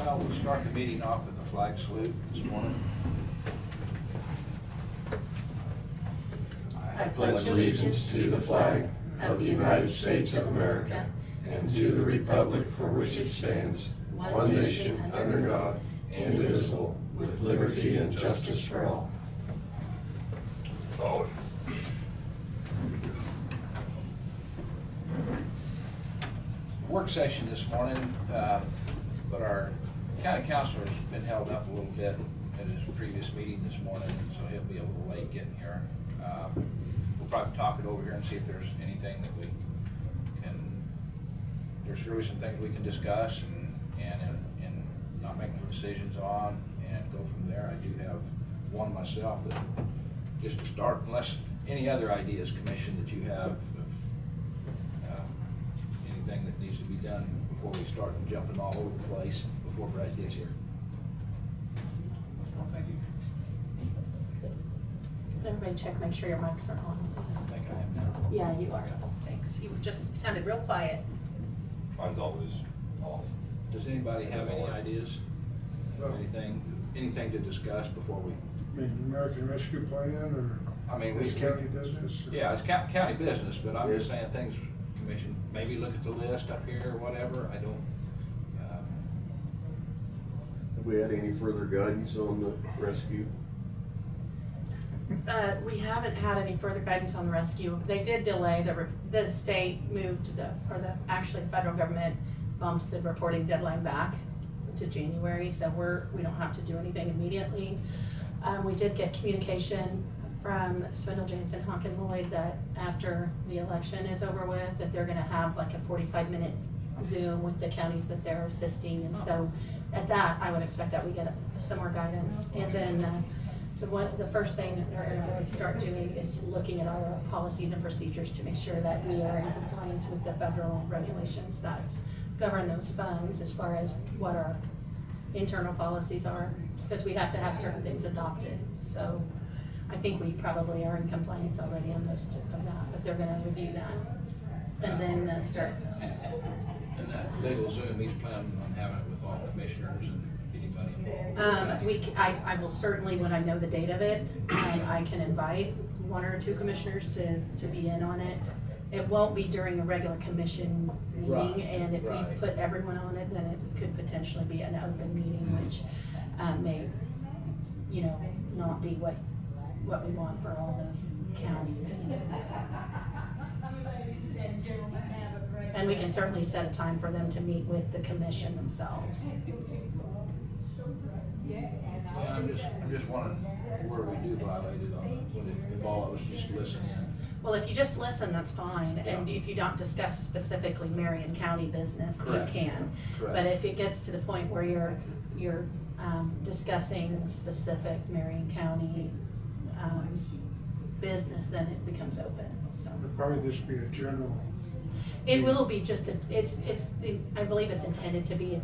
Well, we'll start the meeting off with a flag salute this morning. I pledge allegiance to the flag of the United States of America and to the republic for which it stands, one nation under God, indivisible, with liberty and justice for all. Oh. Work session this morning, but our county councilor's been held up a little bit at his previous meeting this morning, so he'll be a little late getting here. We'll probably talk it over here and see if there's anything that we can, there's surely some things we can discuss and not make no decisions on and go from there. I do have one myself that, just to start, unless any other ideas, Commission, that you have of anything that needs to be done before we start jumping all over the place before Brad gets here. Well, thank you. Everybody check, make sure your mics are on. I think I am now. Yeah, you are. Thanks. You just sounded real quiet. Mine's always off. Does anybody have any ideas? Well, Anything to discuss before we? I mean, American Rescue Plan or I mean, this county business? Yeah, it's county business, but I'm just saying things, Commission, maybe look at the list up here or whatever. I don't. Have we had any further guidance on the rescue? We haven't had any further guidance on the rescue. They did delay, the state moved actually federal government bumped the reporting deadline back to January, so we don't have to do anything immediately. We did get communication from Swindle, Jansen, Honk and Lloyd that after the election is over with, that they're gonna have like a 45-minute Zoom with the counties that they're assisting, and so at that, I would expect that we get some more guidance. And then the first thing that we're gonna really start doing is looking at our policies and procedures to make sure that we are in compliance with the federal regulations that govern those funds as far as what our internal policies are, because we have to have certain things adopted. So I think we probably are in compliance already on most of that, but they're gonna review that and then start. And that legal Zoom, he's planning on having it with all commissioners and anybody. I will certainly, when I know the date of it, I can invite one or two commissioners to be in on it. It won't be during a regular commission meeting, Right, and if right. we put everyone on it, then it could potentially be an open meeting, which may, not be what we want for all those counties. And we can certainly set a time for them to meet with the commission themselves. Yeah, I'm just wondering where we do violate it on, if all of us just listen in. Well, if you just listen, that's fine, and Yeah. if you don't discuss specifically Marion County business, you Correct. can. Correct. But if it gets to the point where you're discussing specific Marion County business, then it becomes open, so. It'd probably just be a general. It will be just I believe it's intended to be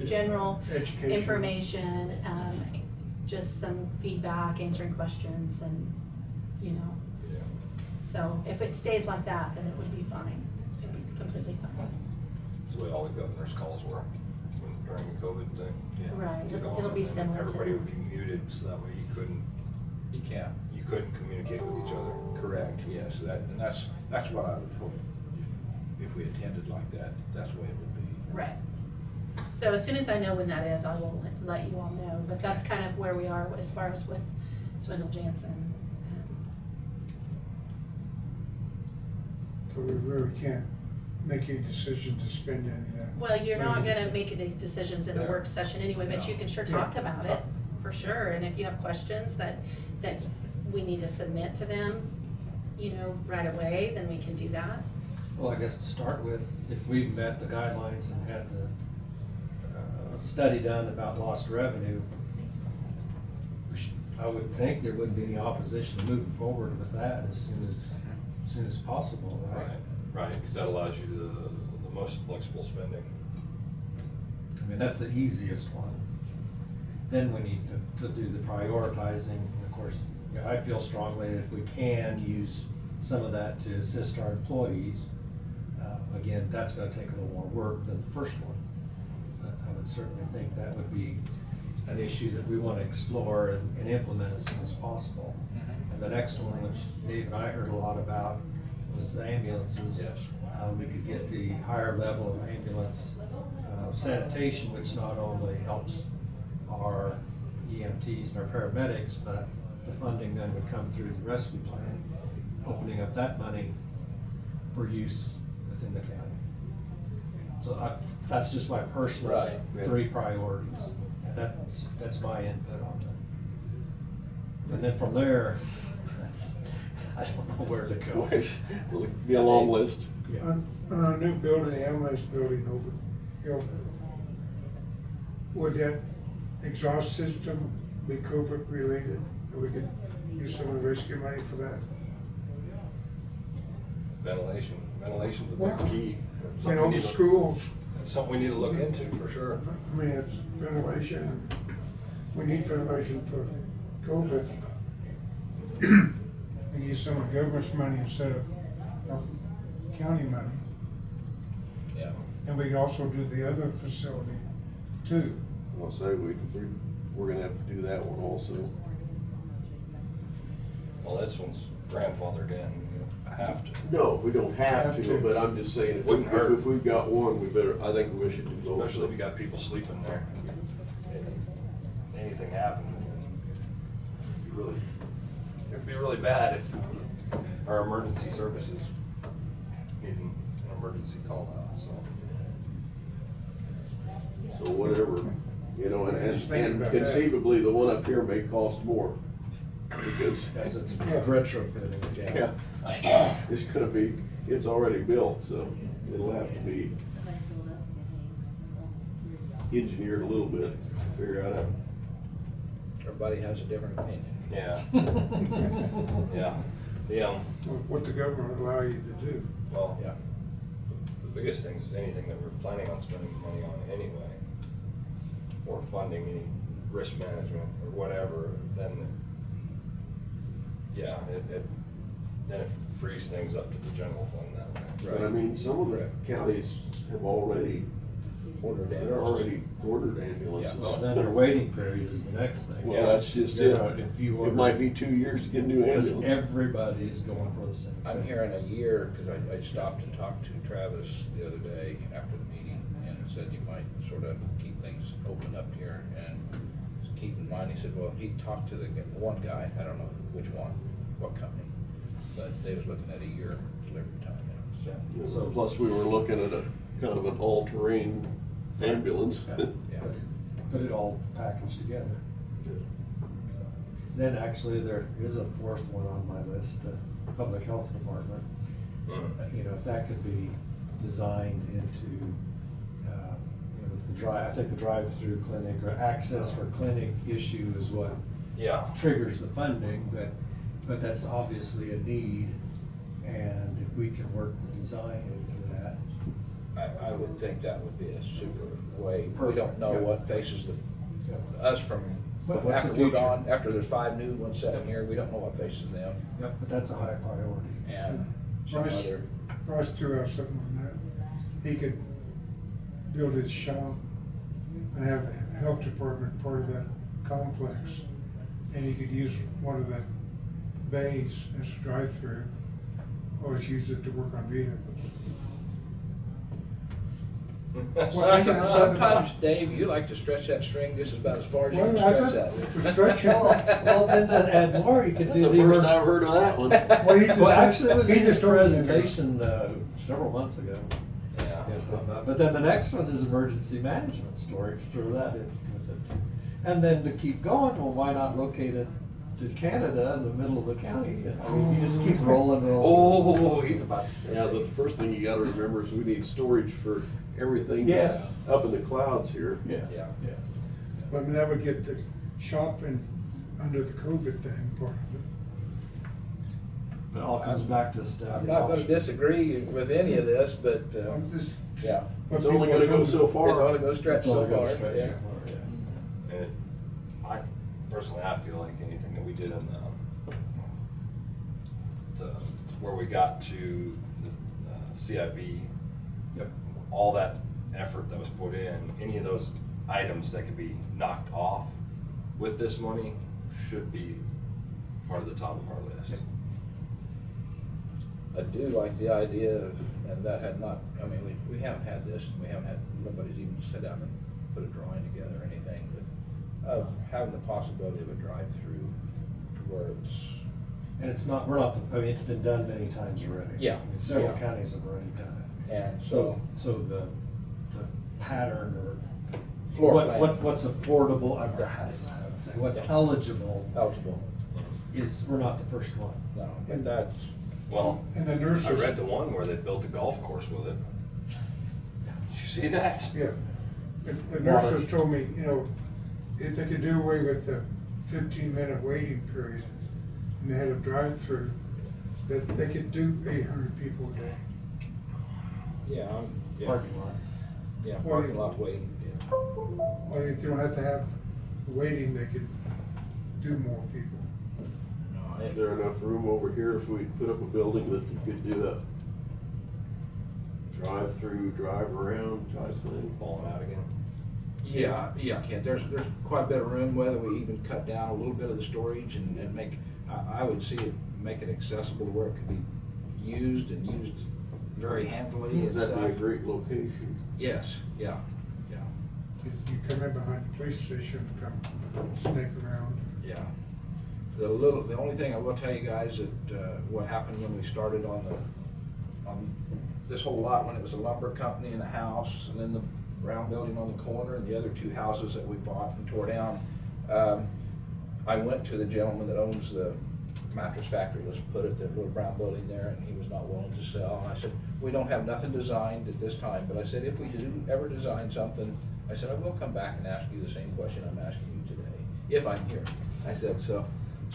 general Education. information, just some feedback, answering questions, and, Yeah. so if it stays like that, then it would be fine. It'd be completely fine. That's the way all the governor's calls were during the COVID thing. Right, You go it'll on be and similar to. everybody would be muted, so that way you couldn't communicate with each other. Correct, yes, that's what I would hope, if we attended like that, that's the way it would be. Right. So as soon as I know when that is, I will let you all know, but that's kind of where we are as far as with Swindle Jansen. So we really can't make any decision to spend any of that. Well, you're not gonna make any decisions in a Yeah. work session anyway, but you can sure talk Yeah. about it, for sure, and if you have questions that we need to submit to them, right away, then we can do that. Well, I guess to start with, if we've met the guidelines and had the study done about lost revenue, I would think there wouldn't be any opposition to moving forward with that as soon as possible, right? Right, because that allows you the most flexible spending. I mean, that's the easiest one. Then we need to do the prioritizing, and of course, I feel strongly if we can use some of that to assist our employees. Again, that's gonna take a little more work than the first one, I would would certainly think that would be an issue that we want to explore and implement as soon as possible. And the next one, which Dave and I heard a lot about, was the ambulances. Yes. We could get the higher level of ambulance sanitation, which not only helps our EMTs and our paramedics, but the funding then would come through the rescue plan, opening up that money for use within the county. So that's just my personal Right. 3 priorities. And that's my input on that. And then from there, I don't know where to go. It'll be a long list. Yeah. On our new building, the ambulance building over here, would that exhaust system be COVID related? Or we could use some of the rescue money for that? Ventilation's a big Well, key. It's In something we all need the to- schools, It's something we need to look into for sure. I mean, it's ventilation, we need ventilation for COVID. We use some of the government's money instead of county money. Yeah. And we could also do the other facility too. I'll say we're gonna have to do that one also. Well, this one's grandfathered in, you have to. No, we don't have Have to, to. but I'm just saying, Wouldn't hurt. if we've got one, I think we should do both. Especially if you got people sleeping there. Anything happens. It'd be really bad if our emergency services need an emergency call out, so. So whatever, Just think and about that. conceivably, the one up here may cost more. Because, Because it's Yeah. retrofitting. yeah, it's already built, so it'll have to be engineered a little bit, to figure out how. Everybody has a different opinion. Yeah. Yeah. What the government would allow you to do. Well, Yeah. the biggest thing is anything that we're planning on spending money on anyway, or funding any risk management or whatever, then, yeah, then it frees things up to the general fund that way. But I mean, some of the counties have already, Ordered they're ambulances. already ordered ambulances. Yeah. Well, then their waiting period is the next thing. Well, that's just You it. know, if you It order- might be 2 years to get a new Because ambulance. everybody's going for the same thing. I'm hearing a year, because I stopped and talked to Travis the other day after the meeting, and said you might sort of keep things open up here, and keep in mind, he said, well, he talked to the one guy, I don't know which one, what company, but they was looking at a year delivery time now, so. So plus, we were looking at a kind of an all-terrain ambulance. Yeah. Put it all packaged together. Then actually, there is a 4th one on my list, the Public Health Department. You know, if that could be designed into, with the I think the drive-through clinic or access for clinic issue is what Yeah. triggers the funding, but that's obviously a need. And if we can work the design into that. I would think that would be a super way, we Perfect, don't know yeah. what faces us from, But what's after the we're future? gone, after there's 5 new ones sitting here, we don't know what faces them, Yep, but that's a high priority. and some other. Bryce threw out something on that. He could build his shop and have the health department part of that complex. And he could use one of the bays as a drive-through, or just use it to work on vehicles. Well, sometimes, Dave, you like to stretch that string just about as far as you can Well, stretch that's that. it. To stretch it. Well, then to add more, you could That's do the first I've heard of that one. Well, he just- Well, actually, it was he in his just opened it. presentation several months ago. Yeah. He was talking about- But then the next one is emergency management storage, throw that in with it. And then to keep going, well, why not locate it to Canada in the middle of the county? I mean, you just keep rolling. Oh, he's about to start. Yeah, but the first thing you gotta remember is we need storage for everything Yes. that's up in the clouds here. Yes, Yeah. yeah. But that would get the shop in, under the COVID thing part of it. But it all comes back to study. I'm not gonna options. disagree with any of this, but, I'm just- yeah. It's only gonna go so far. It's only gonna stretch It's all so gonna far, stretch yeah. so far, yeah. And personally, I feel like anything that we did in where we got to the CIB, Yep. all that effort that was put in, any of those items that could be knocked off with this money should be part of the top of our list. I do like the idea of, and that had not, I mean, we haven't had this, and we haven't had, nobody's even sat down and put a drawing together or anything, but of having the possibility of a drive-through to where it's, And it's not, we're not, I mean, it's been done many times already. Yeah. I mean, several Yeah. counties have already done it. and So, so, so the pattern or floor plan. what's affordable, how to say, what's eligible Eligible, is, we're not the first one. no, but that's, Well, And the I nurses. read the one where they built a golf course with it. Did you see that? Yeah. The nurses told me, you know, if they could do away with the 15-minute waiting period and they had a drive-through, that they could do 800 people a day. yeah, yeah, Parking lot. yeah, parking lot waiting, yeah. Or if you don't have to have waiting, they could do more people. No, Is there enough room over here if we put up a building that you could do a drive-through, drive-around type thing? Balling out again. Yeah, Kent, there's quite a bit of room, whether we even cut down a little bit of the storage and make, I would see it, make it accessible to where it could be used and used very handily and Would that be a stuff. great location? Yes, yeah. You come in behind the police station and come snake around. Yeah. The only thing I will tell you guys that, what happened when we started on this whole lot, when it was a lumber company and a house, and then the brown building on the corner, and the other two houses that we bought and tore down, I went to the gentleman that owns the mattress factory, let's put it, the little brown building there, and he was not willing to sell. And I said, we don't have nothing designed at this time, but I said, if we do ever design something, I said, I will come back and ask you the same question I'm asking you today, if I'm here. I said, so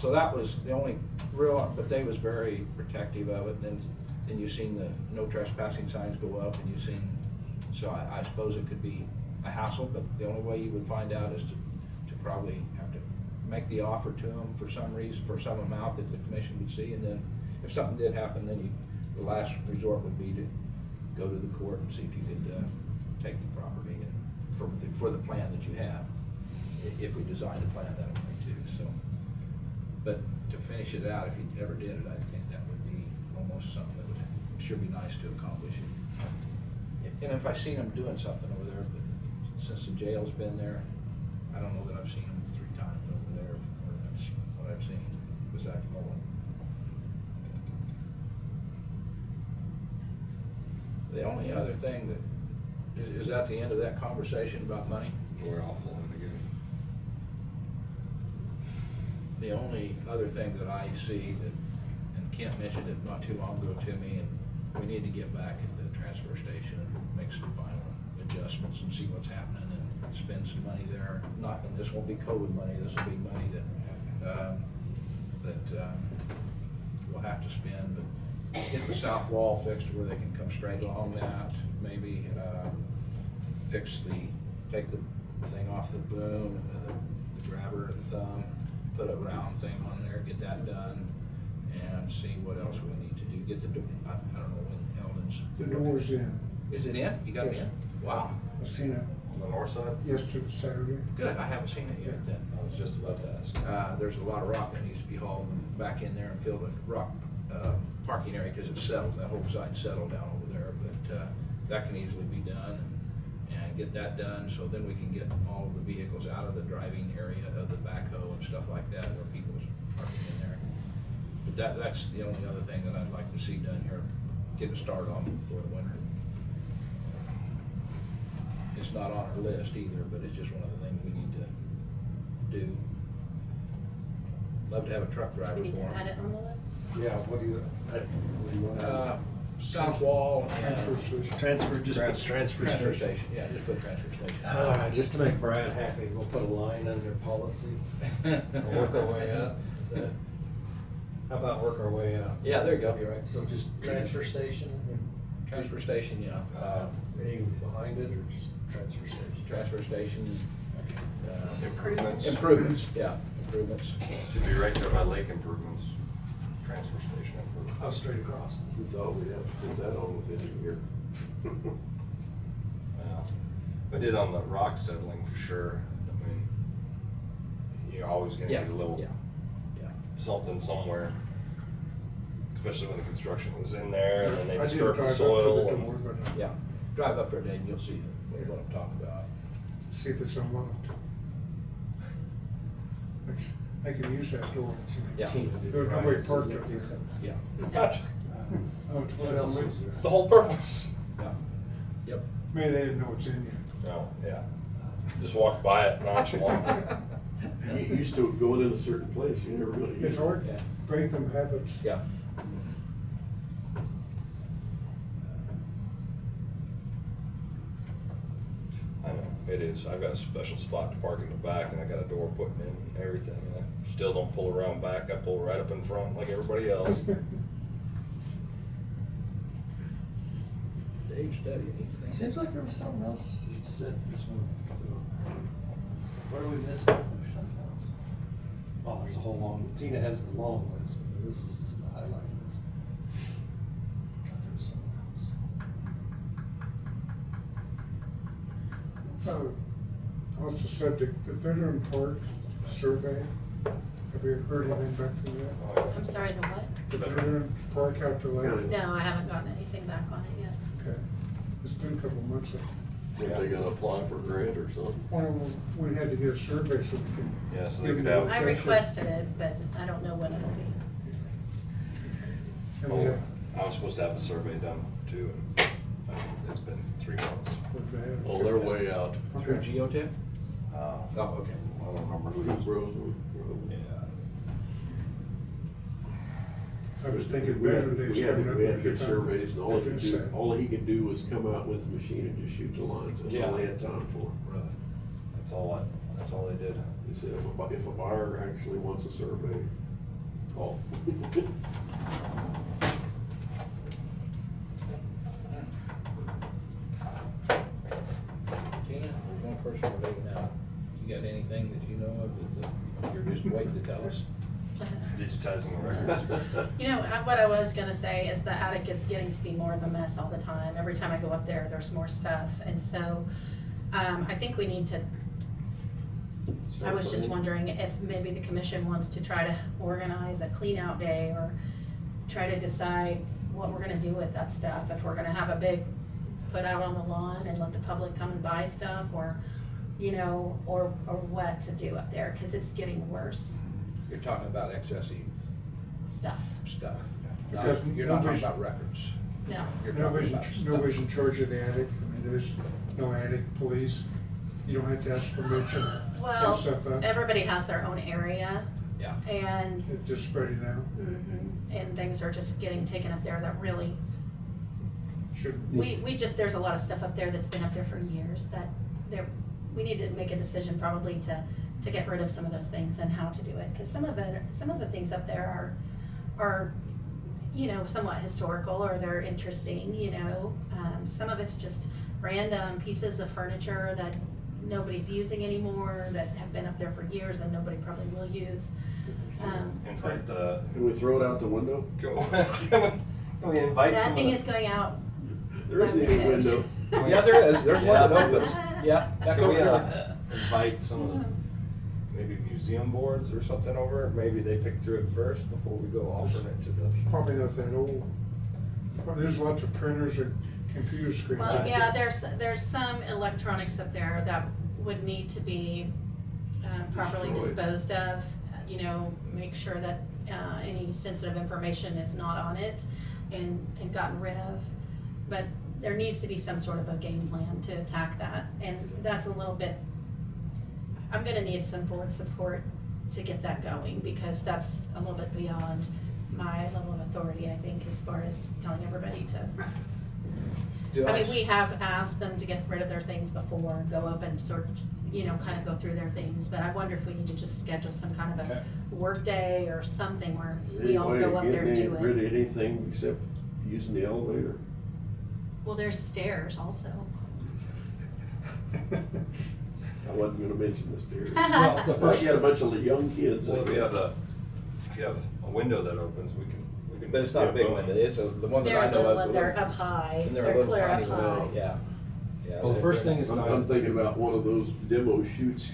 that was the only real, but they was very protective of it. And then you've seen the no trespassing signs go up, and you've seen, so I suppose it could be a hassle, but the only way you would find out is to probably have to make the offer to them for some reason, for some amount that the commission would see, and then if something did happen, then the last resort would be to go to the court and see if you could take the property and for the plan that you have, if we designed a plan that way too, so. But to finish it out, if you ever did it, I think that would be almost something that would sure be nice to accomplish it. And if I've seen them doing something over there, but since the jail's been there, I don't know that I've seen them 3 times over there, or that's what I've seen, was that going. The only other thing that, is that the end of that conversation about money? We're awful in again. The only other thing that I see that, and Kent mentioned it not too long ago to me, and we need to get back at the transfer station and make some final adjustments and see what's happening and spend some money there. Not, and this won't be COVID money, this will be money that we'll have to spend, but get the south wall fixed where they can come straight along that, maybe take the thing off the boom, the grabber and the thumb, put a round thing on there, get that done, and see what else we need to do. Get the, I don't know when Eldon's. The door's in. Is it in? You got it Yes. in? Wow, I've seen it On the north side? yesterday, Saturday. good, I haven't seen it yet then. I was just about to ask. There's a lot of rock that needs to be hauled back in there and fill the rock parking area, because it's settled, that whole side's settled down over there, but that can easily be done, and get that done, so then we can get all of the vehicles out of the driving area of the backhoe and stuff like that, where people's parking in there. But that's the only other thing that I'd like to see done here, get a start on before the winter. It's not on our list either, but it's just one of the things we need to do. Love to have a truck driver for We need to them. add it on the list. Yeah, what do you want? South wall. Transfer station. Transfer, just put transfer Transfer station. station, yeah, just put transfer station. All right, just to make Brad happy, we'll put a line under policy and work our way up. Is that, how about work our way up? Yeah, there you go. That'd be right. So just transfer station, Transfer station, yeah. anything behind it, or just transfer station? Transfer station. Improvements. Improvements, yeah, improvements. Should be right there by lake improvements. Transfer station improvements. Oh, straight across. We thought we'd have to put that on within a year. Yeah. I did on the rock settling for sure. I mean, you're always gonna Yeah, get a little yeah, yeah. something somewhere. Especially when the construction was in there and then they I didn't disturbed drive the up to soil. the and- door, but Yeah, drive up there today and you'll see what I'm talking about. see if it's unlocked. I can use that door. Yeah. There's nobody parked up there. Yeah, What? Oh, it's What else one is there? It's the whole purpose. yeah, yep. Maybe they didn't know it's in yet. No, yeah. Just walk by it nonchalant. You used to go in a certain place, you never really. It's hard Yeah. to break them habits. Yeah. I know, it is. I've got a special spot to park in the back and I got a door putting in and everything. And I still don't pull around back. I pull right up in front like everybody else. Dave study, anything? Seems like there was something else you said this one. What are we missing? There's something else. Oh, there's a whole long, Tina has a long list, but this is just the highlight list. I thought there was something else. Off the subject, the veteran park survey, have you heard anything back from that? I'm sorry, the what? The veteran park out to lake? No, I haven't gotten anything back on it yet. Okay, it's been a couple months. Think they gotta apply for a grant or something? Well, we had to get a survey so we could. Yeah, so they give could them have- I a requested it, but I don't know when it'll be. And we have, I was supposed to have a survey done too. And it's been 3 months. Oh, they're way out. Through Okay. Geotech? Oh, Oh, okay. I don't remember Who's who's. Rosewood? Yeah. I was thinking We had, Veteran Day's we had, coming up. we had We good could surveys, and all he could address do, that. all he could do was come out with the machine and just shoot the lines, that's all he Yeah. had time for. Really? That's all they did. He said, if a buyer actually wants a survey, call. Tina, there's one person we're leaving out. You got anything that you know of that you're just waiting to tell us? Digitizing the records. You know, what I was gonna say is the attic is getting to be more of a mess all the time. Every time I go up there, there's more stuff. And so, I think we need to, I was just wondering if maybe the commission wants to try to organize a clean out day or try to decide what we're gonna do with that stuff. If we're gonna have a big put out on the lawn and let the public come and buy stuff, or, you know, or what to do up there, cause it's getting worse You're talking about excessive stuff. stuff. Because You're not talking nobody's- about records. No. You're talking Nobody's, about stuff. nobody's in charge of the attic. I mean, there's no attic police. You don't have to ask permission to Well, take stuff up. everybody has their own area, Yeah. and, It's just spreading out. and things are just getting taken up there that really, Shouldn't. we just, there's a lot of stuff up there that's been up there for years that there, we need to make a decision probably to get rid of some of those things and how to do it. Cause some of the things up there are, you know, somewhat historical, or they're interesting, you know. Some of it's just random pieces of furniture that nobody's using anymore, that have been up there for years and nobody probably will use. Invite the, Can we throw it out the window? can we invite That some thing of is going out. There isn't by any windows. window. Yeah, there is. There's one that opens. Yeah. the, back can we over here. invite some of the, maybe museum boards or something over? Maybe they pick through it first before we go offering it to the. Probably not that old. There's lots of printers and computer screens. Well, out yeah, there. there's some electronics up there that would need to be properly Destroyed. disposed of. You know, make sure that any sensitive information is not on it and gotten rid of. But there needs to be some sort of a game plan to attack that, and that's a little bit, I'm gonna need some board support to get that going, because that's a little bit beyond my level of authority, I think, as far as telling everybody to. Do I mean, we have asked them to get rid of their things before, go up and sort of, you know, kind of go through their things, but I wonder if we need to just schedule some kind of Okay. a work day or something where Is we all there any go way up of there and getting do rid it. of anything except using the elevator? Well, there's stairs also. I wasn't gonna mention the stairs. Well, the Plus, you had a bunch of young kids. Well, if you have a window that opens, we can. But it's not a big window. It's the one that They're I know little of. and they're up high, And they're they're a little clear up tiny high. window, yeah. Yeah, Well, the first thing is I'm thinking about one of those demo shoots.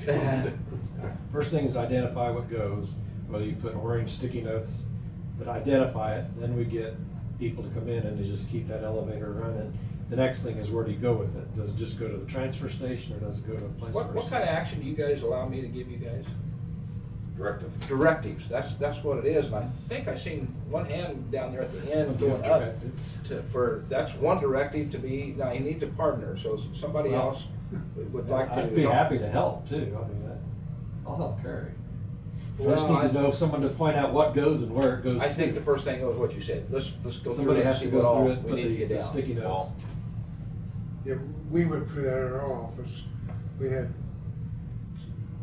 First thing is identify what goes, whether you put orange sticky notes, but identify it, then we get people to come in and to just keep that elevator running. The next thing is where do you go with it? Does it just go to the transfer station or does it go to a place? What kind of action do you guys allow me to give you guys? Directive. Directives, that's what it is, and I think I seen one hand down there at the end going up that's one directive to be, now he needs a partner, so somebody Well, else would like to. I'd be happy to help too, I mean, I'll help carry. I just Well, need to know someone to point out what goes and where it goes to. I think the first thing was what you said, let's go through Somebody it and has see to what go all through it, we put need to get the down. sticky notes. Yeah, we went through that in our office. We had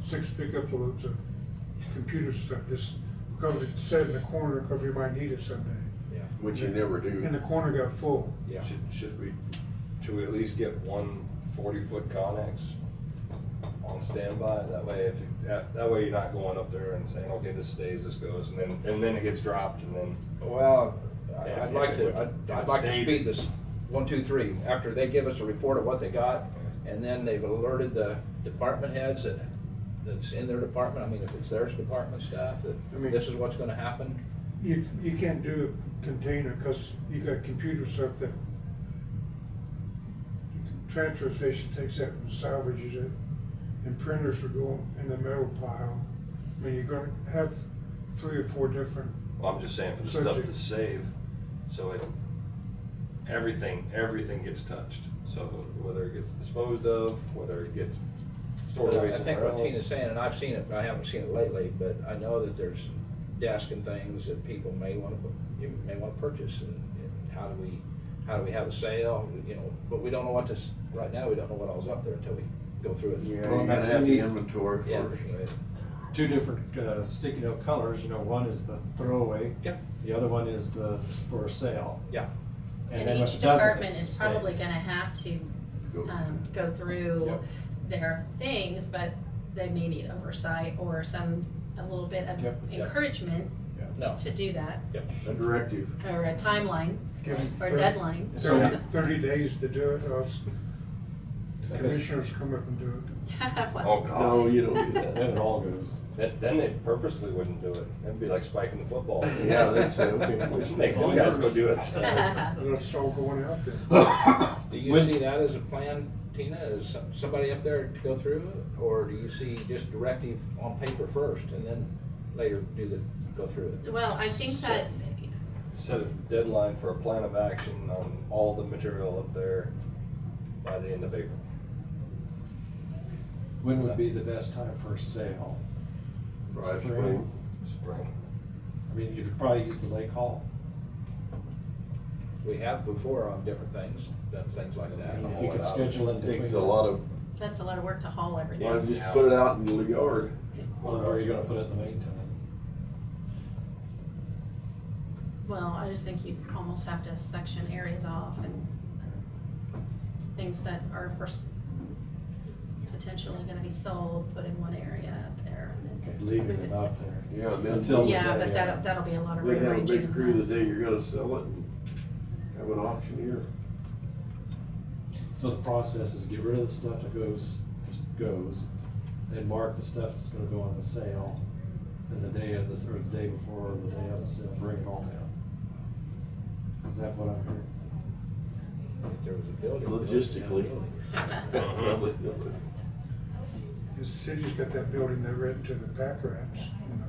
6 pickup loads of computer stuff, just because it sat in the corner, because we might need it someday. Yeah, Which you never And the do. corner got full. yeah. Should we at least get one 40-foot Connex on standby? That way, that way you're not going up there and saying, okay, this stays, this goes, and then it gets dropped, and then. Well, If I'd like to, it I'd like to stays- speed this 1, 2, 3, after they give us a report of what they got, and then they've alerted the department heads that's in their department, I mean, if it's their department staff, I that mean- this is what's gonna happen. You can't do a container, because you got computer stuff that transfer station takes that and salvages it, and printers will go in the metal pile. I mean, you're gonna have 3 or 4 different. Well, I'm just saying for the stuff to save, so everything gets touched. So whether it gets disposed of, whether it gets stored But away I think somewhere what else. Tina's saying, and I've seen it, I haven't seen it lately, but I know that there's desks and things that people may wanna purchase, and how do we have a sale, you know, but we don't know what this, right now, we don't know what all's up there until we go through it. Yeah, Well, you're gonna that's have the neat. inventory Yeah, first. right. Two different sticky note colors, you know, one is the throwaway. Yeah. The other one is the for sale. Yeah. And then each if it doesn't, department it is probably stays. gonna have to Go. go through Yep. their things, but they may need oversight or a little bit of Yep. Yep. encouragement No. to do that, Yep. A directive. or a timeline, Give them or a 30 deadline. 30 days to do it, or else I guess- commissioners come up and do it. Well, Oh, God. No, you don't do Then that. it all goes. Then they purposely wouldn't do it. That'd be like spiking the football. Yeah, that's it. Okay. Make them guys go do it. And let's all going out there. Do you When- see that as a plan, Tina, is somebody up there to go through it, or do you see just directive on paper first and then later go through it? Well, I think that, Set a deadline for a plan of action on all the material up there by the end of April. When would be the best time for a sale? Right, Spring. Spring. I mean, you could probably use the lake hall. We have before on different things, done things like that. I mean, if you could schedule in between. Takes a lot of, that's a lot of work to haul everything. why don't you just put it out in the yard? Or are you gonna put it in the main time? Well, I just think you almost have to section areas off and things that are potentially gonna be sold, put in one area up there. and then Okay, leaving move it it. out there. Yeah, and then. Until- Yeah, but that'll be a lot of Then have a rearranging. big and crew the mess. day you're gonna sell it and have an auctioneer. So the process is get rid of the stuff that just goes, then mark the stuff that's gonna go on the sale, and the day of this, or the day before, or the day of the sale, bring it all down. Is that what I'm hearing? If there was a building. Logistically. Probably. The city's got that building they rent to the pack rats, you know.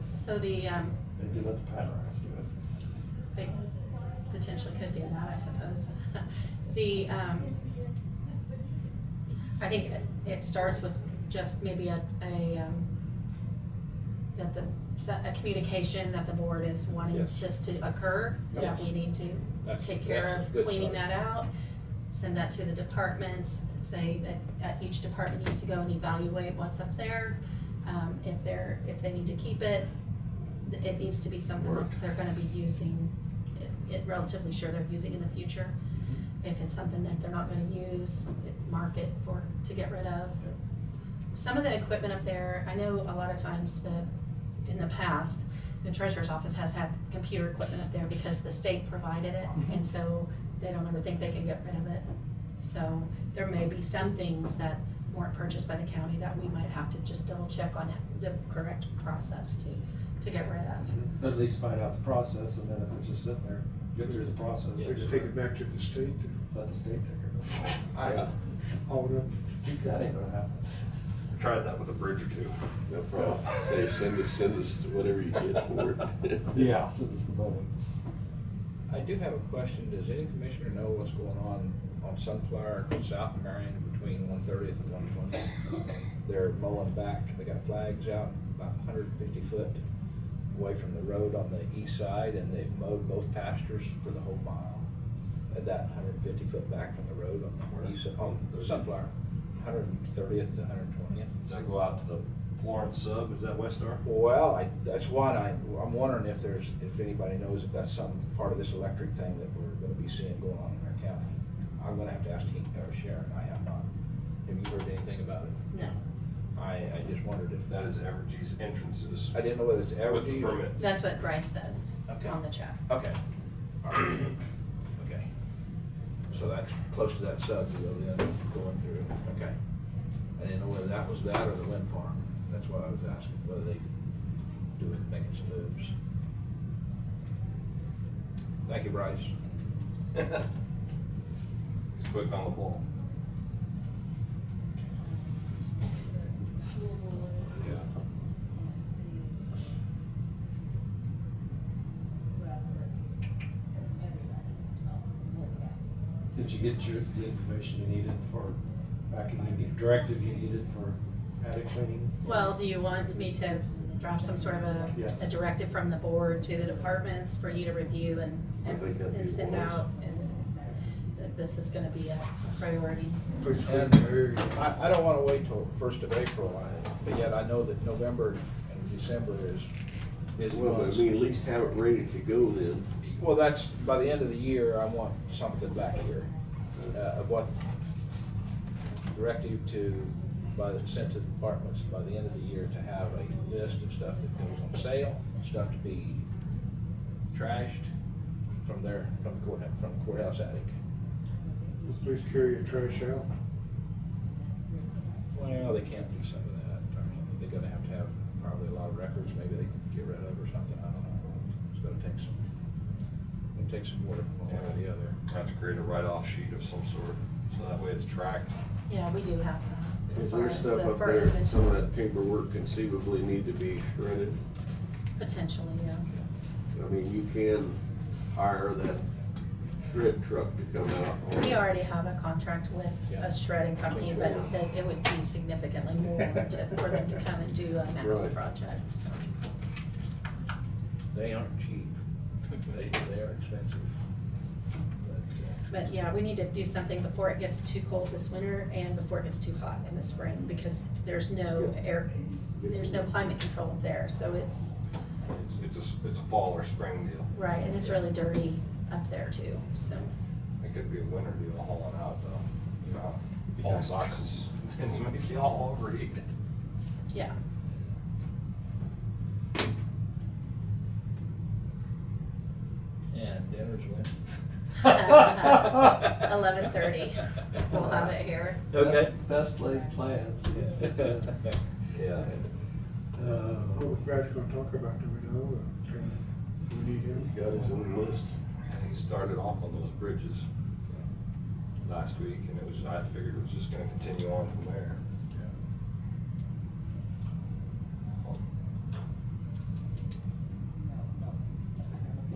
So They do let the patrons do it. they potentially could do that, I suppose. I think it starts with just maybe a communication that the board is wanting Yes. this to occur, that Yes. we need to That's- take care that's a of good cleaning start. that out, send that to the departments, say that each department needs to go and evaluate what's up there. If they need to keep it, it needs to be something that they're gonna be using, relatively sure they're using in the future. If it's something that they're not gonna use, mark it to get rid of. Some of the equipment up there, I know a lot of times in the past, the treasurer's office has had computer equipment up there because the state provided it, and so they don't ever think they can get rid of it. So there may be some things that weren't purchased by the county that we might have to just double check on the correct process to get rid of. But at least find out the process, and then if it's just sitting there, get through the process. They just take it back to the state, Let the state take it. I, haul it up. That ain't gonna happen. Tried that with a bridge or two. No problem. Say, send us whatever you get for it. Yeah, so does the money. I do have a question. Does any commissioner know what's going on Sunflower, south of Marion, between 130th and 120th? They're mowing back. They got flags out about 150 foot away from the road on the east side, and they've mowed both pastures for the whole mile. At that 150 foot back from the road on the east, on Sunflower, 130th to 120th. Does that go out to the Florence sub? Is that Westar? Well, that's what I'm wondering if anybody knows if that's some part of this electric thing that we're gonna be seeing going on in our county. I'm gonna have to ask Sharon, I have not. Have you heard anything about it? No. I just wondered if That is Evergy's entrances. I didn't know whether it's With Evergy the or. permits. That's what Bryce said Okay. on the chat. Okay. All right. Okay. So that's close to that sub deal then, going through, okay. I didn't know whether that was that or the wind farm. That's what I was asking, whether they do it, making some moves. Thank you, Bryce. He's quick on the ball. Yeah. Did you get the information you needed for, directive you needed for attic cleaning? Well, do you want me to draft some sort of Yes. a directive from the board to the departments for you to review I think that'd and be send wise. out? And that this is gonna be a priority. Please clean And the area. I don't wanna wait till 1st of April, but yet I know that November and December is busy Well, but I months. mean, at least have it ready to go then. Well, that's, by the end of the year, I want something back here, of what directive sent to the departments by the end of the year to have a list of stuff that goes on sale, stuff to be trashed from the courthouse attic. Please carry your trash out. Well, they can't do some of that. I mean, they're gonna have to have probably a lot of records, maybe they can get rid of or something, I don't know. It's gonna take some work, one way or the other. I have to create a write-off sheet of some sort, so that way it's tracked. Yeah, we do have that. as Is far there as stuff the- up for there, inventory. some of that paperwork conceivably need to be shredded? Potentially, yeah. I mean, you can hire that shred truck to come out. We already have a contract with Yeah. a shredding company, but that it would be significantly more for them to come and do a mass Right. project, so. They aren't cheap. They are expensive. But yeah, we need to do something before it gets too cold this winter and before it gets too hot in the spring, because there's no there's no climate control up there, so it's, It's a fall or spring deal. right, and it's really dirty up there too, so. It could be a winter deal hauling out though. You know, Be hauling nice. boxes tends to make you all overheat it. Yeah. And dinner's when? 11:30. We'll have it here. Okay. Best laid plans. Yeah. What Brad's gonna talk about, do we know? Do we need He's him? got his own list. And he started off on those bridges last week, and I figured it was just gonna continue on from there.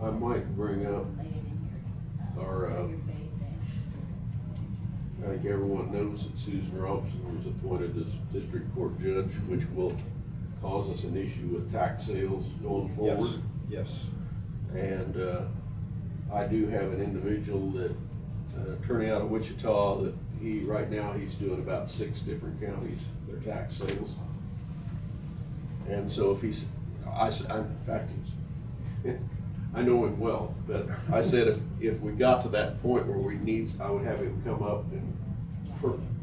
I might bring up our, I think everyone knows that Susan Robinson was appointed as district court judge, which will cause us an issue with tax sales going forward. Yes. And I do have an individual that, attorney out of Wichita, that right now he's doing about 6 different counties, their tax sales. And so if he's, in fact, I know him well, but I said if we got to that point where I would have him come up and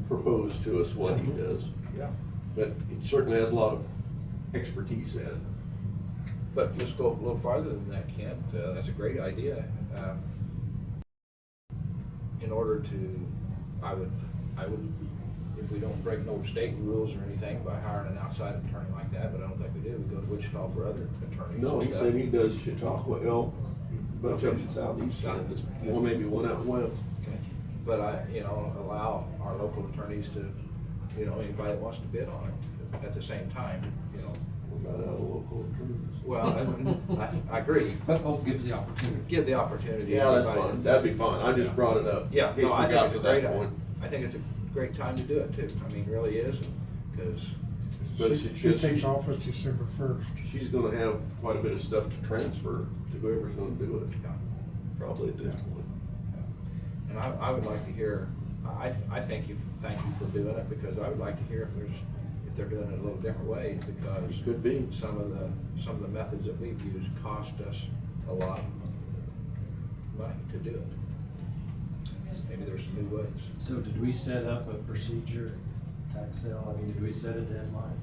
propose to us what he does. Yeah. But it certainly has a lot of expertise at it. But let's go a little farther than that, Kent. That's a great idea. In order to, I would, if we don't break no state rules or anything by hiring an outside attorney like that, but I don't think we do, we go to Wichita for other attorneys. No, and he stuff. said he does Chautauqua, well, a bunch of them southeast, Kansas, one, maybe one out west. Okay. But allow our local attorneys to, anybody that wants to bid on it at the same time, What about out of local attorneys? Well, I agree. But we'll give the opportunity. Give the opportunity. to Yeah, that's anybody fine, to- that'd be fine, I just brought it up. Yeah, In case no, we I think got it's to a that great, point. I think it's a great time to do it too. I mean, it really is, because, But She takes office December 1st. she's gonna have quite a bit of stuff to transfer to whoever's gonna do it, probably at this point. and I would like to hear, I thank you for doing it, because I would like to hear if they're doing it a little different way, because Could be. some of the methods that we've used cost us a lot of money to do it. Maybe there's some new ways. So did we set up a procedure, tax sale? I mean, did we set a deadline?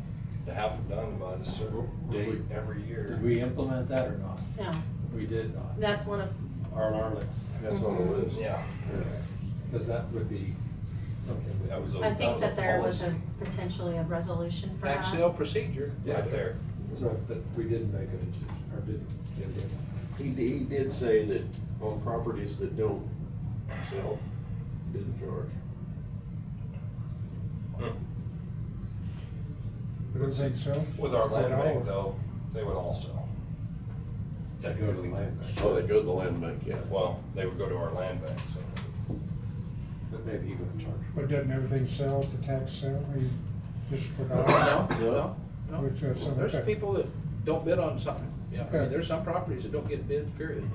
To have it done by the certain date every year. Did we implement that or not? No, We did not. that's one of, Our list. That's on the list. Yeah. Because that would be something That was that. a- I think that there was policy. potentially a resolution for that. Tax sale procedure. Right there. So, but we didn't make a decision, or didn't get it. He did say that on properties that don't sell, didn't charge. But everything so? With our land $4. bank though, they would also. They go to the land bank. Oh, they go to the land bank, yeah. Well, they would go to our land bank, so. But maybe he would charge. But doesn't everything sell at the tax sale? I mean, just for No, dollars? no. Which, some- There's people that don't bid on something. Yeah, I Okay. mean, there's some properties that don't get bids, period.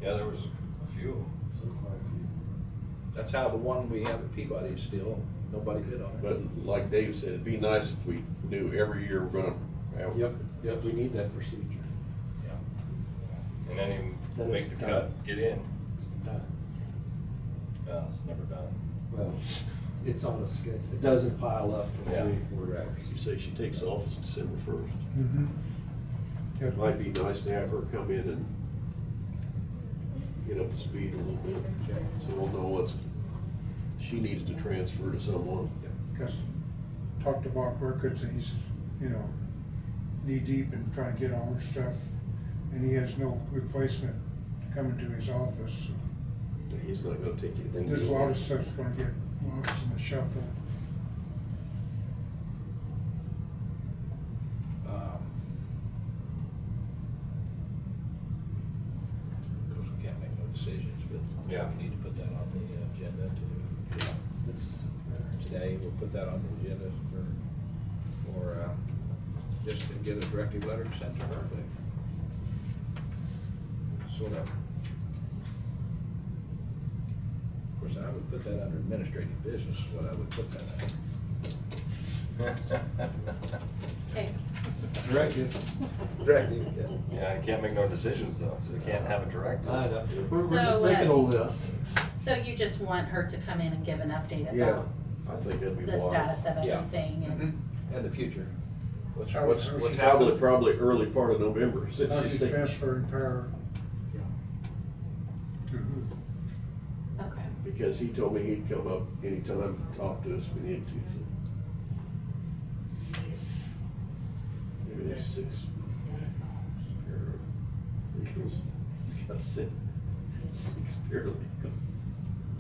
Yeah, there was a few. So quite a few. That's how the one we have at Peabody is still, nobody bid on it. But like Dave said, it'd be nice if we knew every year we're gonna have. Yep, we need that procedure. Yeah. And then you Then make it's the done. cut, get in. It's done. It's never done. Well, it's on a schedule. It doesn't pile up for Yeah. 3-4 hours. You say she takes office December 1st. Mm-hmm. It might be nice to have her come in and get up to speed a little bit, so we'll know what's, she needs to transfer to someone. Because talked to Bob Burkett, and he's, knee deep in trying to get all her stuff, and he has no replacement coming to his office. So He's not gonna take anything. there's a lot of stuff's gonna get lost in the shuffle. Of course, we can't make no decisions, but Yeah. we need to put that on the agenda It's, today. We'll put that on the agenda for just to get a directive letter sent to her, but sort of. Of course, I would put that under administrative business, is what I would put that Okay. directive. under. Directive, yeah. Yeah, you can't make no decisions though, so you can't have a directive. I know. We're just So, making a list. So you just want her to come in and give an update Yeah, about I think that'd be the wise. status of Yeah. everything and, And the future. What's How- what's how what's she- happening? Probably early part of November, since How's she's he taking. transferring power Yeah. to who? okay. Because he told me he'd come up anytime to talk to us if we needed to. So. Maybe there's 6. He's got 6 paralegals.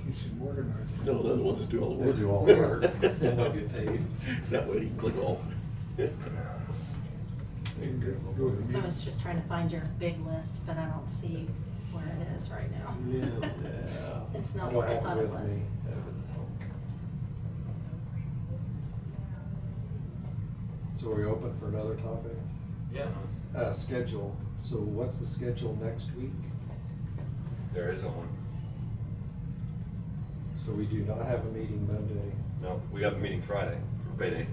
Keeps him organized. No, the other ones that do all the They work. do all the work, and they'll get paid. That way he can click off. He can go to the I meeting. was just trying to find your big list, but I don't see where it is right now. Yeah. It's I not don't where I have thought it with was. me. So are we open for another topic? Yeah. Schedule. So what's the schedule next week? There isn't one. So we do not have a meeting Monday. No, we got the meeting Friday for payday.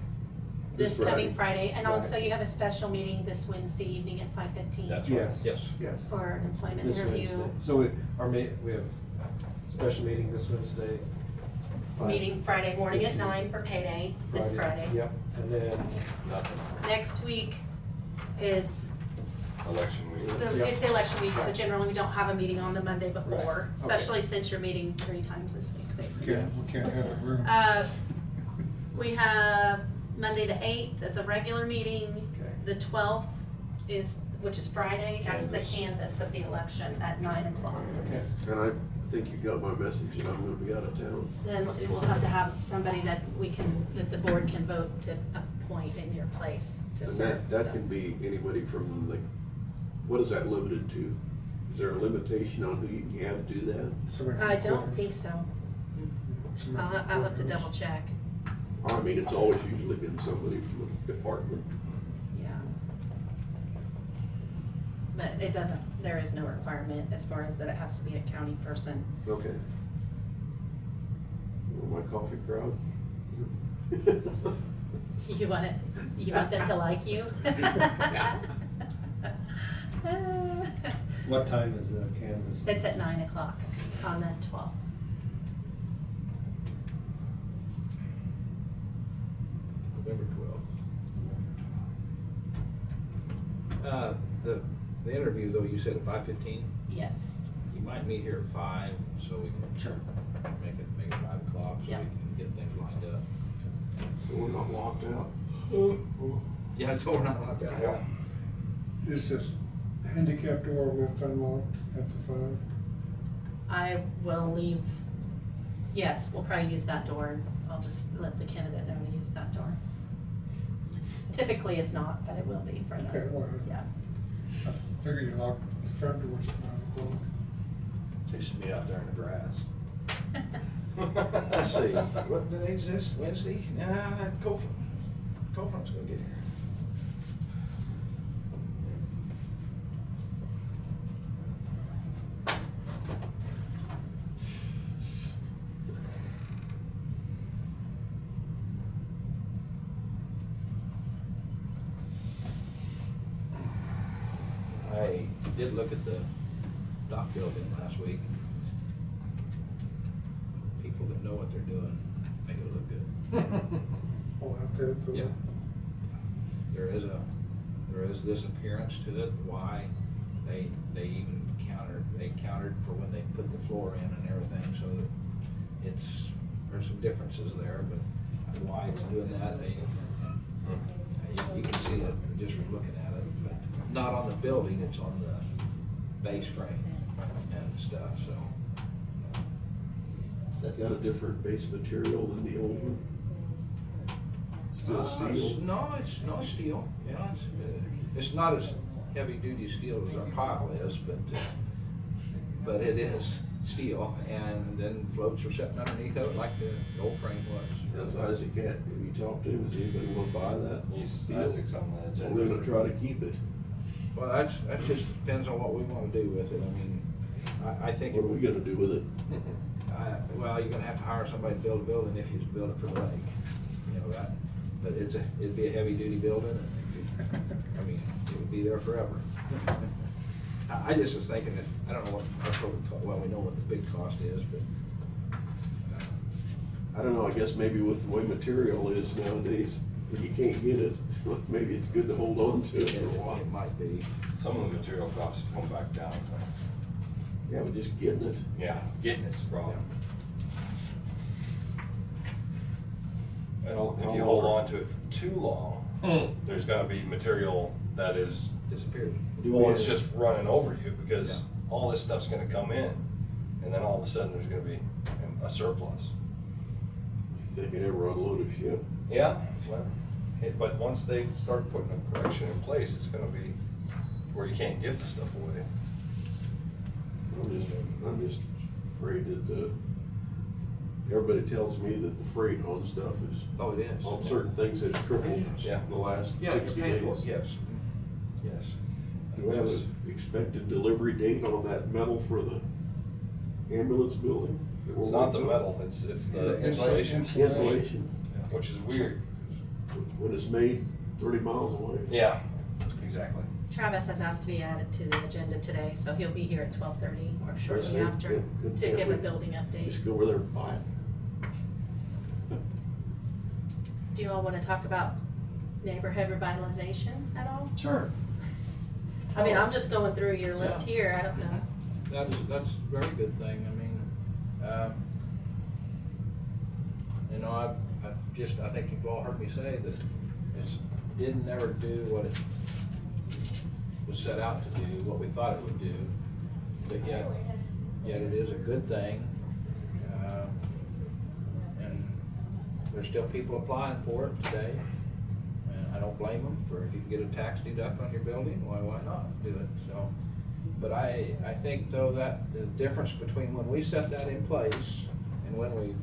This This coming Friday. Friday, and also Right. you have a special meeting this Wednesday evening at 5:15. That's right. Yes. Yes. Yes. For an employment This interview. Wednesday. So we have a special meeting this Wednesday. Meeting Friday morning at 9 for payday, this Friday. Yep, and then Nothing. Next week is election week. It's the election week, so generally we don't have a meeting on the Monday before, Right. especially since you're meeting 3 times this week, We basically. can't have a room. We have Monday the 8th, that's a regular meeting. Okay. The 12th is, which is Friday, that's the Canvass. canvass of the election at 9 o'clock. Okay. And I think you got my message that I'm gonna be out of town. Then we'll have to have somebody that that the board can vote to appoint in your place to And serve. that so. can be anybody from the, what is that limited to? Is there a limitation on who you can have do that? Somebody I from don't quarters. think so. Somebody from I'll have to quarters. double check. I mean, it's always usually been somebody from the department. Yeah. But it doesn't, there is no requirement as far as that it has to be a county person. Okay. My coffee crowd? You want them to like you? What time is the canvas? It's at 9 o'clock on the 12th. November 12th. The interview, though, you said at 5:15? Yes. You might meet here at 5, so we can Sure. make it 5 o'clock, so Yeah. we can get things lined up. So we're not locked out? Yeah, so we're not locked out. Yeah. Is this handicap door left unlocked at the 5? I will leave, yes, we'll probably use that door. I'll just let the candidate know to use that door. Typically, it's not, but it will be for Okay, them. well, Yeah. I figured you locked the front doors at 5 o'clock. They should be out there in the grass. Let's see, what day is this, Wednesday? Nah, that Copeland's gonna get here. I did look at the dock building last week. People that know what they're doing make it look good. Oh, out there at the. Yeah. There is this appearance to it, why they even countered for when they put the floor in and everything, so that there's some differences there, but why it's doing that, you can see it just from looking at it, but not on the building, it's on the base frame and stuff, so. Has that got a different base material than the old one? Still steel? No, it's no steel, yeah, it's not as heavy duty steel as our pile is, but it is steel, and then floats are sitting underneath of it like the old frame was. How's Isaac at? Have you talked to him? Does anybody want to buy that? Isaac's on the agenda. We're gonna try to keep it. Well, that just depends on what we wanna do with it, I mean, I think. What are we gonna do with it? Well, you're gonna have to hire somebody to build a building if you build it for the lake, you know that, but it'd be a heavy duty building, and I mean, it would be there forever. I just was thinking if, I don't know well, we know what the big cost is, but. I don't know, I guess maybe with the way material is nowadays, if you can't get it, maybe it's good to hold on to it for a while. It might be. Some of the material costs have come back down. Yeah, but just getting it. Yeah, getting it's a problem. Well, if you hold on to it for too long, there's gonna be material that is, Disappeared. Do it's we- just running over you, because Yeah. all this stuff's gonna come in, and then all of a sudden, there's gonna be a surplus. They can ever unload a ship. Yeah, well, but once they start putting a correction in place, it's gonna be where you can't give the stuff away. I'm just afraid that, everybody tells me that the freight on stuff is, Oh, it is. on certain things has tripled Yeah. in the last Yeah, you're 60 paying for days. it, yes. Yes. Do we have an expected delivery date on that metal for the ambulance building? that we're It's not the waiting on? metal, it's the The insulation. insulation. Which is weird. When it's made 30 miles away. Yeah, exactly. Travis has asked to be added to the agenda today, so he'll be here at 12:30 or shortly Yes, after good to give a family. building update. Just go over there and buy it. Do you all want to talk about neighborhood revitalization at all? Sure. I mean, I'm just going through your list Yeah. here, I don't know. That's a very good thing, I mean, you know, I think you've all heard me say that it didn't ever do what it was set out to do, what we thought it would do, but yet it is a good thing. And there's still people applying for it today, and I don't blame them for, if you can get a tax deduct on your building, why not do it, so. But I think though that the difference between when we set that in place and when we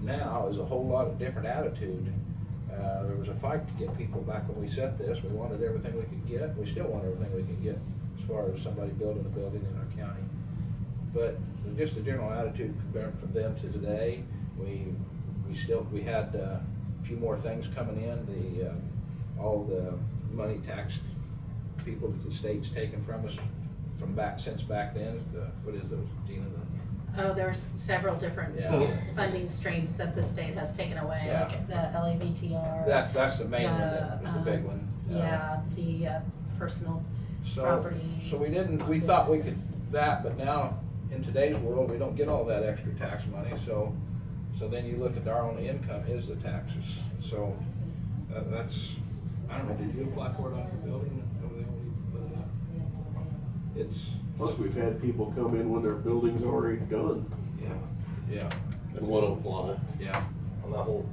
now is a whole lot of different attitude. There was a fight to get people back when we set this. We wanted everything we could get. We still want everything we can get as far as somebody building a building in our county. But just the general attitude compared from then to today, we had a few more things coming in. All the money tax people that the state's taken from us since back then. What is those, Dina? Oh, there's several different Yeah. funding streams that the state has taken away, Yeah. like the LAVTR. That's the main one, that was the big one. Yeah, the personal So, property. so we thought we could that, but now in today's world, we don't get all that extra tax money, so then you look at our only income is the taxes. So that's, I don't know, did you apply for it on your building over there when you put it up? Plus, we've had people come in when their building's already done Yeah, and want to apply. yeah. On that whole,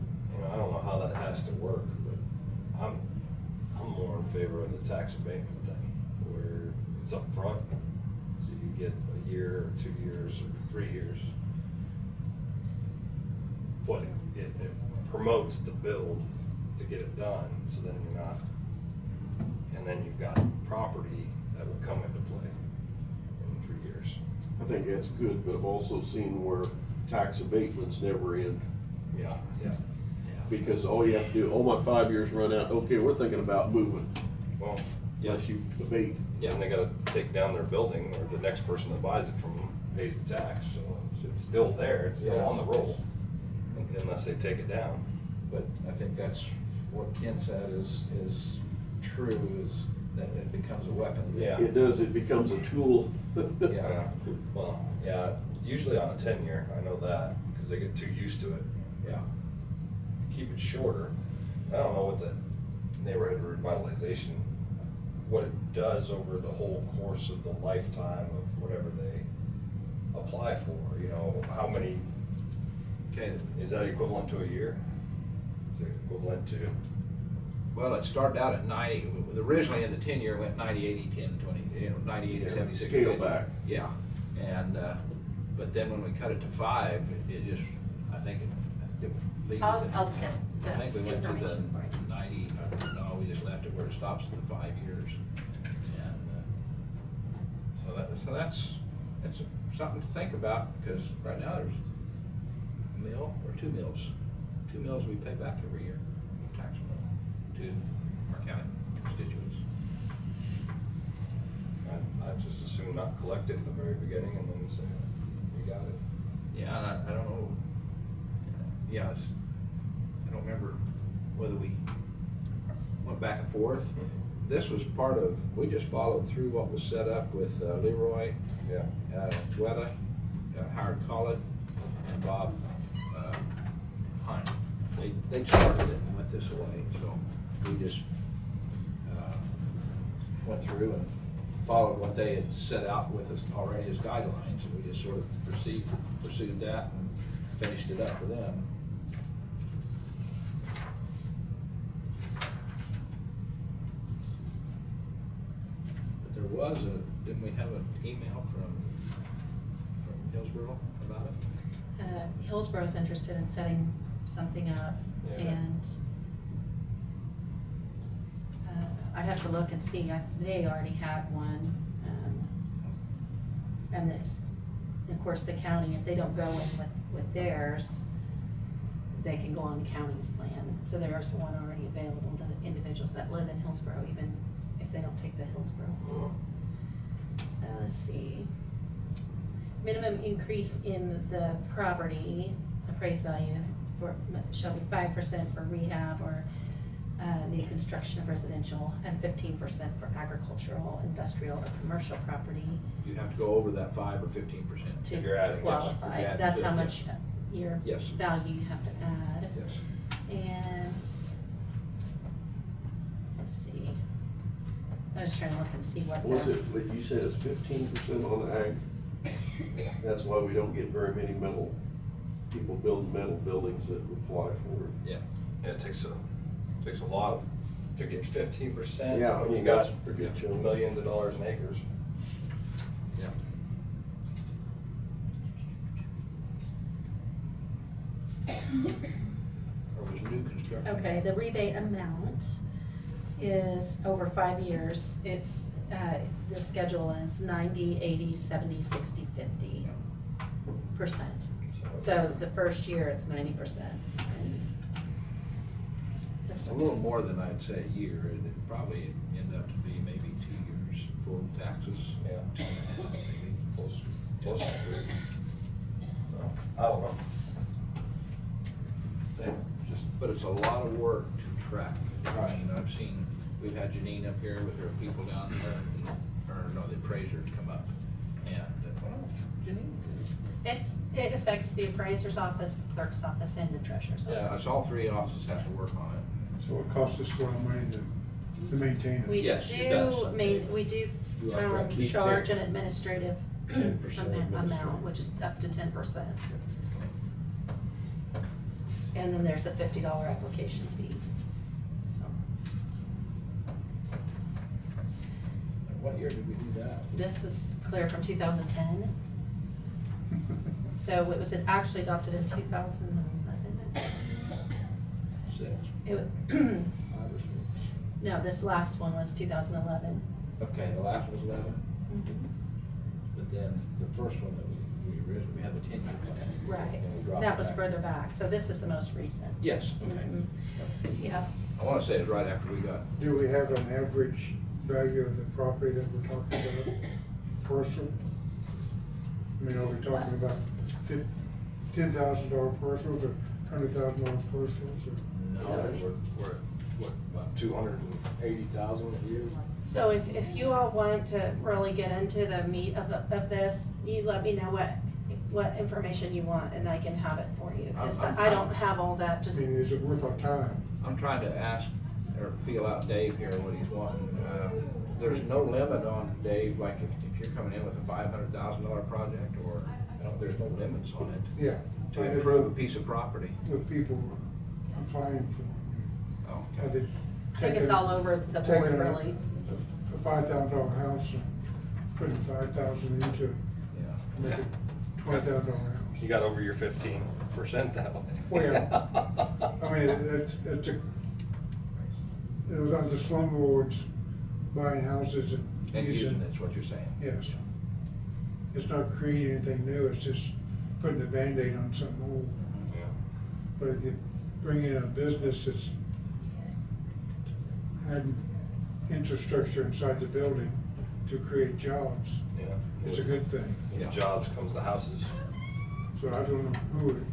I don't know how that has to work, but I'm more in favor of the tax abatement thing, where it's up front, so you get a year, or 2 years, or 3 years. What it promotes the build to get it done, so then you're not, and then you've got property that will come into play in 3 years. I think that's good, but I've also seen where tax abatements never end. Yeah. Because all you have to do, my 5 years run out, okay, we're thinking about moving, Well, unless you abate. and they gotta take down their building, or the next person that buys it from them pays the tax, so it's still there, it's still on the roll, unless they take it down. But I think that's what Ken said is true, is that it becomes a weapon. Yeah. It does, it becomes a tool. Yeah. Well, yeah, usually on a 10-year, I know that, because they get too used to it. Yeah. Keep it shorter. I don't know what the neighborhood revitalization, what it does over the whole course of the lifetime of whatever they apply for, how many, Okay, is that equivalent to a year? Is it equivalent to? well, it started out at 90, originally in the 10-year went 90, 80, 10, 20, 90, 80, Yeah, 70, 60, scale 50. back. Yeah, and, but then when we cut it to 5, it just, I think it I'll get the I think we went to the information for you. 90, no, we just left it where it stops at the 5 years. And so that's something to think about, because right now there's a mill or 2 mills. 2 mills we pay back every year, tax bill, to our county constituents. I just assume not collect it in the very beginning and then say, we got it. Yeah, and I don't know, yeah, I don't remember whether we went back and forth. This was part of, we just followed through what was set up with Leroy, Yeah. Dwetta, Howard Collett, and Bob Hine. They started it and went this way, so we just went through and followed what they had set out with us already as guidelines, and we just sort of pursued that and finished it up for them. But there was didn't we have an email from Hillsborough about it? Hillsborough's interested in setting something up, Yeah. and I'd have to look and see, they already had one. And this, of course, the county, if they don't go in with theirs, they can go on the county's plan. So there is one already available to individuals that live in Hillsborough, even if they don't take the Hillsborough. Let's see. Minimum increase in the property appraised value shall be 5% for rehab or new construction of residential, and 15% for agricultural, industrial, or commercial property You have to go over that 5 or 15%. to If you're adding, yes. qualify. If you're adding That's to how it, much yes. your Yes. value you have to add. Yes. And, let's see. I was trying to look and see what Was the, it, but you said it's 15% on the ag? That's why we don't get very many people building metal buildings that apply for it. Yeah. Yeah, it takes a lot to get 15%. Yeah, I when mean, you got that's a pretty good chunk. millions of dollars in acres. Yeah. Or was new construction? okay, the rebate amount is over 5 years. It's, the schedule is 90, 80, 70, 60, 50%. So the first year, it's 90%. It's a little more than I'd say a year. It'd probably end up to be maybe 2 years full taxes. Yeah. 2.5 maybe. Close to that. So, I don't know. But it's a lot of work to track. I mean, I've seen, we've had Janine up here with her people down there, or no, the appraisers come up. And, well, Janine, It affects the appraiser's office, the clerk's office, and the treasurer's yeah, office. it's all 3 offices have to work on it. So it costs us a lot of money to maintain it. We Yes, it does. we do You have to keep charge it. an administrative 10% amount, administrative. which is up to 10%. And then there's a $50 application fee, so. What year did we do that? This is clear from 2010. So it was actually adopted in 2011. 6. It wa- 5 or 6. No, this last one was 2011. Okay, the last was 11, Mhm. but then the first one that we originally, we had the 10-year plan. Right, And we dropped that it was back. further back, so this is the most recent. Yes, okay. Mhm. Yeah, I wanna say it was right after we got, Do we have an average value of the property that we're talking about, parcel? I mean, are we talking about $10,000 parcels or $100,000 parcels or? no, So- We're at, what, about 280,000 a year? so if you all want to really get into the meat of this, you let me know what information you want, and I can have it for you, because I'm I don't have all that, I just, mean, is it worth our time? I'm trying to ask, or feel out Dave here, what he's wanting. There's no limit on Dave, like if you're coming in with a $500,000 project, or, there's no limits on it. Yeah. To improve a piece of property. With people applying for it. Oh, I Are okay. they think it's taking- all over the board, taking really. A $5,000 house and putting 5,000 into it, Yeah. make it $20,000 house. You got over your 15% that way. Well, yeah. I mean, it's it was on the slumlords buying houses and And using using, it's what you're saying. yes. It's not creating anything new, it's just putting a Band-Aid on something old. Yeah. But if you bring in a business that's adding infrastructure inside the building to create jobs, Yeah. it's a good thing. Yeah. Jobs comes the houses. So I don't know who would,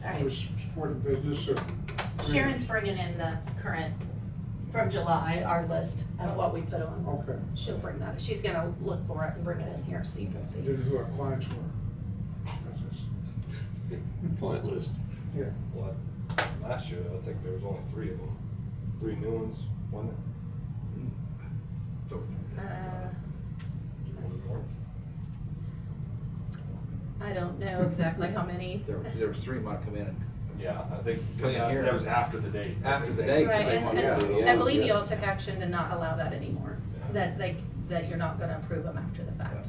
All right. was supporting business or. Sharon's bringing in the current, from July, our list of what we put on. Okay. She'll bring that, she's gonna look for it and bring it in here so you can see. Didn't know who our clients were. Client list. Yeah. What, last year, I think there was only 3 of them. 3 new ones, wasn't it? So, I don't know exactly how many. there was 3 might come in and. Yeah, I think Come in here. that was after the date. After the I think date. Right, they and, want to do, and yeah. I believe you Yeah. all took action to not allow that anymore, Yeah. that you're not gonna approve them after the fact.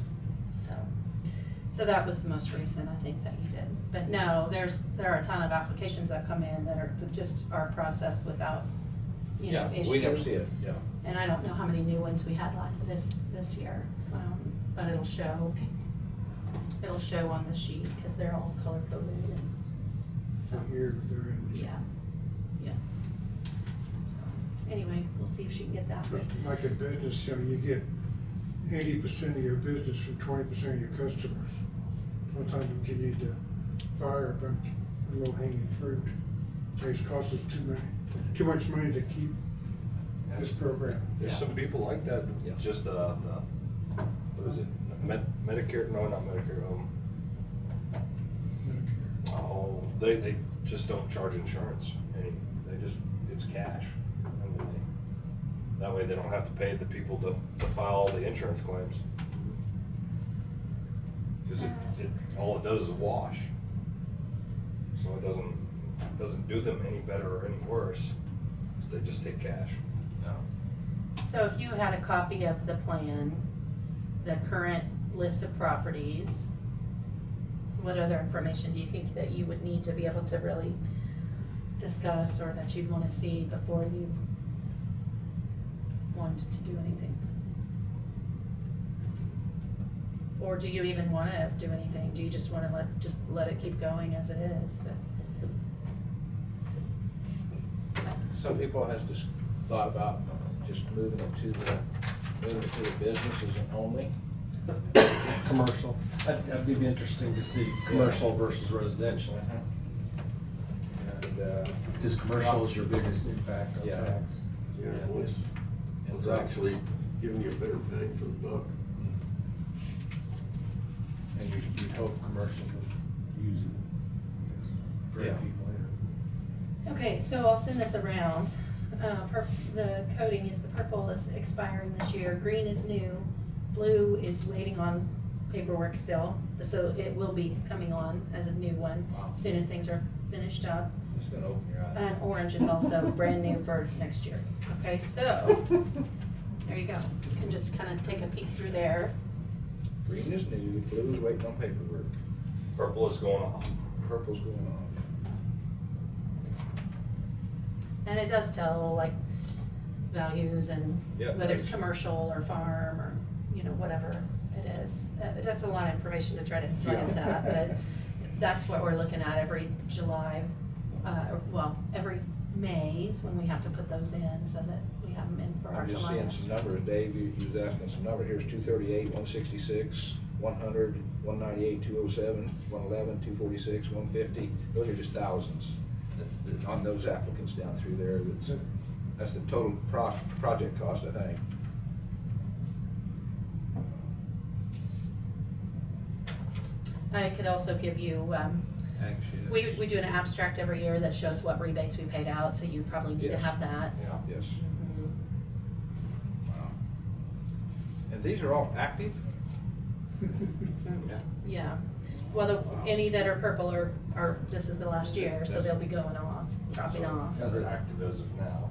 So that was the most recent, I think, that you did. But no, there are a ton of applications that come in that are processed without, Yeah, issue. we never see it, yeah. And I don't know how many new ones we had like this year, but it'll show on the sheet, because they're all color coded and, so, So here they're in. yeah. So, anyway, we'll see if she can get that. Like a business, you get 80% of your business from 20% of your customers. Sometimes you need to fire a bunch of low-hanging fruit. It costs us too many. too much money to keep this program. There's Yeah. some people like that, Yeah. just, what is it, Medicare, no, not Medicare, oh, they just don't charge insurance, they just, it's cash. And then that way they don't have to pay the people to file all the insurance claims. Cause all it does is wash. So it doesn't do them any better or any worse, they just take cash. So if you had a copy of the plan, the current list of properties, what other information do you think that you would need to be able to really discuss, or that you'd want to see before you wanted to do anything? Or do you even want to do anything? Do you just want to let it keep going as it is? But Some people has just thought about just moving it to the businesses only. Commercial. That'd be interesting to see commercial versus residential. And, Because commercial is your biggest impact on Yeah. tax. Yeah, Yeah. what's actually giving you a better bang for the buck. And you'd hope commercial would use it. For Yeah. people later. okay, so I'll send this around. The coding is the purple is expiring this year, green is new, blue is waiting on paperwork still, so it will be coming on as a new one as soon as things are finished up. It's gonna open your eyes. And orange is also brand new for next year. Okay, so, there you go. You can just kind of take a peek through there. Green is new, blue is waiting on paperwork, Purple is going off. purple's going on. And it does tell like values and Yeah, whether it's nice. commercial or farm or, whatever it is. That's a lot of information to try to glance at, but that's what we're looking at every July, every May is when we have to put those in so that we have them in for our I'm just July. seeing some numbers, Dave, you was asking some numbers, here's 238, 166, 100, 198, 207, 111, 246, 150, those are just thousands on those applicants down through there. That's the total project cost, I think. I could also give you, Actually, we do an abstract every year that shows what rebates we paid out, so you probably need to Yes. have that. Yeah. Yes. Mhm. Wow. And these are all active? Yeah, well, any that are purple are, this is the last year, so That's- they'll be going off, dropping off. Yeah, they're active as of now.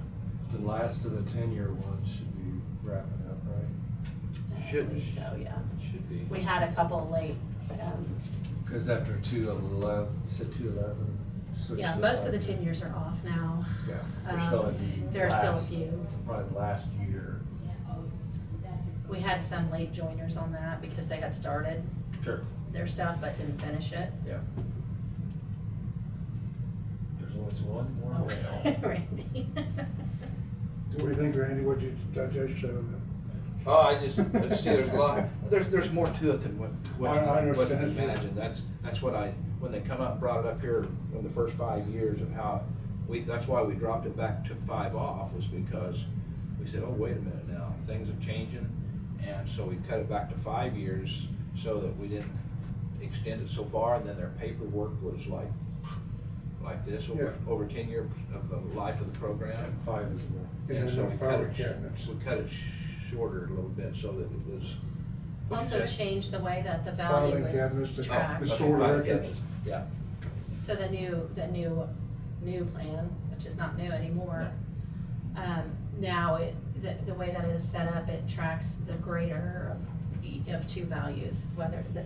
The last of the 10-year ones should be wrapping up, right? I Should. believe So, yeah. Should be. We had a couple late, Because after 211, you said 211? yeah, most of the 10 years are off now. Yeah, there's still There are still a few. Probably the last year. We had some late joiners on that because they had started Sure. their stuff but didn't finish it. Yeah. There's always one more way out. Randy. What do you think, Randy? What'd you digest out of that? Oh, I just see there's a lot, there's more to it than what I you understand. imagine. That's what when they come up and brought it up here, in the first 5 years of how, that's why we dropped it back, took 5 off, was because we said, oh, wait a minute now, things are changing. And so we cut it back to 5 years so that we didn't extend it so far, and then their paperwork was like this, over 10 years of the life of the program. 5 is more. And And then so the we file cut cabinets. it shorter a little bit so that it was. Also changed the way that the value Filing cabinets, was the- tracked. the store Filing records. cabinets, yeah. So the new plan, which is not new anymore, now the way that it is set up, it tracks the greater of 2 values, whether the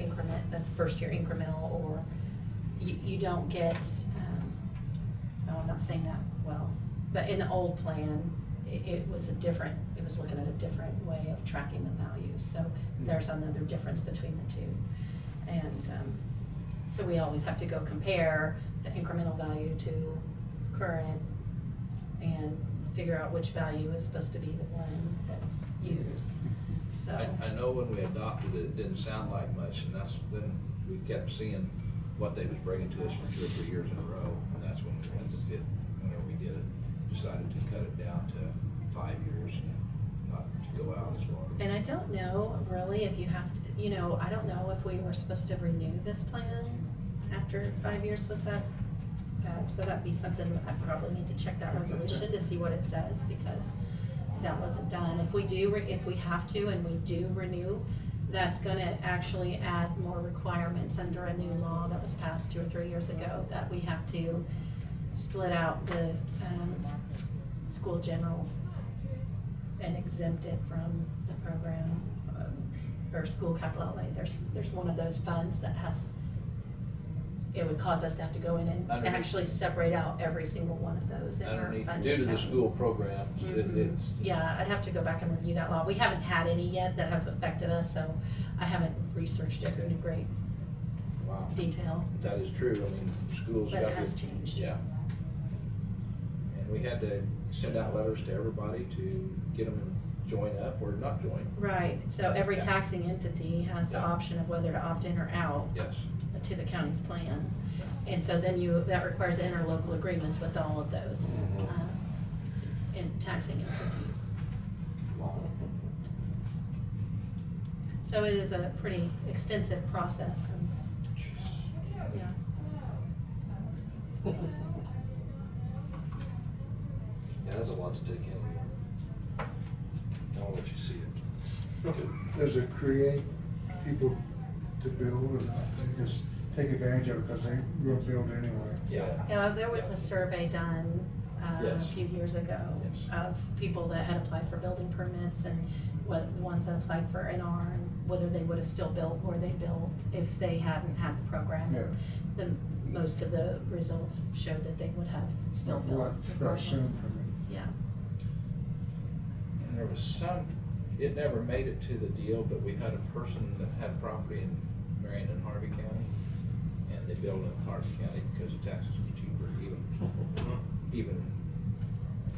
increment, the first year incremental, or you don't get, no, I'm not saying that well, but in the old plan, it was looking at a different way of tracking the values, so there's another difference between the two. And so we always have to go compare the incremental value to current and figure out which value is supposed to be the one that's used, so. I know when we adopted it, it didn't sound like much, and then we kept seeing what they was bringing to us for 2 or 3 years in a row, and that's when we went to fit, whenever we did it. decided to cut it down to 5 years, not to go out as far. And I don't know really if you have to, you know, I don't know if we were supposed to renew this plan after 5 years was up. So that'd be something I probably need to check that resolution to see what it says, because that wasn't done. If we do, if we have to and we do renew, that's gonna actually add more requirements under a new law that was passed 2 or 3 years ago, that we have to split out the school general and exempt it from the program, or school capital outlay. There's one of those funds that has, it would cause us to have to go in and Underneath. actually separate out every single one of those in our Underneath, fund due to the account. school programs, it's. Yeah, I'd have to go back and review that law. We haven't had any yet that have affected us, so I haven't researched it in great Wow. detail. That is true, I mean, schools But got it has to- changed. Yeah. And we had to send out letters to everybody to get them to join up or not join. Right, so every Yeah. taxing entity has the Yeah. option of whether to opt in or out Yes. to the county's plan. And so then that requires interlocal agreements with all of those in taxing entities. So it is a pretty extensive process, and, yeah. Yeah, that's a lot to take in. I'll let you see it. Does it create people to build, or they just take advantage of it because they will build anyway? Yeah, there was a survey done a Yes. few years ago Yes. of people that had applied for building permits, and what the ones that applied for NR, and whether they would have still built where they built if they hadn't had the program. Yeah. Most of the results showed that they would have still built What, regardless. assumed, Yeah. And there was some, it never made it to the deal, but we had a person that had property in Marion and Harvey County, and they built in Harvey County because the taxes was cheaper, even,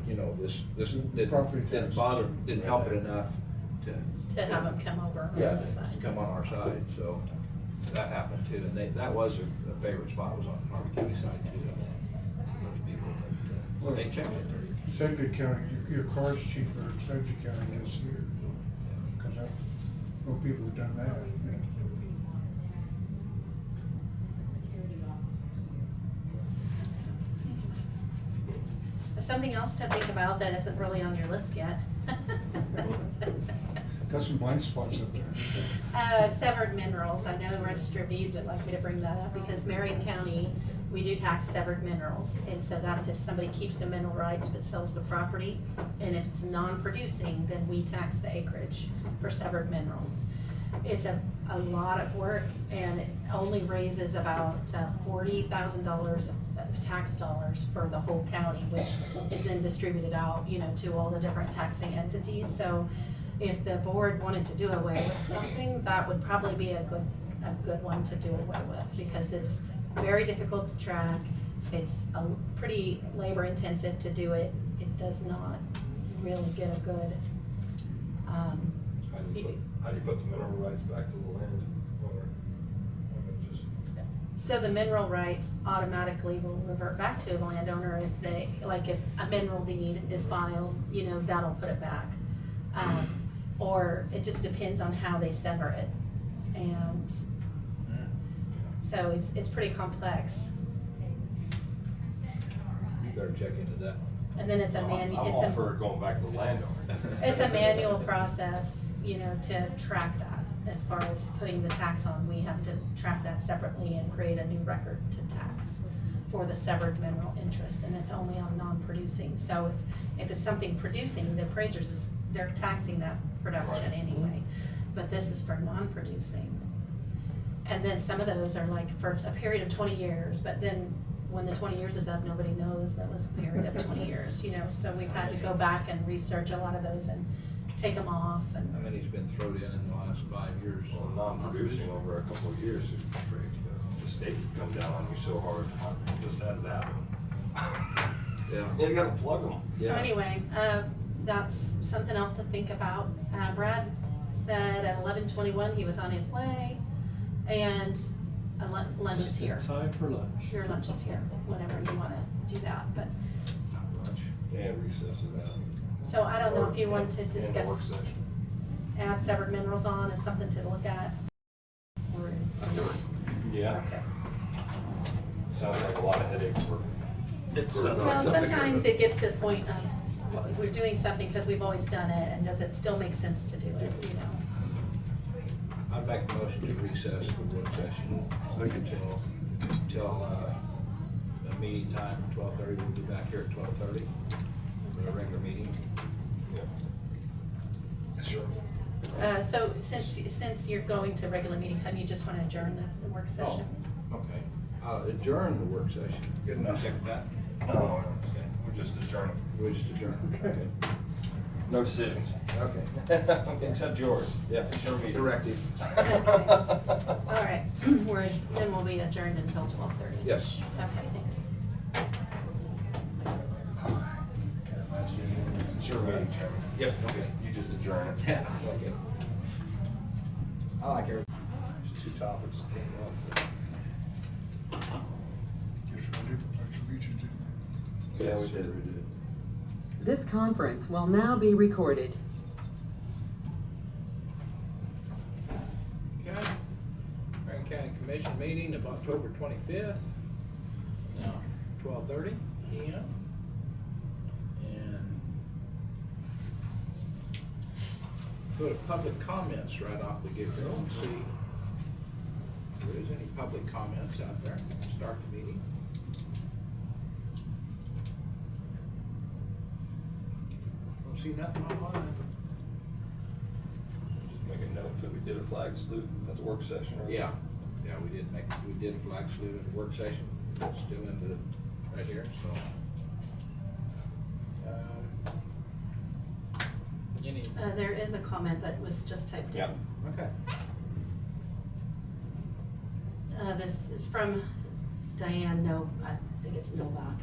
you know, this Property didn't taxes. bother, didn't help it enough To have them come over on yeah, this side. to come on our side, so that happened too, and that was a favorite spot, was on Harvey County side too. Those people, but, they checked it. Sedgwick County, your car's cheaper in Sedgwick County than this here, because I know people have done that, yeah. Something else to think about that isn't really on your list yet. Got some blind spots up there. Severed minerals, I know the Register of Deeds would like me to bring that up, because Marion County, we do tax severed minerals, and so that's if somebody keeps the mineral rights but sells the property, and if it's non-producing, then we tax the acreage for severed minerals. It's a lot of work, and it only raises about $40,000 of tax dollars for the whole county, which is then distributed out, you know, to all the different taxing entities. So if the board wanted to do away with something, that would probably be a good one to do away with, because it's very difficult to track. It's pretty labor intensive to do it. It does not really get a good, How do you put the mineral rights back to the land? Or, I mean, just, so the mineral rights automatically will revert back to the landowner if they, like if a mineral deed is filed, you know, that'll put it back. Or it just depends on how they sever it. And so it's pretty complex. You better check into that. And then it's a I'm manual, all for it going back to the landowner. it's a manual process, you know, to track that. As far as putting the tax on, we have to track that separately and create a new record to tax for the severed mineral interest, and it's only on non-producing. So if it's something producing, the appraisers they're taxing that production Right. anyway. But this is for non-producing. And then some of those are like for a period of 20 years, but then when the 20 years is up, nobody knows that was a period of 20 years, you know, so we've had to go back and research a lot of those and take them off How and, many's been thrown in the last 5 years? Well, non-producing over a couple of years, the state would come down on you so hard. Just had it happen. Yeah. You gotta plug them. so anyway, that's something else to think about. Brad said at 11:21 he was on his way, and lunch is here. Time for lunch. Your lunch is here, whenever you wanna do that, but And recess it out. So I don't know if you want to And the work discuss, session. add severed minerals on as something to look at, or not? Yeah, Okay. sounds like a lot of headaches for. It for- sounds Well, like something sometimes good. it gets to the point of, well, we're doing something because we've always done it, and does it still make sense to do it, you know? I'd make a motion to recess the work session until the meeting time, 12:30. We'll be back here at 12:30 for a regular meeting. Sure. So since you're going to regular meeting time, you just want to adjourn the work session? Oh, okay. Adjourn the work session. Good enough. Second that? No, we're just adjourning. We'll just adjourn. Okay. No decisions. Okay. Except yours. Yeah, sure me. Directive. Okay. All right, then we'll be adjourned until 12:30. Yes. Okay, thanks. Can't imagine anything else. Sure meeting, Chairman. Yep, okay, you just adjourn it. Yeah. Okay. I like every. Just two topics that came up. Guess we did Pledge Allegiance, didn't we? Yeah, we did. This conference will now be recorded. Okay. Marion County Commission meeting of October 25th. Now, 12:30 p.m. And go to public comments right off the get-go and see if there is any public comments out there. Start the meeting. Don't see nothing online. Just make a note that we did a flag salute at the work session. Right? Yeah, we did a flag salute at the work session. It's still in the, right here, so. Any, There is a comment that was just typed in. Yep. okay. This is from Diane, I think it's Novak.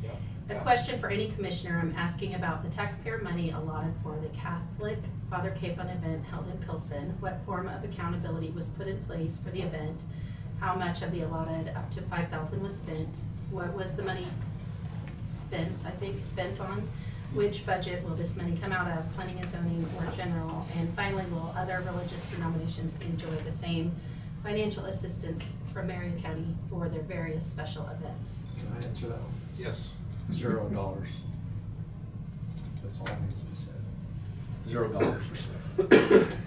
Yeah. A question for any commissioner, I'm asking about the taxpayer money allotted for the Catholic Father Capon event held in Pilsen. What form of accountability was put in place for the event? How much of the allotted up to $5,000 was spent? What was the money spent on? Which budget will this money come out of, planning and zoning or general? And finally, will other religious denominations enjoy the same financial assistance from Marion County for their various special events? Can I answer that one? Yes. $0. That's all that needs to be said. $0 for spent.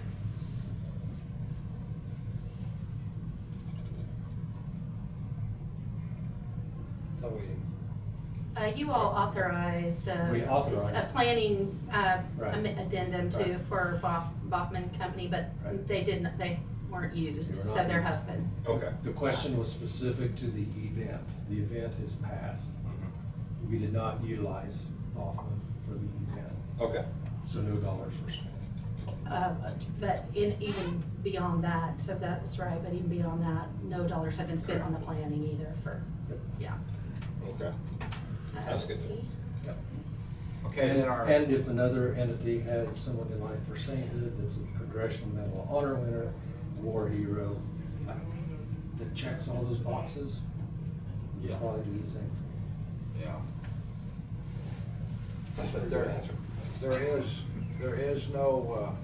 No, we didn't. You all authorized We authorized. a planning Right. addendum to, Right. for Baughman Company, but Right. they weren't used, They were so not there used. has been. Okay. The question was specific to the event. The event is passed. We did not utilize Hoffman for the event, Okay. so no dollars were spent. But even beyond that, so that's right, but even beyond that, no dollars have been spent on the planning either for, Yep. yeah. Okay. That's Let's good. see. Yep. Okay, and then our. And if another entity has someone in line for sainthood that's a Congressional Medal of Honor winner, war hero, that checks all those boxes, you'll Yeah. probably do the same thing. Yeah. That's a But very good answer. there is no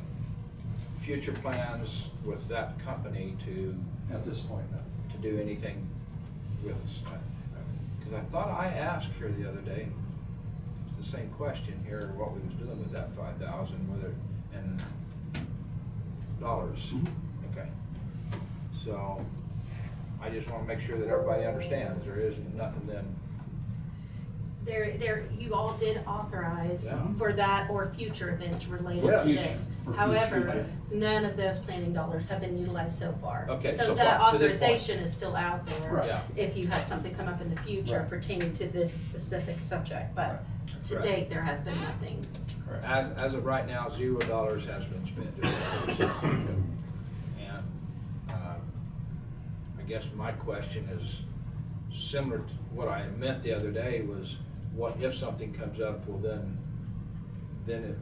future plans with that company to At this point, no. do anything with us. Because I thought I asked her the other day, the same question here, what we was doing with that 5,000, whether, and dollars. Okay. So, I just wanna make sure that everybody understands, there is nothing then. You all did authorize Yeah. for that or future events related For to future, this. for However, future. none of those planning dollars have been utilized so far. Okay, So so that far, to this point. authorization is still out there. Right. Yeah. If you had something come up in the future Right. pertaining to this specific subject, but to Right. date, there has been nothing. Correct. As of right now, $0 has been spent. And, I guess my question is similar to what I meant the other day was, what if something comes up, well then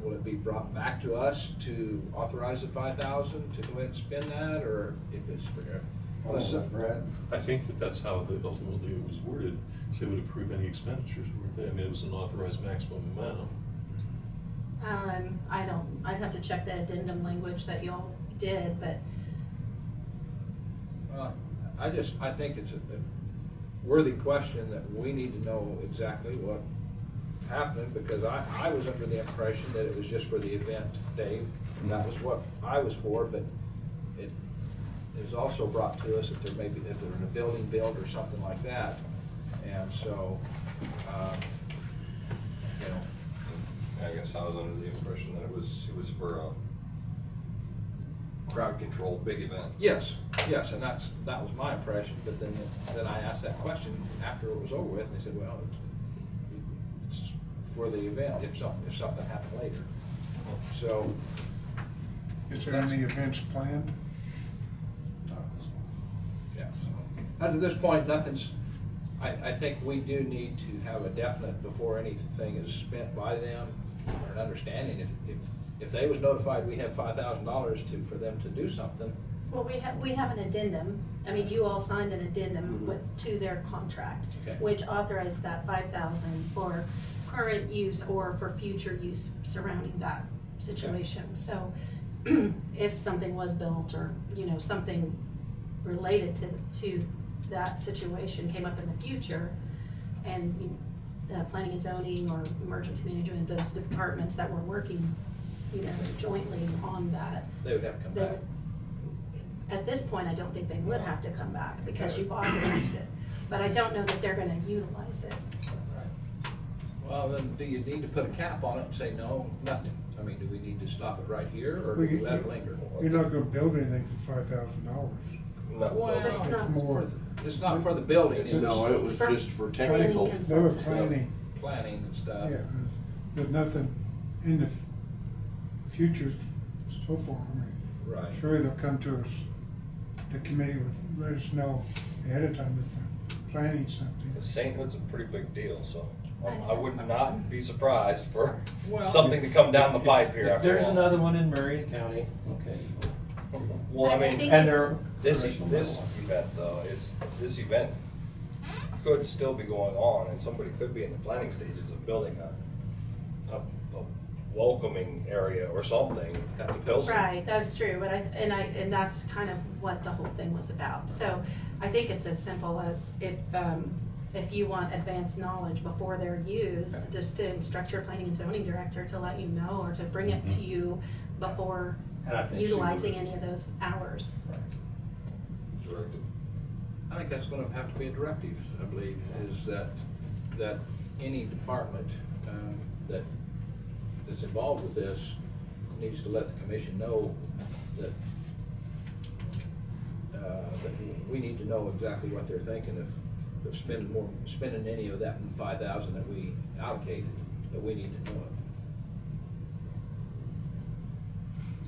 will it be brought back to us to authorize the 5,000 to go ahead and spend that, or if it's for, Brad? I think that that's how it ultimately was worded, so it would approve any expenditures, weren't they? I mean, it was an authorized maximum amount. I'd have to check the addendum language that y'all did, but Well, I think it's a worthy question that we need to know exactly what happened, because I was under the impression that it was just for the event, Dave. And that was what I was for, but it is also brought to us that if there's a building built or something like that. And so, you know, I guess I was under the impression that it was for a crowd control big event. yes, and that was my impression, but then I asked that question after it was over with, and they said, well, it's for the event, if something happened later. So. Is there any events planned? Yes. As of this point, nothing's, I think we do need to have a definite, before anything is spent by them, or an understanding. If they was notified we had $5,000 for them to do something. well, we have an addendum. I mean, you all signed an addendum to their contract, Okay. which authorized that 5,000 for current use or for future use surrounding that situation. So if something was built, or, you know, something related to that situation came up in the future, and planning and zoning or emergency management, those departments that were working, you know, jointly on that, They would have to come they back. would, at this point, I don't think they would have to come back, because Okay. you've authorized it. But I don't know that they're gonna utilize it. Well, then, do you need to put a cap on it and say, no, nothing? I mean, do we need to stop it right here, or do we let it linger? You're not gonna build anything for $5,000. No, Well, It's not. it's not for the building, it's No, it was It's for just for planning technical. They were consultant. planning, planning and stuff. yeah, there's nothing in the future so far. I mean, Right. surely they'll come to us, the committee would let us know ahead of time if they're planning something. Sainthood's a pretty big deal, so I I would not be surprised for Well- something to come down the pipe here If after a there's while. another one in Marion County, okay. Well, I I mean, think And it's- they're. this professional event though, this event could still be going on, and somebody could be in the planning stages of building a welcoming area or something at the Pilsen. Right, that's true, but and that's kind of what the whole thing was about. So I think it's as simple as if you want advanced knowledge before they're used, just to instruct your planning and zoning director to let you know, or to bring it to you before And I think she utilizing would. any of those hours. Directed. I think that's gonna have to be a directive, I believe, is that any department that's involved with this needs to let the commission know that we need to know exactly what they're thinking of spending any of that $5,000 that we allocated, that we need to know it.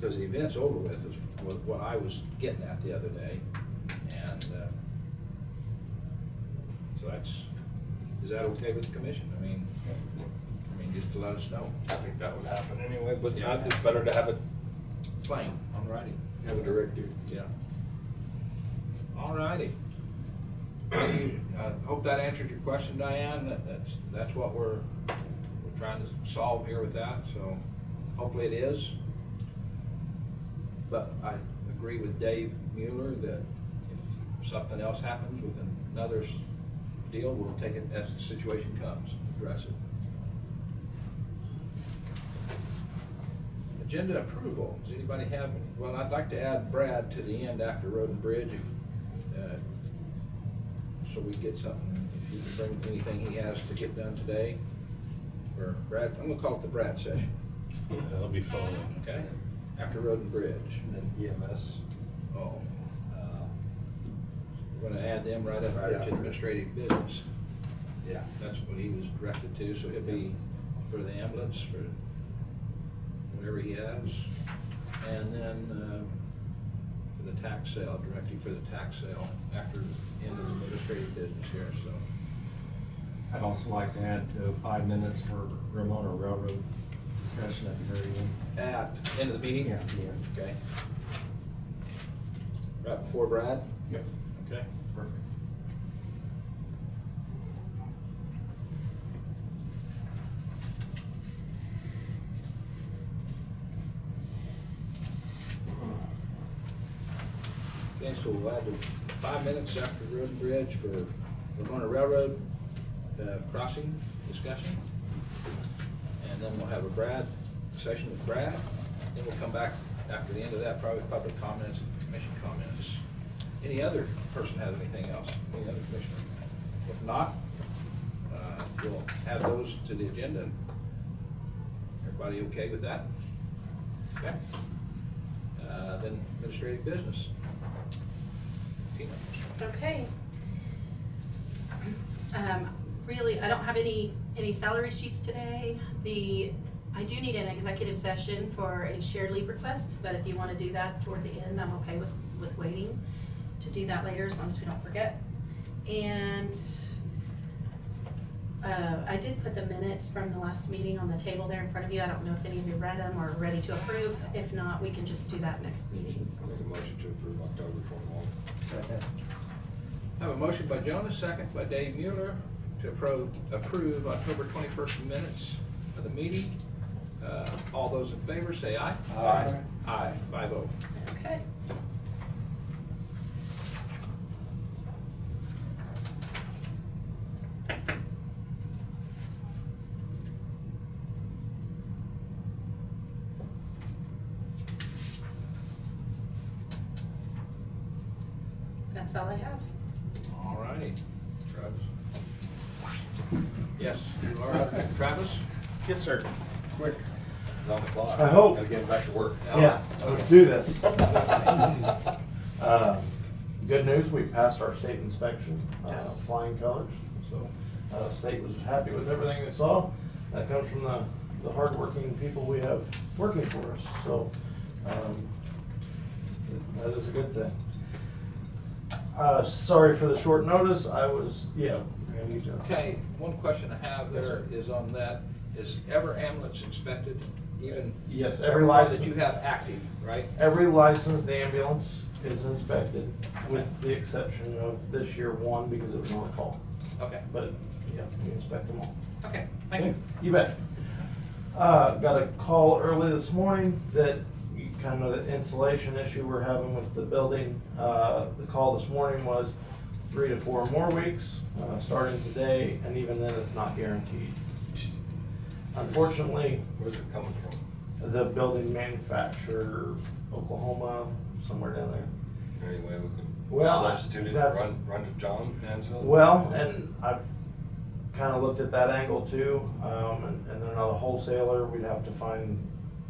Because the event's over with, is what I was getting at the other day, and so is that okay with the commission? I mean, just to let us know. I think that would happen anyway, but Yeah. it's better to have it Plain, on writing. have a directive. Yeah. All righty. I hope that answers your question, Diane. That's what we're trying to solve here with that, so hopefully it is. But I agree with Dave Mueller that if something else happens with another deal, we'll take it as the situation comes, address it. Agenda approval, does anybody have, well, I'd like to add Brad to the end after Road and Bridge, so we get something, if you can bring anything he has to get done today. Or Brad, I'm gonna call it the Brad session, That'll be fine. okay? After Road and Bridge. And then EMS. Oh. We're gonna add them right up there to administrative business. Yeah. That's what he was directed to, so he'll be for the ambulance, for whatever he has. And then for the tax sale, directly for the tax sale after the end of the administrative business here, so. I'd also like to add 5 minutes for Ramona Railroad discussion at the very end. At the end of the meeting? Yeah, at the end. Okay. Right before Brad? Yep. Okay, perfect. Okay, so we'll add the 5 minutes after road and bridge for Ramona Railroad crossing discussion. And then we'll have a session with Brad. Then we'll come back after the end of that, probably public comments and commission comments. Any other person has anything else? Any other commissioner? If not, we'll add those to the agenda. Everybody okay with that? Okay. Then administrative business. Tina. Okay. Really, I don't have any salary sheets today. I do need an executive session for a shared leave request, but if you want to do that toward the end, I'm okay with waiting to do that later, as long as we don't forget. And I did put the minutes from the last meeting on the table there in front of you. I don't know if any of you read them or are ready to approve. If not, we can just do that next meeting. So. Make a motion to approve October 21. Second. I have a motion by Jonas, second by Dave Mueller to approve October 21st minutes of the meeting. All those in favor say aye. Aye. Aye, 5-0. Okay. That's all I have. All righty. Travis? Yes, you are. Travis? Yes, sir. Quick. It's on the clock. I hope. Gotta get back to work. Yeah, let's do this. Good news, we passed our state inspection, Yes. flying colors. So, state was happy with everything they saw. That comes from the hardworking people we have working for us. So, that is a good thing. Sorry for the short notice. I need to. Okay, one question I have there is on that, is ever ambulance inspected, even? Yes, every one license. that you have active, right? Every licensed ambulance is inspected, with the exception of this year one because it was on a call. Okay, But, yeah, we inspect them all. okay, thank you. You bet. Got a call early this morning that kind of the insulation issue we're having with the building. The call this morning was 3 to 4 more weeks, starting today, and even then it's not guaranteed. Unfortunately, Where's it coming from? the building manufacturer, Oklahoma, somewhere down there. Any way we could Well, substitute it, that's- run to John Mansfield? Well, and I've kind of looked at that angle too, and they're not a wholesaler, we'd have to find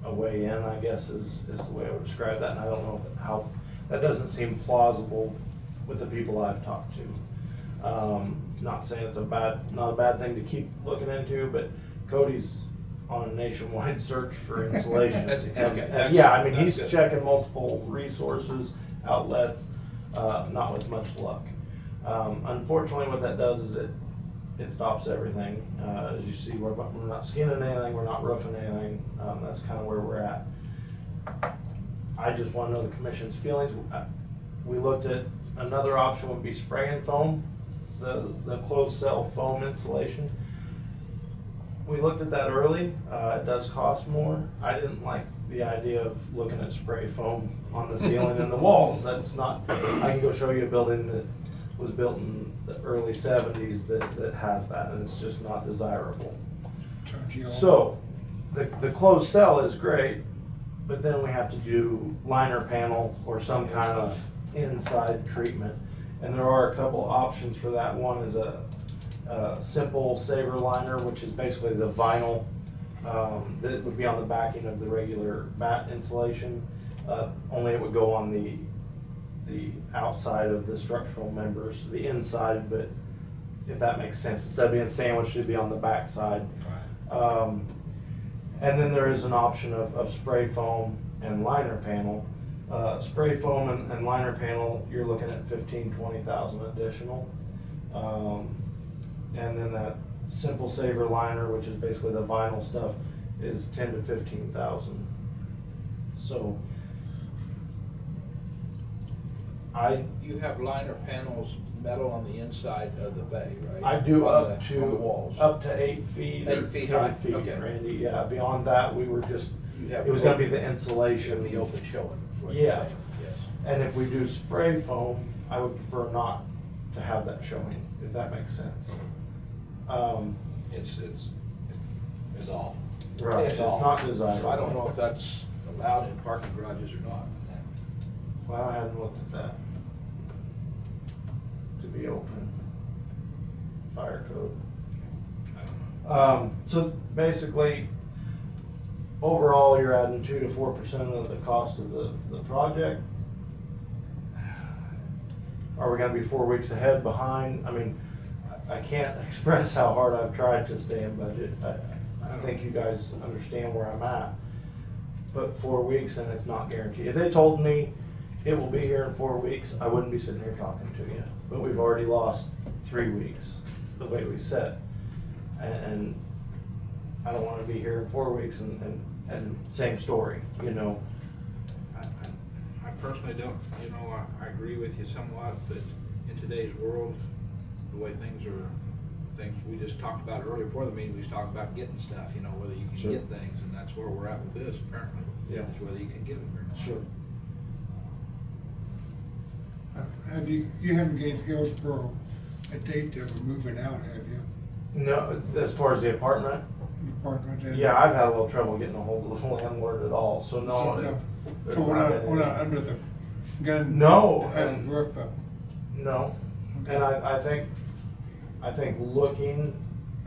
a way in, I guess, is the way I would describe that, and I don't know how, that doesn't seem plausible with the people I've talked to. Not saying it's not a bad thing to keep looking into, but Cody's on a nationwide search for insulation. That's it. And- Okay, and yeah, I mean, that's he's good. checking multiple resources, outlets, not with much luck. Unfortunately, what that does is it stops everything. As you see, we're not skinning anything, we're not roofing anything. That's kind of where we're at. I just want to know the commission's feelings. We looked at, another option would be spray and foam, the closed cell foam insulation. We looked at that early. It does cost more. I didn't like the idea of looking at spray foam on the ceiling and the walls. That's not, I can go show you a building that was built in the early 70s that has that, and it's just not desirable. So, the closed cell is great, but then we have to do liner panel or some kind of inside treatment. And there are a couple options for that. One is a simple saver liner, which is basically the vinyl that would be on the backing of the regular mat insulation. Only it would go on the outside of the structural members, the inside, but if that makes sense, instead of being sandwiched, it'd be on the back side. And then there is an option of spray foam and liner panel. Spray foam and liner panel, you're looking at 15,000 to 20,000 additional. And then that simple saver liner, which is basically the vinyl stuff, is 10 to 15,000. So You have liner panels, metal on the inside of the bay, right? I do On up the- on the to, walls. up to 8 feet. 8 or feet 10 high? feet, Okay. Randy, yeah, beyond that, we were just, You have it was gonna be open- the insulation. The open showing. is what you're Yeah. saying, Yes. And if we do spray foam, I would prefer not to have that showing, if that makes sense. It's off. Right, it's not desirable. I don't know if that's allowed in parking garages or not. Well, I hadn't looked at that. To be open. Fire code. So basically, overall, you're adding 2 to 4% of the cost of the project. Are we gonna be 4 weeks ahead, behind? I mean, I can't express how hard I've tried to stay in budget. I think you guys understand where I'm at. But 4 weeks and it's not guaranteed. If they told me it will be here in 4 weeks, I wouldn't be sitting here talking to you. But we've already lost 3 weeks, the way we said. And I don't wanna be here in 4 weeks and same story, you know? I personally don't, I agree with you somewhat, but in today's world, the way things we just talked about earlier before the meeting, we was talking about getting stuff, whether you can Sure. get things, and that's where we're at with this, apparently. Yeah. Is whether you can get them or not. Sure. You haven't gave Hillsborough a date that we're moving out, have you? No, as far as the apartment, Apartment and- yeah, I've had a little trouble getting a hold of the landlord at all, so no. there's So we're not not any- under the gun? No, to have a and- roof up? No, and I think looking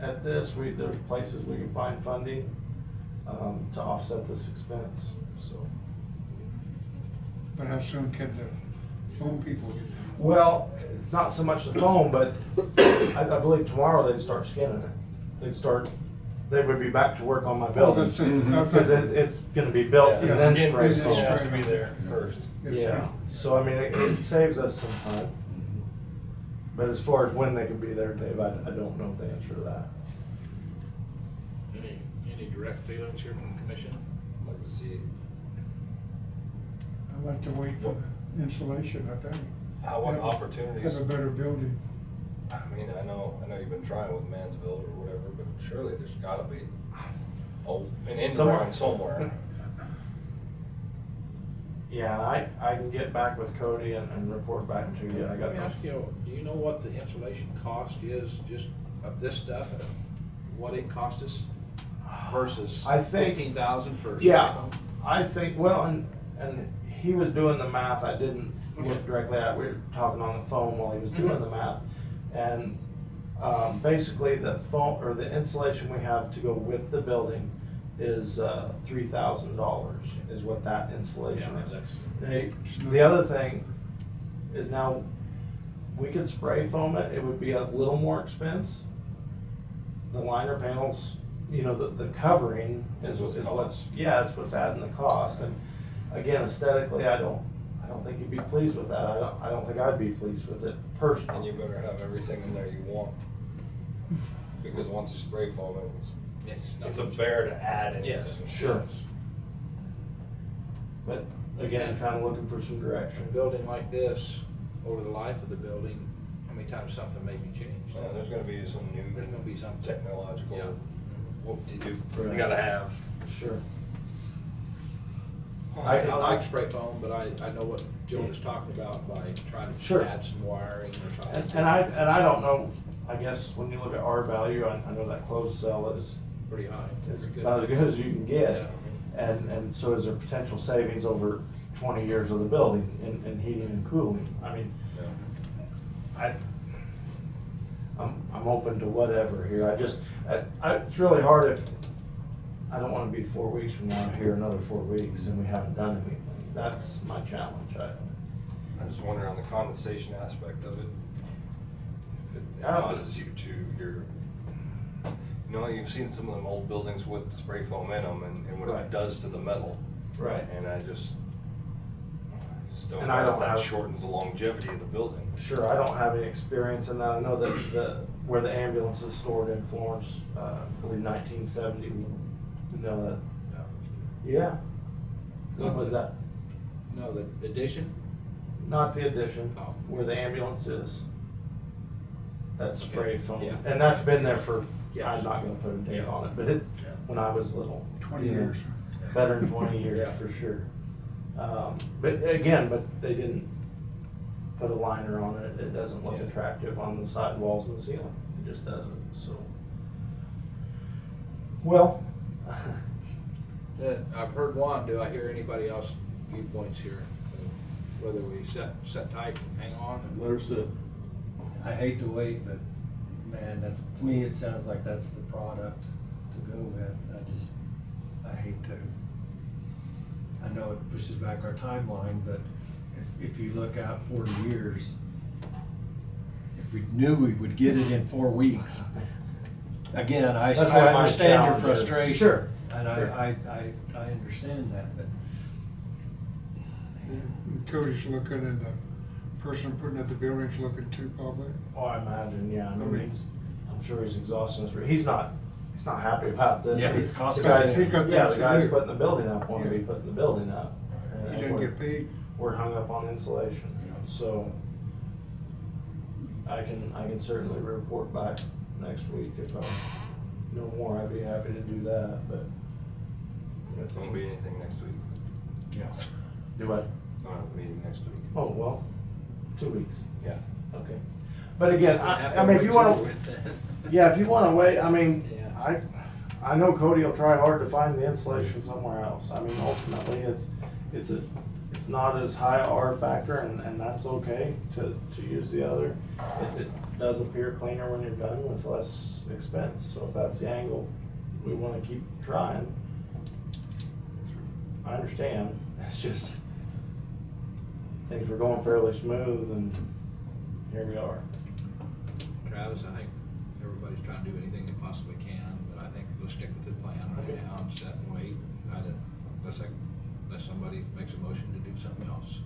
at this, there's places we can find funding, to offset this expense, so. But how soon can the phone people get there? Well, it's not so much the foam, but I believe tomorrow they'd start skinning it. They would be back to work on my Oh, building. that's it. Because it's gonna be built and Yeah, then skin- spray is it foam. spray? Has to be there first. Yes, Yeah, sir. so I mean, it saves us some time. But as far as when they could be there, Dave, I don't know the answer to that. Any direct feelings here from the commission? I'd like to see I'd like to wait for the insulation, I think. what Have- opportunities. Have a better building. I mean, I know you've been trying with Mansville or whatever, but surely there's gotta be an end around somewhere. Yeah, I can get back with Cody and report back to you. I Let got me ask you, do you know what the insulation cost is, just of this stuff, and what it cost us versus I think- 15,000 for? Yeah, spray foam? I think, well, and he was doing the math, I didn't look Okay. directly at, we were talking on the phone while he was doing Mhm. the math. And, basically the foam, or the insulation we have to go with the building is, $3,000 is what that insulation Yeah, is. that's- The other thing is now, we could spray foam it would be a little more expense. The liner panels, the covering is Is what what's, costs. yeah, it's what's adding the cost. And again, aesthetically, I don't think you'd be pleased with that. I don't think I'd be pleased with it And personally. you better have everything in there you want. Because once you spray foam it, it's a bear to add anything. Yes. Sure. But again, kind of looking for some A direction. building like this, over the life of the building, how many times something may be changed? Yeah, there's gonna be some new. There's gonna be some technological Yeah. whoop-de-doo Right. you gotta have. Sure. I like spray foam, but I know what Joe was talking about by trying Sure. to add some wiring or something. And I don't know, I guess when you look at our value, I know that closed cell is Pretty high. it's Pretty good. about as good as you can get. Yeah. And so is there potential savings over 20 years of the building in heating and cooling? I mean, I'm open to whatever here. It's really hard if, I don't wanna be 4 weeks from now here another 4 weeks and we haven't done anything. That's my challenge. I just wonder on the condensation aspect of it, if it I don't- causes you to, you've seen some of them old buildings with spray foam in them and what Right. it does to the metal. Right. And I just don't And I know don't if that have- shortens the longevity of the building. Sure, I don't have any experience in that. I know that where the ambulance is stored in Florence, I believe 1970, we know that. Yeah. When was that? No, the addition? not the addition, Oh. where the ambulance is. That spray Okay, foam, yeah. and that's been there for, Yes. I'm not gonna put a date on it, but it, Yeah. when I was little. 20 Yeah. years. Better than 20 years, Yeah. for sure. But again, they didn't put a liner on it, it doesn't look Yeah. attractive on the side walls and the ceiling, it just doesn't, so. Well, I've heard one, do I hear anybody else viewpoints here? Whether we set tight and hang on and There's a, I hate to wait, but man, that's, to me, it sounds like that's the product to go with. I hate to. I know it pushes back our timeline, but if you look out 40 years, if we knew we would get it in 4 weeks, again, I That's where my understand your challenge is. frustration. Sure. And Sure. I understand that, but And Cody's looking and the person putting up the building's looking too probably. oh, I imagine, yeah, I mean, mean- I'm sure he's exhausting his, he's not happy about this. Yeah, it's The costing guys- us. He's got Yeah, things the to guys do. putting the building up want to be Yeah. putting the building up. He And doesn't we're- get paid. We're hung up on insulation, so I can certainly report back next week if I know more, I'd be happy to do that, but. There won't be anything next week. yeah. Do what? Don't have a meeting next week. Oh, well, 2 weeks, Yeah. okay. But again, I mean, if you wanna, yeah, if you wanna wait, I mean, Yeah. I know Cody will try hard to find the insulation somewhere else. I mean, ultimately, it's not as high a R factor, and that's okay to use the other. It does appear cleaner when you're done with less expense, so if that's the angle we wanna keep trying. I understand, it's just, things were going fairly smooth, and here we are. Travis, I think everybody's trying to do anything they possibly can, but I think we'll stick with the plan right now and set and wait. Unless somebody makes a motion to do something else.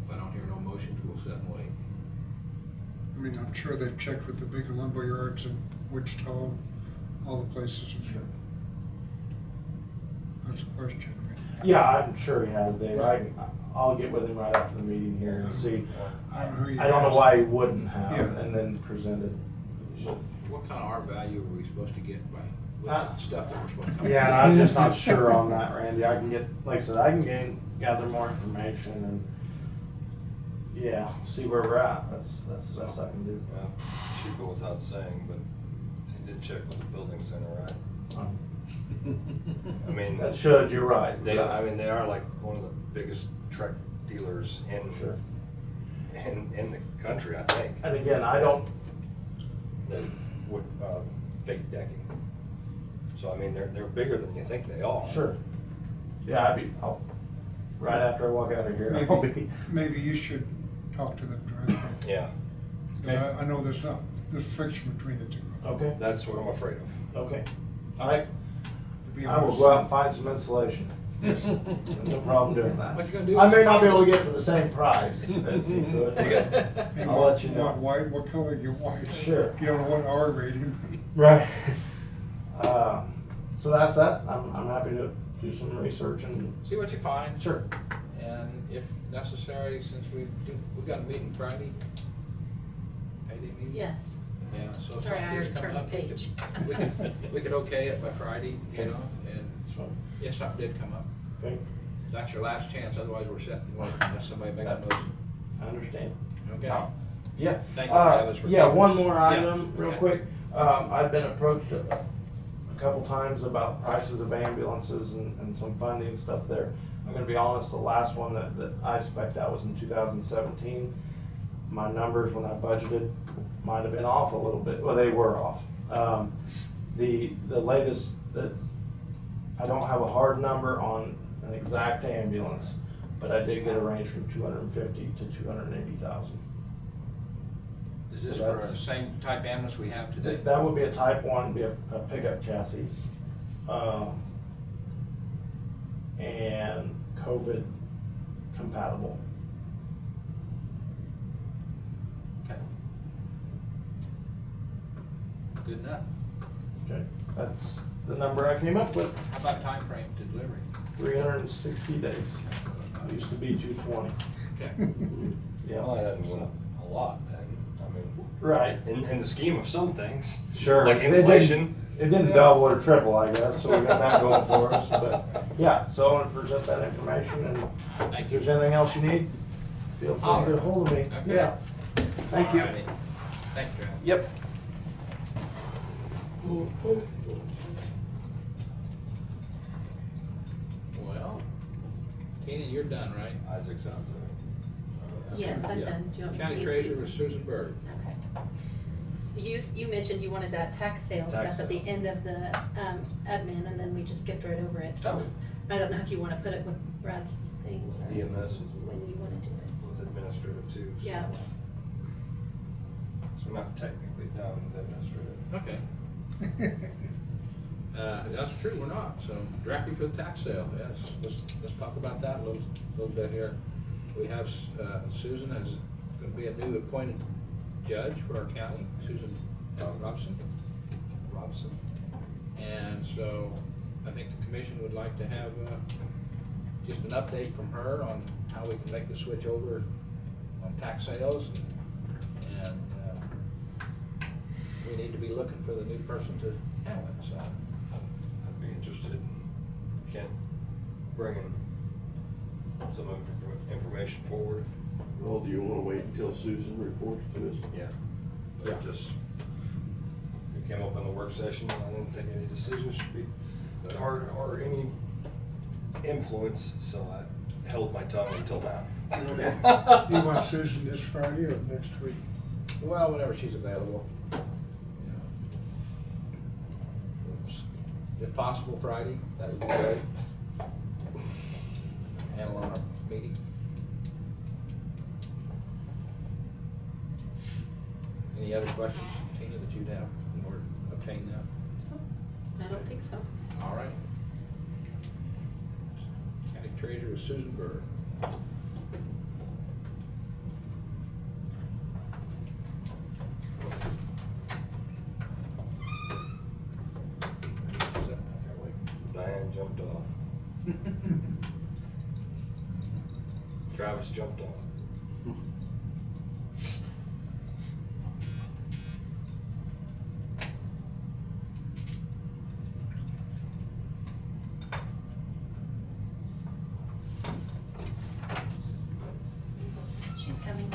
If I don't hear no motions, we'll set and wait. I mean, I'm sure they've checked with the big lumber yards in Wichita, all the places. Sure. That's a question. I mean, Yeah, I'm sure he has, Dave. I'll get with him right after the meeting here and see. I don't know who he I don't know has. why he wouldn't have, Yeah. and then present it. What kind of R value are we supposed to get by, with Uh, the stuff that we're supposed to? Yeah, and I'm just not sure on that, Randy. I can get, like I said, I can gather more information and, yeah, see where we're at. That's the best I can do. Well, should go without saying, but they did check with the building center, right? I mean. That should, you're right. They are like one of the biggest truck dealers Sure. in the country, I think. And again, I don't, With, big decking. So, I mean, they're bigger than you think they are. sure. Yeah, right after I walk out of here, I'll be. Maybe you should talk to them directly. Yeah, 'Cause I know there's friction between the two. Okay, that's what I'm afraid of. okay. To be I will honest. go out and find some insulation. No problem doing that. What you gonna do I is may not be find- able to get for the same price as he could. but Hey, I'll let you know. What white, what color you white? Sure. You don't know what R rating. Right. So that's that. I'm happy to do some research and. See what you find. Sure. And if necessary, since we've got a meeting Friday, payday meeting? Yes. Yeah, so if Sorry, I something already is coming turned up, the page. we could okay it by Friday, you Okay. know, and So, if something did come up, okay, that's your last chance, otherwise we're set and wait unless somebody makes a motion. I understand. Okay? Yeah. Thank you, Travis, for Yeah, coming. one more Yeah, item, real okay. quick. I've been approached a couple times about prices of ambulances and some funding stuff there. I'm gonna be honest, the last one that I spec'd out was in 2017. My numbers when I budgeted might have been off a little bit, well, they were off. The latest, that I don't have a hard number on an exact ambulance, but I did get a range from 250 to 280,000. Is this So for the that's- same type ambulance we have today? That would be a type 1, be a pickup chassis. And COVID compatible. Okay. Good enough. Okay, that's the number I came up with, How about time frame to delivery? 360 days. Used to be 220. Okay. Yeah. Well, that doesn't went up a lot then, I mean, Right. in the scheme of some things. Sure. Like It didn't- inflation. It didn't double or triple, I guess, so we got that going for us, but, yeah, so I want to present that information, and if there's anything else you need, feel free to get a hold of me. Okay. Yeah. Thank you. Alrighty. Thank you. Yep. Well, Keenan, you're done, right? Isaac's out there. Yes, I'm Yeah. done. Do you want me to County see if Treasurer Susan- is Susan Bird. Okay. You mentioned you wanted that tax sale Tax stuff at the sale. end of the admin, and then we just skipped right over it, so Oh. I don't know if you wanna put it with Brad's things or EMS when you wanna do was it. administrative too. so- Yeah, it was. So we're not technically done with administrative. Okay. That's true, we're not, so directly for the tax sale, yes, let's talk about that a little bit here. We have, Susan is gonna be a new appointed judge for our county, Susan Robson. And so, I think the commission would like to have, just an update from her on how we can make the switch over on tax sales, and we need to be looking for the new person to handle it, so. I'd be interested in Kent bringing some information forward. Well, do you wanna wait until Susan reports to us? Yeah. Yeah. But just, it came up in the work session, and I didn't think any decisions should be, or any influence, so I held my tongue until now. You want Susan this Friday or next week? Well, whenever she's available. If possible, Friday, that would be great. Handle on our meeting. Any other questions, Tina, that you'd have in order to obtain that? I don't think so. All right. County Treasurer is Susan Bird. Diane jumped off. Travis jumped off. She's coming.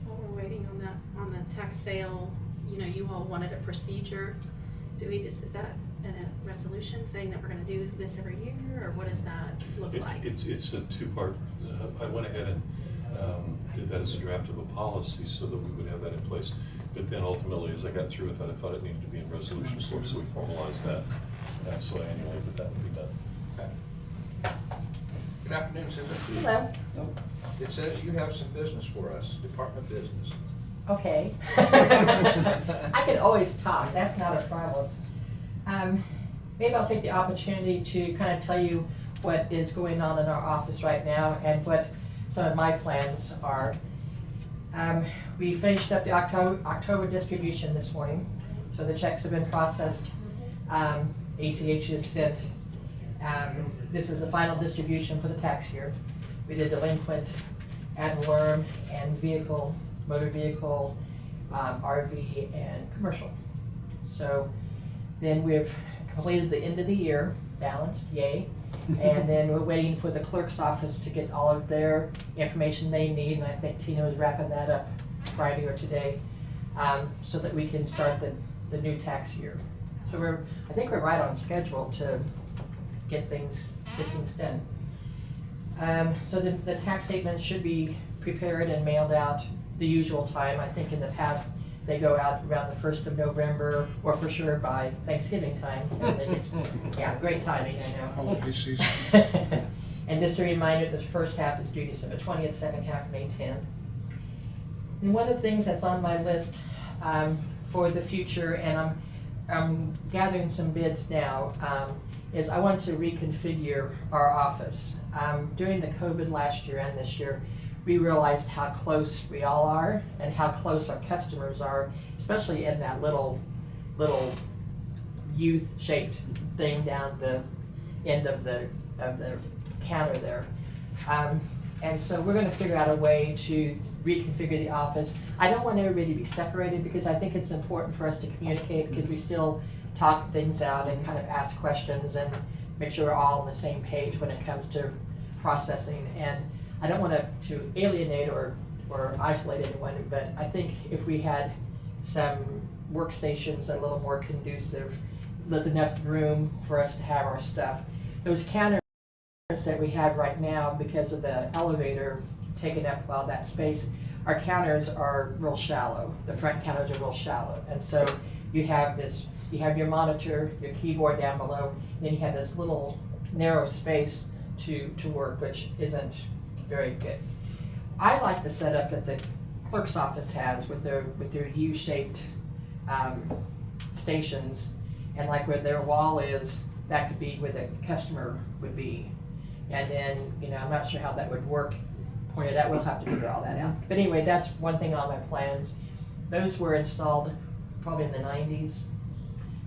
While we're waiting on the tax sale, you all wanted a procedure. Is that in a resolution saying that we're gonna do this every year, or what does that look like? It's a two-part. I went ahead and did that as a draft of a policy so that we would have that in place. But then ultimately, as I got through with that, I thought it needed to be in resolution form, so we formalized that. So annually, but that would be done. Okay. Good afternoon, Susan. Hello. It says you have some business for us, department business. Okay. I can always talk, that's not a problem. Maybe I'll take the opportunity to kind of tell you what is going on in our office right now and what some of my plans are. We finished up the October distribution this morning, so the checks have been processed. ACH is sent. This is the final distribution for the tax year. We did delinquent, ad valorem, and vehicle, motor vehicle, RV, and commercial. So then we've completed the end of the year, balanced, yay. And then we're waiting for the clerk's office to get all of their information they need, and I think Tina was wrapping that up Friday or today, so that we can start the new tax year. So I think we're right on schedule to get things done. So the tax statement should be prepared and mailed out the usual time. I think in the past, They go out around the 1st of November, or for sure by Thanksgiving time. Everything gets, yeah, great timing, I know. Holiday season. And just a reminder, the first half is due December 20th, second half May 10th. And one of the things that's on my list for the future, and I'm gathering some bids now, is I want to reconfigure our office. During the COVID last year and this year, we realized how close we all are and how close our customers are, especially in that little youth-shaped thing down the end of the counter there. And so we're gonna figure out a way to reconfigure the office. I don't want everybody to be separated because I think it's important for us to communicate, because we still talk things out and kind of ask questions and make sure we're all on the same page when it comes to processing. And I don't want to alienate or isolate anyone, but I think if we had some workstations that are a little more conducive, with enough room for us to have our stuff. Those counters that we have right now, because of the elevator taking up all that space, our counters are real shallow. The front counters are real shallow. And so you have your monitor, your keyboard down below, and then you have this little narrow space to work, which isn't very good. I like the setup that the clerk's office has with their U-shaped stations, and like where their wall is, that could be where the customer would be. And then, I'm not sure how that would work pointed out. We'll have to figure all that out. But anyway, that's one thing on my plans. Those were installed probably in the 90s.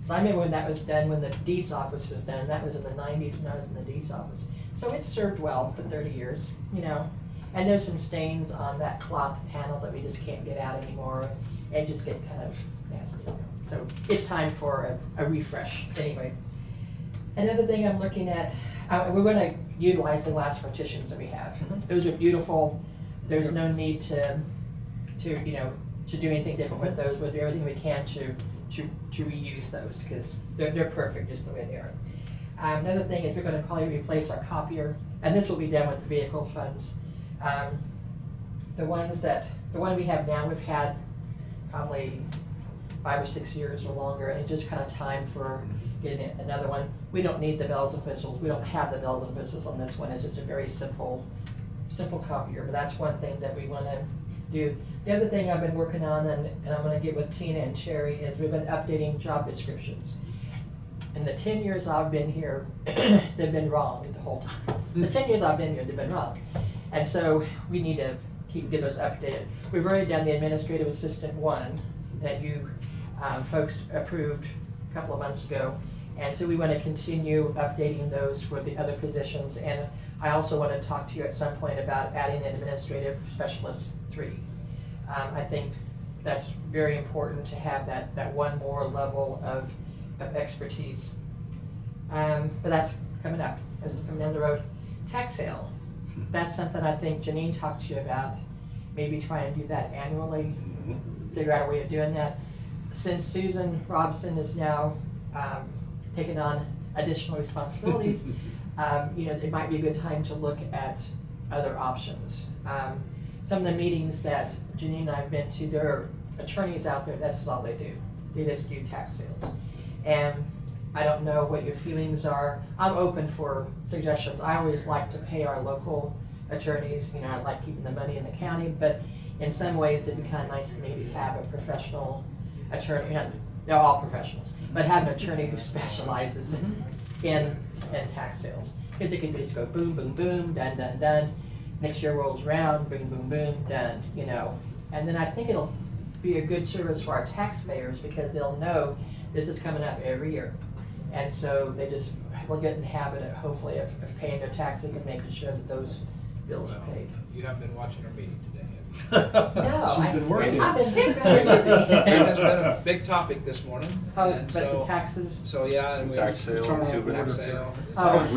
So I remember when that was done, when the deeds office was done, and that was in the 90s when I was in the deeds office. So it served well for 30 years, And there's some stains on that cloth panel that we just can't get out anymore. And just get kind of nasty. So it's time for a refresh anyway. Another thing I'm looking at, we're going to utilize the glass partitions that we have. Those are beautiful. There's no need to do anything different with those. We'll do everything we can to reuse those, because they're perfect just the way they are. Another thing is we're going to probably replace our copier, and this will be done with the vehicle funds. The one we have now, we've had probably 5 or 6 years or longer, and it's just kind of time for getting another one. We don't need the bells and whistles. We don't have the bells and whistles on this one. It's just a very simple copier, but that's one thing that we want to do. The other thing I've been working on, and I'm going to get with Tina and Cherry, is we've been updating job descriptions. In the 10 years I've been here, they've been wrong the whole time. The 10 years I've been here, they've been wrong. And so we need to get those updated. We've already done the administrative assistant one that you folks approved a couple of months ago. And so we want to continue updating those for the other positions. And I also want to talk to you at some point about adding an administrative specialist 3. I think that's very important to have that one more level of expertise. But that's coming up, as it's coming down the road. Tax sale, that's something I think Janine talked to you about. Maybe try and do that annually, figure out a way of doing that. Since Susan Robson is now taking on additional responsibilities, it might be a good time to look at other options. Some of the meetings that Janine and I have been to, there are attorneys out there, that's all they do. They just do tax sales. And I don't know what your feelings are. I'm open for suggestions. I always like to pay our local attorneys. I like keeping the money in the county, but in some ways it'd be kind of nice to maybe have a professional attorney. They're all professionals, but have an attorney who specializes in tax sales. Because it can just go boom, boom, boom, done, done, done. Next year rolls around, boom, boom, boom, done, And then I think it'll be a good service for our taxpayers, because they'll know this is coming up every year. And so they just will get in the habit of, hopefully, of paying their taxes and making sure that those bills are paid. You haven't been watching our meeting today, have you? No, She's been working. I've been very busy. It has been a big topic this morning. Oh, and but so- the taxes, So, yeah, and we. Tax sale, It's super Tax order. sale. Oh.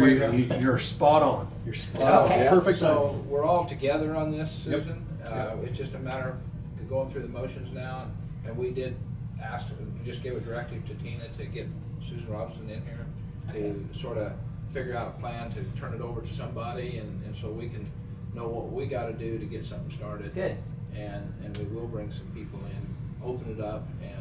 You're spot on. You're spot on. Okay. Perfect So time. we're all together on this, Yep. Susan. Yep. It's just a matter of going through the motions now, and we did ask, just gave a directive to Tina to get Susan Robson in here to sort of figure out a plan to turn it over to somebody, and so we can know what we got to do to get something started. good. And we will bring some people in open it up and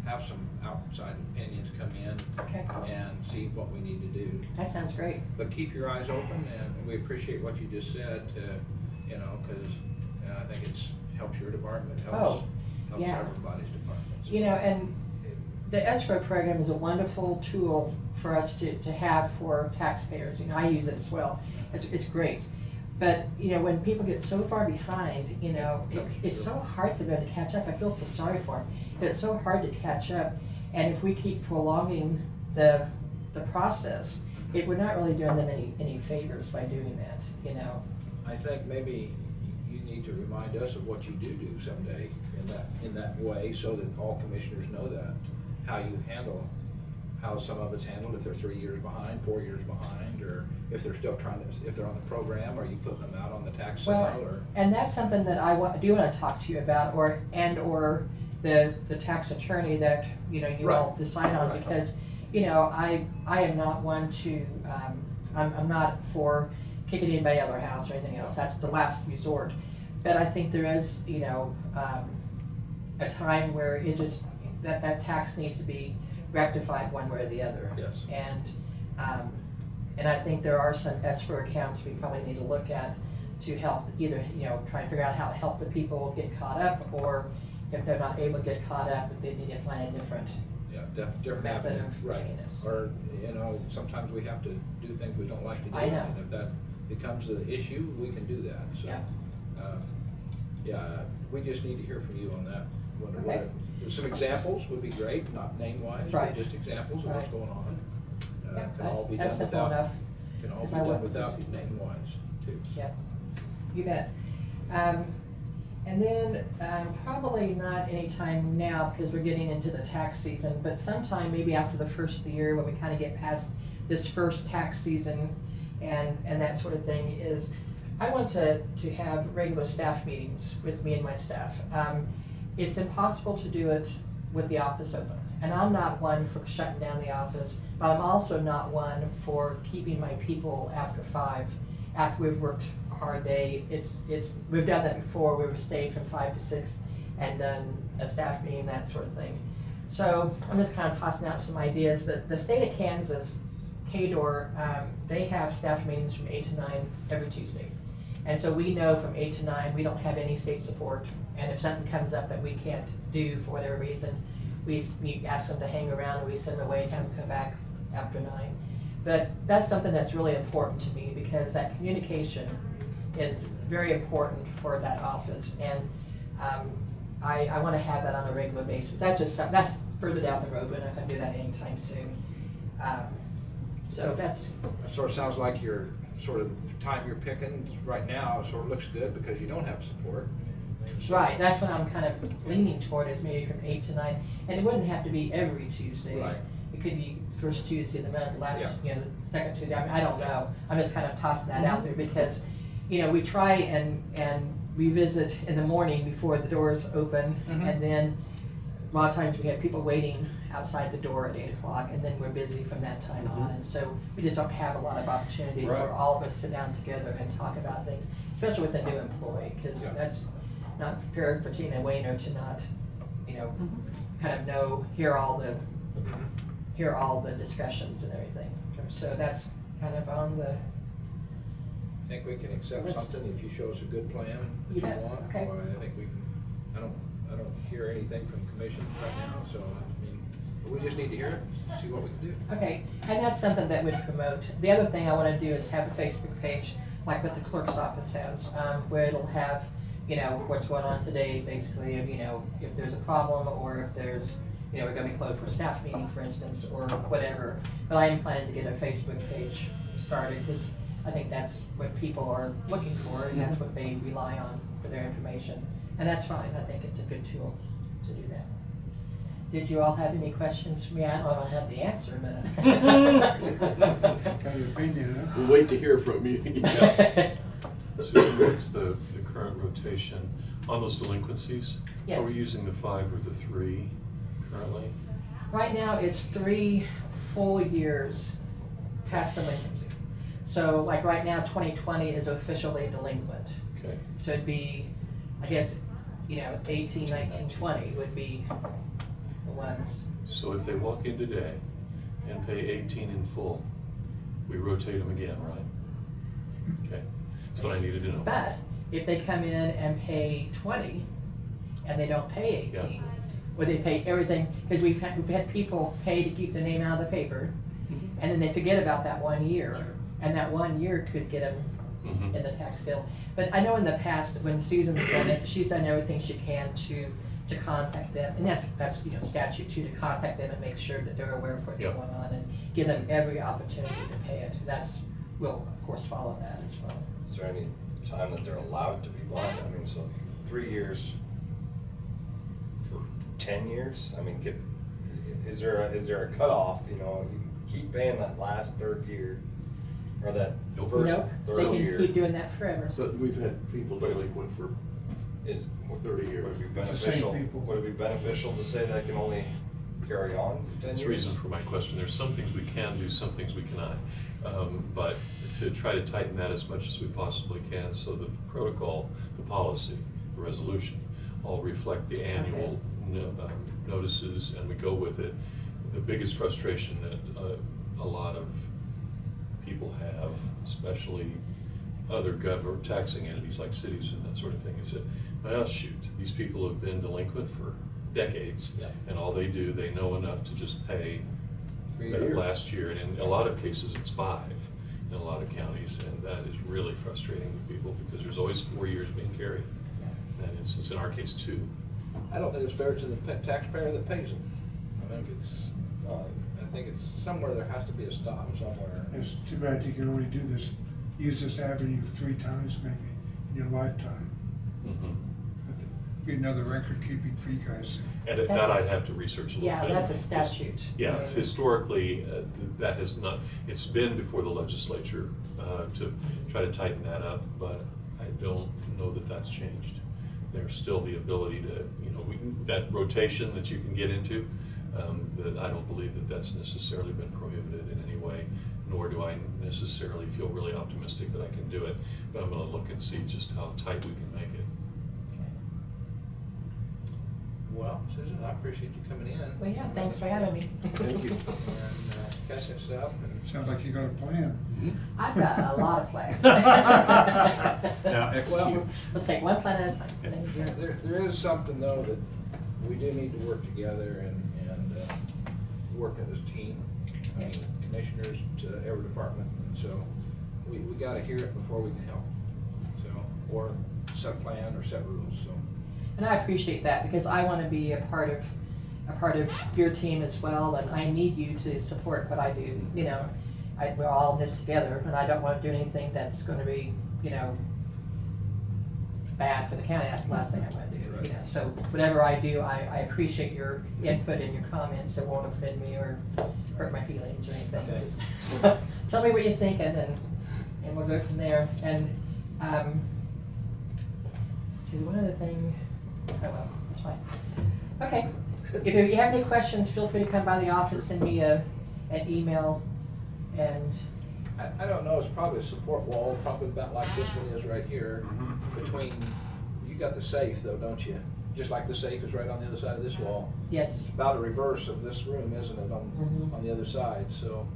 have some outside opinions come in Okay. and see what we need to do. That sounds great. But keep your eyes open, and we appreciate what you just said, you know, because I think it's helps your department, helps yeah. everybody's department. So- You know, and the escrow program is a wonderful tool for us to have for taxpayers. You know, I use it as well. It's great. But, you know, when people get so far behind, you know, it's so hard for them to catch up. I feel so sorry for them. It's so hard to catch up. And if we keep prolonging the process, we're not really doing them any favors by doing that, you know. I think maybe you need to remind us of what you do someday in that way, so that all commissioners know that, how you handle, how some of it's handled, if they're 3 years behind, 4 years behind, or if they're still if they're on the program, are you putting them out on the tax sale, Well, or? and that's something that I do want to talk to you about, or the tax attorney that, you know, you all Right. decide on, Right. because, you know, I am not one to, I'm not for kicking anybody out of their house or anything else. That's the last resort. But I think there is, you know, a time where it just, that tax needs to be rectified one way or the other. Yes. And I think there are some escrow accounts we probably need to look at to help either, you know, try and figure out how to help the people get caught up, or if they're not able to get caught up, if they need to find a different. Yeah, different method avenue, of right. paying this. Or, you know, sometimes we have to do things we don't like to do. I know. And if that becomes an issue, we can do that, so. Yeah. Yeah, we just need to hear from you on that. Okay. Some examples would be great, not name-wise, Right. but just examples of what's Right. going on. Yeah, Can all be done that's simple without, enough. can all be 'cause I done wouldn't without pursue- name-wise, too. Yeah, you bet. And then, probably not anytime now, because we're getting into the tax season, but sometime maybe after the first of the year, when we kind of get past this first tax season and that sort of thing, is I want to have regular staff meetings with me and my staff. It's impossible to do it with the office open. And I'm not one for shutting down the office, but I'm also not one for keeping my people after 5, after we've worked a hard day. We've done that before. We've stayed from 5 to 6 and done a staff meeting, that sort of thing. So I'm just kind of tossing out some ideas. The state of Kansas, KDOR, they have staff meetings from 8 to 9 every Tuesday. And so we know from 8 to 9, we don't have any state support. And if something comes up that we can't do for whatever reason, we ask them to hang around, and we send them away and have them come back after 9. But that's something that's really important to me, because that communication is very important for that office. And I want to have that on a regular basis. That's further down the road. We're not going to do that anytime soon. So that's. Sort of sounds like your sort of time you're picking right now sort of looks good, because you don't have support. Right, that's what I'm kind of leaning toward, is maybe from 8 to 9, and it wouldn't have to be every Tuesday. Right. It could be first Tuesday of the month, last, Yeah. you know, the second Tuesday. I mean, I don't know. I'm just kind of tossing that out there, because, you know, we try and revisit in the morning before the doors open, Mhm. and then a lot of times we have people waiting outside the door at 8 o'clock, and then we're busy from that time on, and so we just don't have a lot of opportunity Right. for all of us to sit down together and talk about things, especially with a new employee, because Yeah. that's not fair for Tina Wayner to not, you know, kind of hear all the discussions and everything. So that's kind of on the, I think we can accept List. something if you show us a good plan that You you bet. want. Okay. Or I think we can, I don't hear anything from commission right now, so, I mean, but we just need to hear it, see what we can do. okay, and that's something that would promote. The other thing I want to do is have a Facebook page, like what the clerk's office has, where it'll have, you know, what's going on today, basically, of, you know, if there's a problem, or if there's, you know, we're gonna be closed for a staff meeting, for instance, or whatever. But I am planning to get a Facebook page started, because I think that's what people are looking for, and that's what they rely on for their information. And that's fine, I think it's a good tool to do that. Did you all have any questions for me? I don't have the answer, but. Got your opinion, huh? We'll wait to hear from you. Susan, what's the current rotation on those delinquencies? Yes. Are we using the 5 or the 3 currently? Right now, it's 3 full years past delinquency. So like right now, 2020 is officially delinquent. Okay. So it'd be, I guess, 18, 19, 20 would be the ones. So if they walk in today and pay 18 in full, we rotate them again, right? Okay, that's what I needed to know. But if they come in and pay 20 and they don't pay 18, Yeah. or they pay everything, because we've had people pay to keep their name out of the paper, and then they forget about that 1 year, and that 1 year could get them Mhm. in the tax sale. But I know in the past, when Susan's done it, she's done everything she can to contact them, and that's statute too, to contact them and make sure that they're aware of what's Yep. going on, and give them every opportunity to pay it. We'll of course follow that as well. Is there any time that they're allowed to be blind? I mean, so 3 years for 10 years? I mean, is there a cutoff, you keep paying that last third year, or that first Nope, they third can year? keep doing that forever. So we've had people delinquent for Is, 30 years. would it be It's the same beneficial, people. would it be beneficial to say that can only carry on for 10 That's years? the reason for my question. There's some things we can do, some things we cannot. But to try to tighten that as much as we possibly can so that the protocol, the policy, the resolution, all reflect the annual notices and we go with it. The biggest frustration that a lot of people have, especially other government taxing entities like cities and that sort of thing, is that, well, shoot, these people have been delinquent for decades, Yeah. and all they do, they know enough to just pay 3 that years. last year, and in a lot of cases, it's 5 in a lot of counties, and that is really frustrating to people, because there's always 4 years being carried. In that instance, in our case, 2. I don't think it's fair to the taxpayer that pays them. I think it's somewhere, there has to be a stop somewhere. It's too bad you can only use this avenue 3 times maybe in your lifetime. Be another record-keeping for you guys. And that I'd have to research a little Yeah, bit. that's a statute. Yeah, historically, that has not, it's been before the legislature to try to tighten that up, but I don't know that that's changed. There's still the ability to, that rotation that you can get into, that I don't believe that that's necessarily been prohibited in any way, nor do I necessarily feel really optimistic that I can do it, but I'm gonna look and see just how tight we can make it. Well, Susan, I appreciate you coming in. Well, yeah, thanks for having me. Thank you. And catching us up. And Sounds like you got a plan. I've got a lot of plans. Now execute. Well, we'll take one plan at a time. there is something though that we do need to work together and work as a team. I mean, Yes. commissioners to every department, and so we gotta hear it before we can help. So, or set plan or set rules, so. And I appreciate that, because I want to be a part of your team as well, and I need you to support what I do. We're all in this together, and I don't want to do anything that's going to be, bad for the county. That's the last thing I want to do. Right. So whatever I do, I appreciate your input and your comments. It won't offend me or hurt my feelings or anything. Okay. Just tell me what you're thinking, and we'll go from there. And see, one other thing. Oh well, that's fine. Okay. If you have any questions, feel free to come by the office, send me an email, and I don't know, it's probably a support wall, probably about like this one is right here, between, you got the safe though, don't you? Just like the safe is right on the other side of this wall. yes. It's about a reverse of this room, isn't it, Mhm. on the other side, so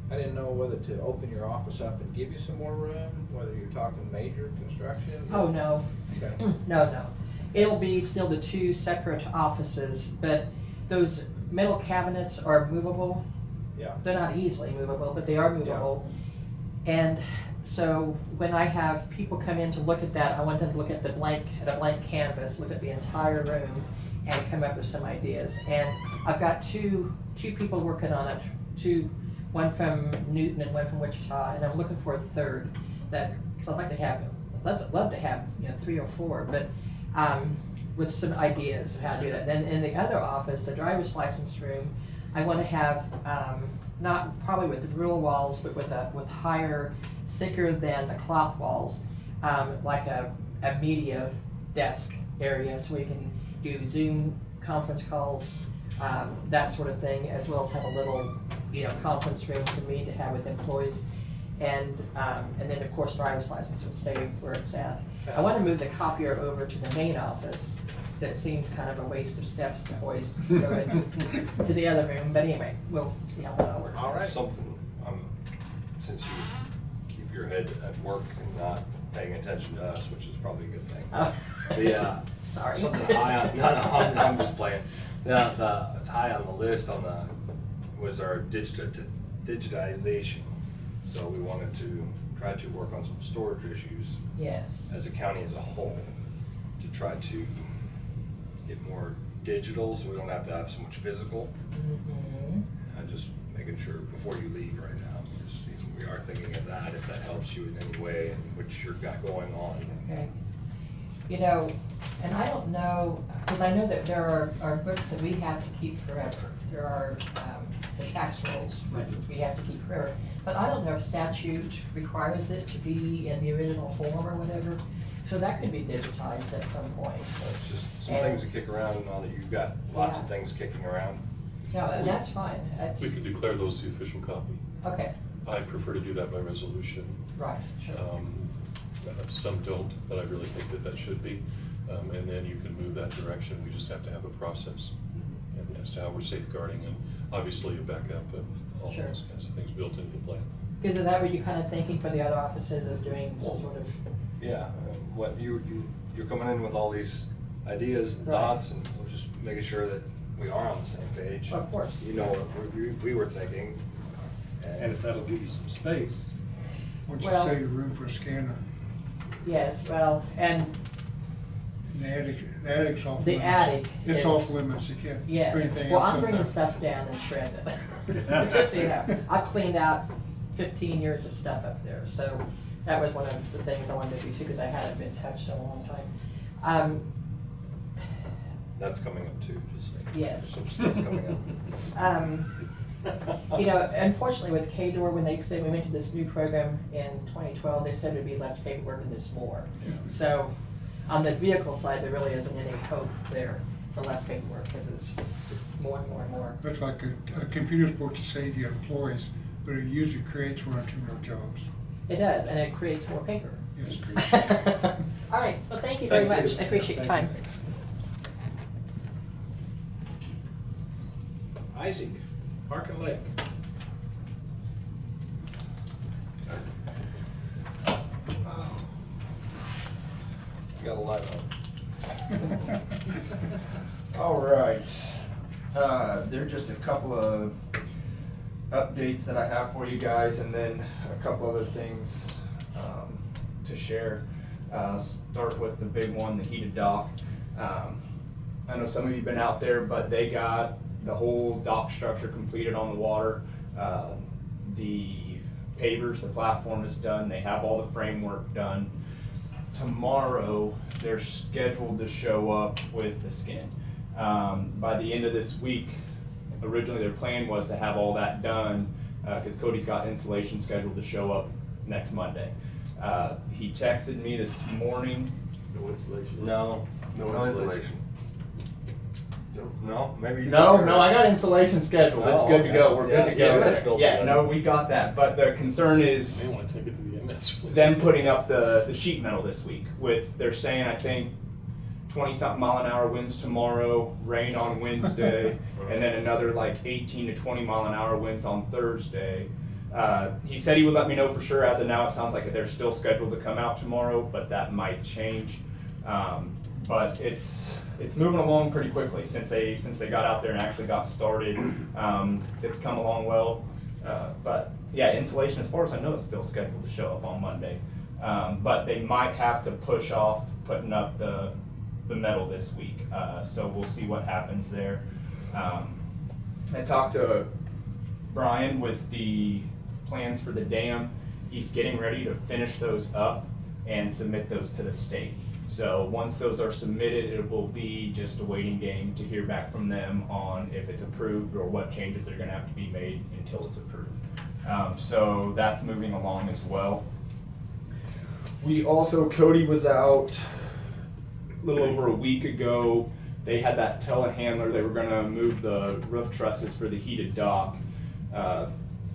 I didn't know whether to open your office up and give you some more room, whether you're talking major construction. Oh, no. Okay. No. It'll be still the 2 separate offices, but those metal cabinets are movable. Yeah. They're not easily movable, but they are movable. And so when I have people come in to look at that, I want them to look at a blank canvas, look at the entire room, and come up with some ideas. And I've got two people working on it, one from Newton and one from Wichita, and I'm looking for a third. Because I'd like to have, love to have 3 or 4, but with some ideas of how to do that. Then in the other office, the driver's license room, I want to have not probably with the drill walls, but with higher, thicker than the cloth walls, like a media desk area, so we can do Zoom conference calls, that sort of thing, as well as have a little conference room for me to have with employees, and then of course driver's license would stay where it's at. I want to move the copier over to the main office. That seems kind of a waste of steps to hoist over to the other room, but anyway, we'll see how that all works. All right. Something, since you keep your head at work and not paying attention to us, which is probably a good thing. Oh. Sorry. Something high on, no, I'm just playing. It's high on the list was our digitization. So we wanted to try to work on some storage issues Yes. as a county as a whole, to try to get more digital, so we don't have to have so much physical. Mhm. And just making sure before you leave right now, we are thinking of that, if that helps you in any way, and which you've got going on. Okay. You know, and I don't know, because I know that there are books that we have to keep forever. There are the tax rolls, for instance, we have to keep forever. But I don't know if statute requires it to be in the original form or whatever. So that could be digitized at some point. So it's just some And- things to kick around now that you've got lots of Yeah. things kicking around. No, and that's fine. That's, We could declare those the official copy. okay, I prefer to do that by resolution. right, sure. Some don't, but I really think that should be. And then you can move that direction. We just have to have a process and as to how we're safeguarding and obviously a backup and all Sure. those kinds of things built into the plan. Is it that what you're kind of thinking for the other offices is doing some sort of, Yeah, what you're coming in with all these ideas and Right. thoughts, and we're just making sure that we are on the same page. Of course. You know what we were thinking. And if that'll give you some space. Once you Well- save your room for a scanner, yes, well, and and the attic's off limits. The attic It's is- off limits, you can't do yes. anything Well, else I'm in bringing there. stuff down and shred it. It's just, you know, I've cleaned out 15 years of stuff up there, so that was one of the things I wanted to do too, because I hadn't been touched in a long time. That's coming up too, just like. Yes. There's some stuff coming up. You know, unfortunately with KDOR, when they said we went to this new program in 2012, they said it'd be less paperwork and there's more. So on the vehicle side, there really isn't any hope there for less paperwork because it's just more and more and more. Looks like a computer's supposed to save you employees, but it usually creates one or two more jobs. It does, and it creates more paper. Yes. All right, well, thank you very Thank much. you. I appreciate your Thank time. you. Isaac, Park and Lake. Got a light on. All right. There are just a couple of updates that I have for you guys, and then a couple other things to share. Start with the big one, the heated dock. I know some of you have been out there, but they got the whole dock structure completed on the water. The pavers, the platform is done. They have all the framework done. Tomorrow, they're scheduled to show up with the skin. By the end of this week, originally their plan was to have all that done because Cody's got installation scheduled to show up next Monday. He texted me this morning. No installation. No. No installation. No, maybe you. No, got no, I yours. got installation scheduled. It's Oh, good to okay. go. We're Yeah, good to yeah, go. that's built Yeah, in. no, we got that. But the concern is May want to take it to the MS. them putting up the sheet metal this week with, they're saying, I think, 20-something mile-an-hour winds tomorrow, rain on Wednesday, and then another like 18 to 20 mile-an-hour winds on Thursday. He said he would let me know for sure. As of now, it sounds like they're still scheduled to come out tomorrow, but that might change. But it's moving along pretty quickly since they got out there and actually got started. It's come along well. But yeah, installation, as far as I know, is still scheduled to show up on Monday. But they might have to push off putting up the metal this week. So we'll see what happens there. I talked to Brian with the plans for the dam. He's getting ready to finish those up and submit those to the state. So once those are submitted, it will be just a waiting game to hear back from them on if it's approved or what changes are gonna have to be made until it's approved. So that's moving along as well. We also, Cody was out a little over a week ago. They had that telehandler. They were gonna move the roof trusses for the heated dock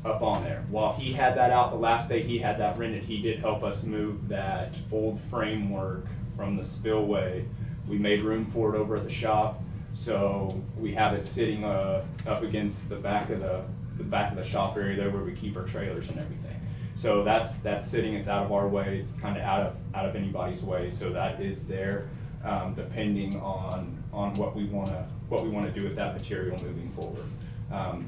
up on there. While he had that out, the last day he had that rented, he did help us move that old framework from the spillway. We made room for it over at the shop, so we have it sitting up against the back of the shop area there where we keep our trailers and everything. So that's sitting, it's out of our way, it's kind of out of anybody's way, so that is there, depending on what we want to do with that material moving forward.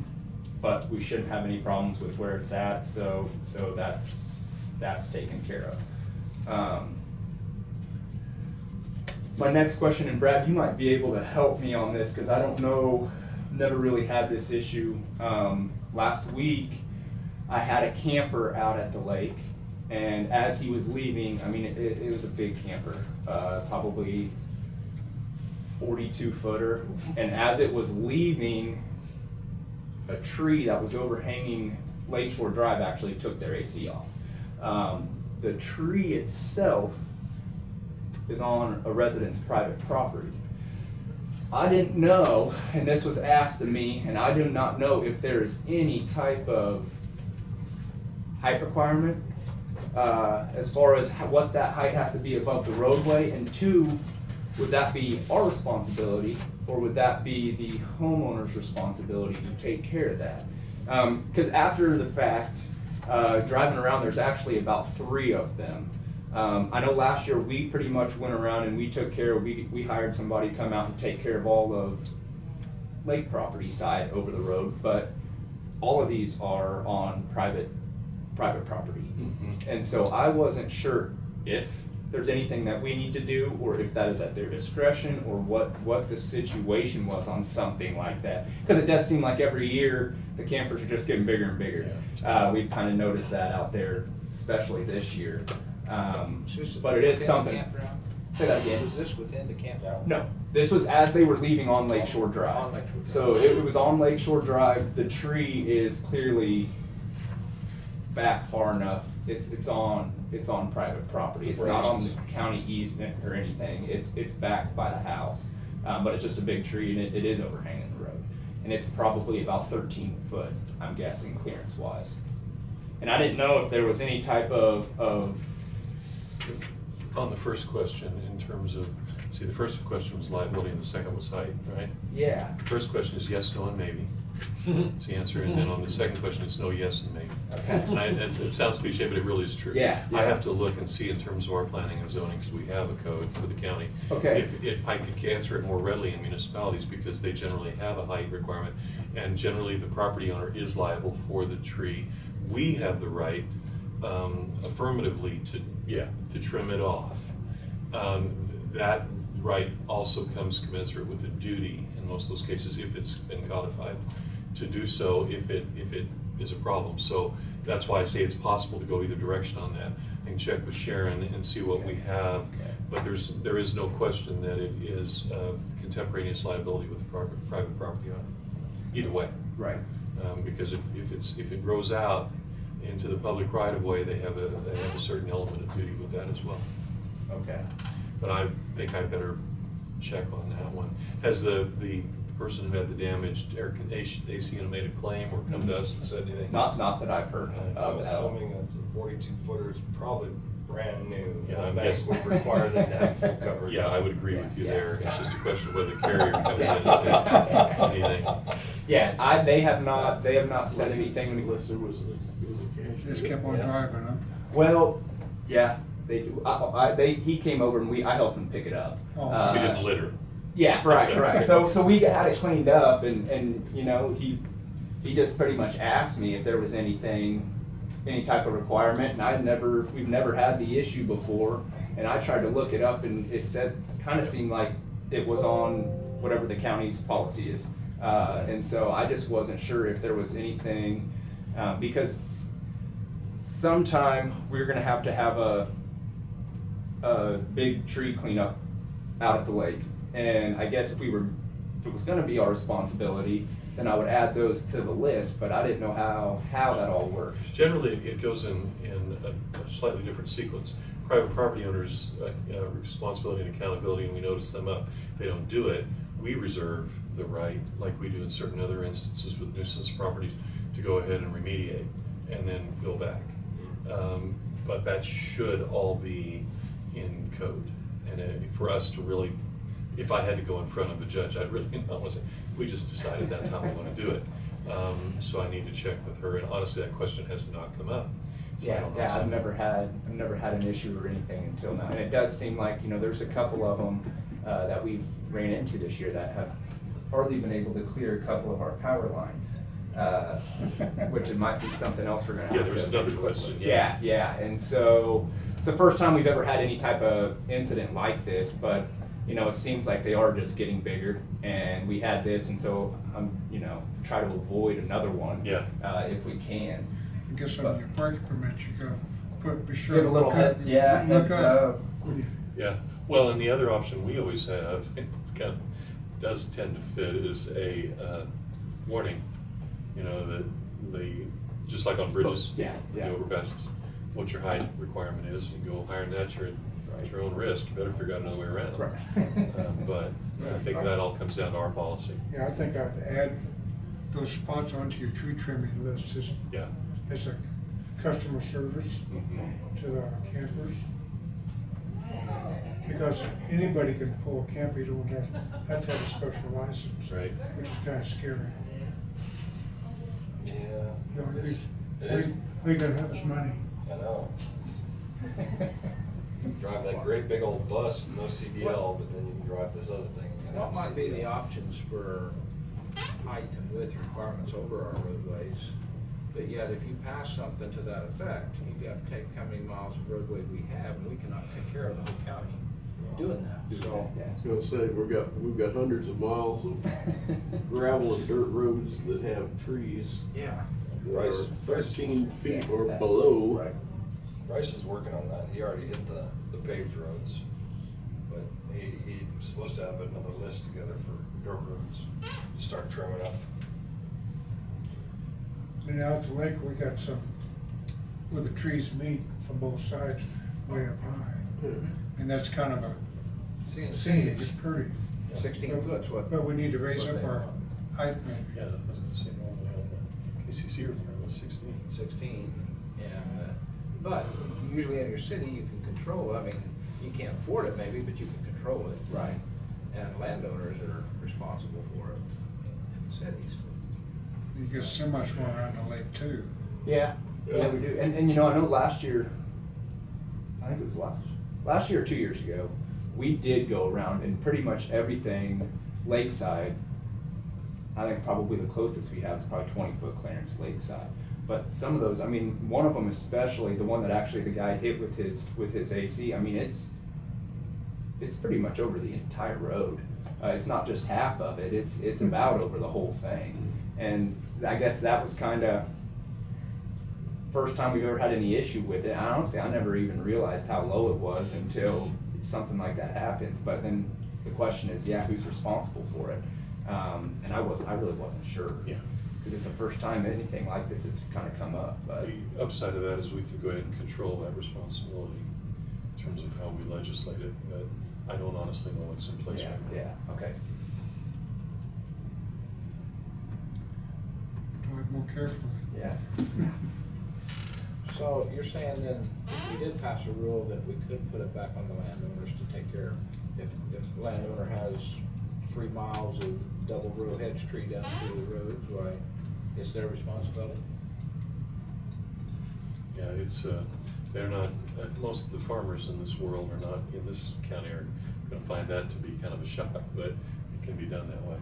But we shouldn't have any problems with where it's at, so that's taken care of. My next question, and Brad, you might be able to help me on this, because I don't know, never really had this issue. Last week, I had a camper out at the lake, and as he was leaving, I mean, it was a big camper, probably 42-footer, and as it was leaving, a tree that was overhanging Lakeshore Drive actually took their AC off. The tree itself is on a resident's private property. I didn't know, and this was asked of me, and I do not know if there is any type of height requirement as far as what that height has to be above the roadway, and two, would that be our responsibility or would that be the homeowner's responsibility to take care of that? Because after the fact, driving around, there's actually about 3 of them. I know last year we pretty much went around and we took care of, we hired somebody to come out and take care of all of lake property side over the road, but all of these are on private property. Mm-hmm. And so I wasn't sure if there's anything that we need to do, or if that is at their discretion, or what the situation was on something like that. Because it does seem like every year the campers are just getting bigger and bigger. Yeah. We've kind of noticed that out there, especially this year. But it is something. Say that again. Was this within the campground? No, this was as they were leaving on Lakeshore Drive. On Lakeshore Drive. So it was on Lakeshore Drive. The tree is clearly back far enough. It's on private property. It's not on the county easement or anything. It's back by the house, but it's just a big tree, and it is overhanging the road, and it's probably about 13 foot, I'm guessing, clearance wise. And I didn't know if there was any type of On the first question, in terms of, see, the first question was liability and the second was height, right? Yeah. The first question is yes, no, and maybe. That's the answer. And then on the second question, it's no, yes, and maybe. Okay. And it sounds cliche, but it really is true. Yeah, yeah. I have to look and see in terms of our planning and zoning, because we have a code for the county. Okay. If I could answer it more readily in municipalities, because they generally have a height requirement, and generally the property owner is liable for the tree. We have the right affirmatively to trim it off. That right also comes commensurate with the duty in most of those cases, if it's been codified, to do so if it is a problem. So that's why I say it's possible to go either direction on that. I can check with Sharon and see what we have, but there is no question that it is contemporaneous liability with the private property owner. Either way. Right. Because if it grows out into the public right of way, they have a certain element of duty with that as well. Okay. But I think I better check on that one. Has the person who had the damaged AC unit made a claim or come to us and said anything? Not that I've heard I'm of. assuming that the 42-footer is probably brand new. Yeah, I'm The bank guessing. would require them to have full coverage. Yeah, I would agree with you Yeah. there. It's just a question of whether the carrier comes in and says anything. Yeah, they have not said anything. Unless there was a cash. Just kept on driving, huh? Well, yeah, they do. He came over and I helped him pick it up. Oh. So you didn't litter. Yeah, right. Exactly. So we had it cleaned up, and you know, he just pretty much asked me if there was any type of requirement, and we've never had the issue before, and I tried to look it up, and it kind of seemed like it was on whatever the county's policy is, and so I just wasn't sure if there was anything, because sometime we're gonna have to have a big tree cleanup out at the lake. And I guess if it was gonna be our responsibility, then I would add those to the list, but I didn't know how that all worked. Generally, it goes in a slightly different sequence. private property owners' responsibility and accountability, and we notice them up, they don't do it, we reserve the right, like we do in certain other instances with nuisance properties, to go ahead and remediate and then bill back. But that should all be in code. And for us to really, if I had to go in front of a judge, I'd really not want to say, we just decided that's how we want to do it. So I need to check with her, and honestly, that question has not come up. So I Yeah, don't know. yeah, I've never had an issue or anything until now, and it does seem like, you know, there's a couple of them that we've ran into this year that have hardly been able to clear a couple of our power lines, which it might be something else we're gonna have to. Yeah, there was another question, Yeah, yeah, and so it's the first time we've ever had any type of incident like this, but you know, it seems like they are just getting bigger, and we had this, and so you know, try to avoid another one. Yeah. If we can. I guess on your parking permit, you gotta be sure. Give a to little look up. head, yeah, Look heads up. up. Yeah, well, and the other option we always have, it kind of does tend to fit, is a warning. You know, just like on bridges. Yeah, yeah. The overpasses, what your height requirement is, and go higher than that, you're at your own risk. You better figure out another way around. Right. But I think that all comes down to our policy. Yeah, I think I'd add those spots onto your tree trimming list, just Yeah. as a customer service Mhm. to the campers. Because anybody can pull a camper, you don't have to have a special license. Right. Which is kind of scary. Yeah. You know, It is. we gotta have his money. I know. Drive that great big old bus with no CDL, but then you can drive this other thing. and What have might be the CDL. options for height and width requirements over our roadways? But yet, if you pass something to that effect, you've got to take how many miles of roadway we have, and we cannot take care of the whole county doing that, so. I was gonna say, we've got hundreds of miles of gravel and dirt roads that have trees Yeah. that are 13 feet or below. Right. Bryce is working on that. He already hit the paved roads. But he was supposed to have another list together for dirt roads to start trimming up. And out at the lake, we got some, where the trees meet from both sides, way up high. And that's kind of a scenic, it's pretty. 16 foot's what. But we need to raise what up they our want. height maybe. Yeah, I was gonna say normally on the KCC requirement was 16. 16, and, but usually in your city, you can control, I mean, you can't afford it maybe, but you can control it. Right. And landowners are responsible for it in the cities. You get so much more around the lake too. Yeah, yeah, we do. And you know, I know last year, I think it was last year or 2 years ago, we did go around and pretty much everything lakeside. I think probably the closest we have is probably 20-foot clearance lakeside. But some of those, I mean, one of them especially, the one that actually the guy hit with his AC, I mean, it's pretty much over the entire road. It's not just half of it, it's about over the whole thing. And I guess that was kind of first time we've ever had any issue with it. And honestly, I never even realized how low it was until something like that happens. But then the question is, yeah, who's responsible for it? And I really wasn't sure. Yeah. Because it's the first time anything like this has kind of come up. But The upside of that is we can go ahead and control that responsibility in terms of how we legislate it, but I don't honestly know what's in place yeah, right now. yeah, okay. Do it more carefully. Yeah. So you're saying then, if we did pass a rule that we could put it back on the landowners to take care, if the landowner has 3 miles of double row hedge tree down through the roads, why, it's their responsibility? Yeah, it's, they're not, most of the farmers in this world are not, in this county, are gonna find that to be kind of a shock, but it can be done that way.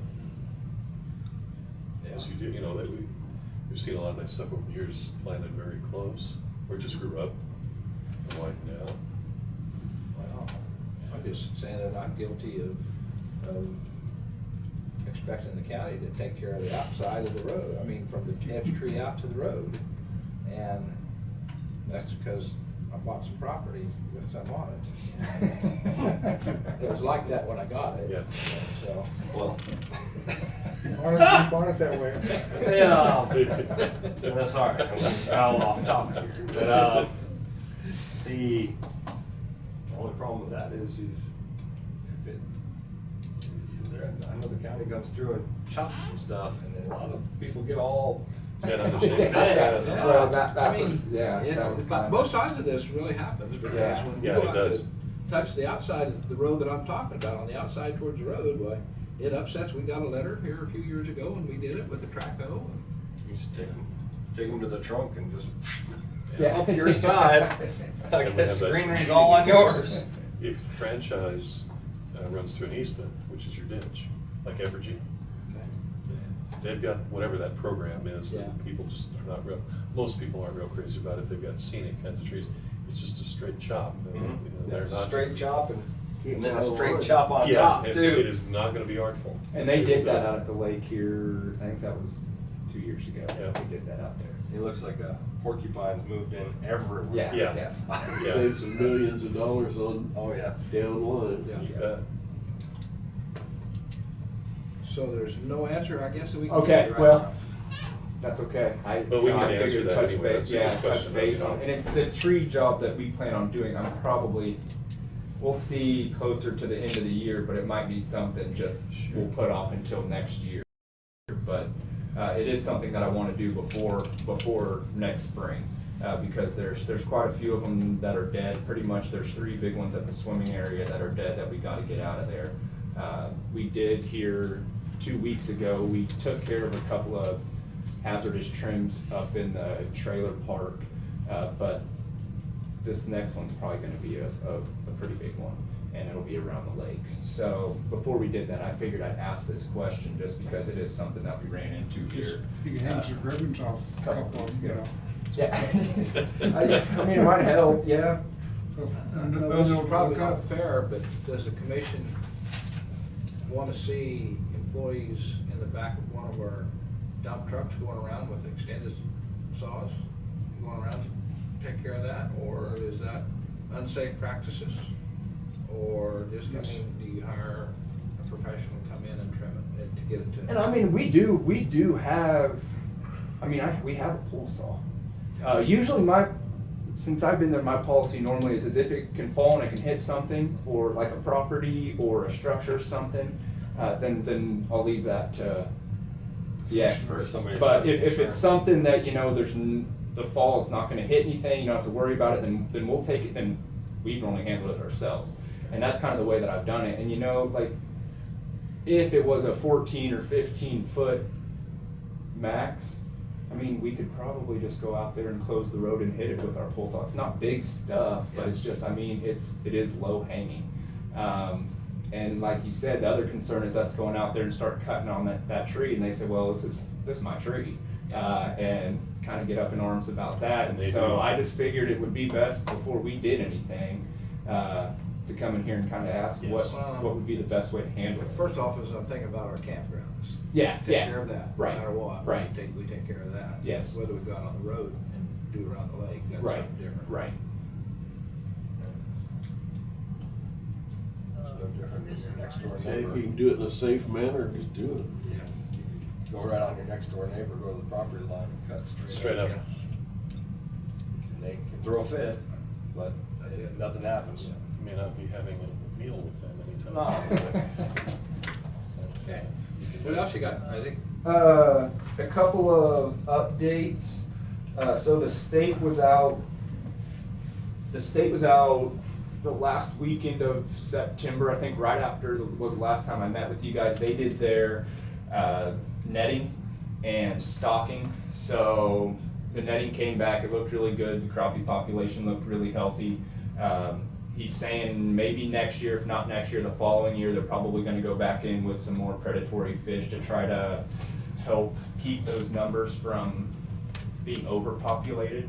As you do, you know, that we've seen a lot of that stuff over the years, planted very close, or just grew up and widened out. Well, I'm just saying that I'm guilty of expecting the county to take care of the outside of the road, I mean, from the hedge tree out to the road. And that's because I bought some property with some on it. It was like that when I got it. Yeah. So, Well, Bought it that way. Yeah, that's all right. I'm all off topic here. But The only problem with that is if it, I know the county comes through and chops some stuff, and then a lot of people get all bent out of shape. Well, that I mean, was, yeah, that was but kind both of. sides of this really happens, because Yeah. when Yeah, you it go out does. to touch the outside of the road that I'm talking about, on the outside towards the road, why, it upsets. We got a letter here a few years ago, and we did it with a track hoe. You just take them to the trunk and just Yeah. up your side. I And we guess have that- greenery's all on yours. If the franchise runs through an easement, which is your ditch, like Evergy, they've got whatever that program is that Yeah. people just are not real, most people aren't real crazy about if they've got scenic kinds of trees. It's just a straight chop. You know, they're not. Straight chop Keep and then a it straight on. chop on Yeah, top it too. is not gonna be artful. And they did that out at the lake here, I think that was 2 years ago. Yeah. They did that out there. It looks like a porcupine's moved in everywhere. Yeah, Yeah. yeah. Yeah. Save some millions of dollars on Oh, yeah. down line. Yeah. You bet. So there's no answer, I guess, that we can Okay, give right well, now. that's okay. But we I can answer figured that touch anyway. base- That's a good Yeah, touch question, base you know. on, and the tree job that we plan on doing, we'll see closer to the end of the year, but it might be something just we'll put off until next year. But it is something that I want to do before next spring, because there's quite a few of them that are dead. Pretty much there's 3 big ones at the swimming area that are dead that we got to get out of there. We did here 2 weeks ago, we took care of a couple of hazardous trims up in the trailer park, but this next one's probably gonna be a pretty big one, and it'll be around the lake. So before we did that, I figured I'd ask this question just because it is something that we ran into here. You can hang some ribbons off a couple couple of weeks them, you ago. know. Yeah. I mean, it might help, yeah. So, I and know those this will is probably broke not up. fair, but does the commission want to see employees in the back of one of our dump trucks going around with extended saws, going around to take care of that? Or is that unsafe practices? Or just, I Yes. mean, do you hire a professional to come in and trim it to get it to? And I mean, we do have, we have a pull saw. Usually since I've been there, my policy normally is if it can fall and it can hit something, or like a property or a structure or something, then I'll leave that to the experts. Somebody's But gonna if take it's care. something that, the fall, it's not gonna hit anything, you don't have to worry about it, then we'll take it, then we normally handle it ourselves. And that's kind of the way that I've done it. And if it was a 14 or 15 foot max, we could probably just go out there and close the road and hit it with our pole saw. It's not big stuff, but it's just, it is low hanging. And like you said, the other concern is us going out there and start cutting on that tree, and they say, well, this is my tree. And kind of get up in arms about that. And And they so do. I just figured it would be best before we did anything, to come in here and kind of ask Yes. what would be the best way to handle it. First off, is I'm thinking about our campgrounds. Yeah, Take yeah. care of that, no Right, matter what. right. We take care of that. Yes. Whether we go out on the road and do it around the lake, that's Right, something different. right. It's no different than your next door Say if neighbor. you can do it in a safe manner, just do it. Yeah. Go right on your next door neighbor, go to the property line and cut Straight up. And they can throw a fit, but nothing happens. You may not be having a meal with them anytime No. soon. Okay. What else you got, Isaac? A couple of updates. So the state was out the last weekend of September, I think right after was the last time I met with you guys. They did their netting and stocking. So the netting came back, it looked really good, the crappie population looked really healthy. He's saying maybe next year, if not next year, the following year, they're probably gonna go back in with some more predatory fish to try to help keep those numbers from being overpopulated.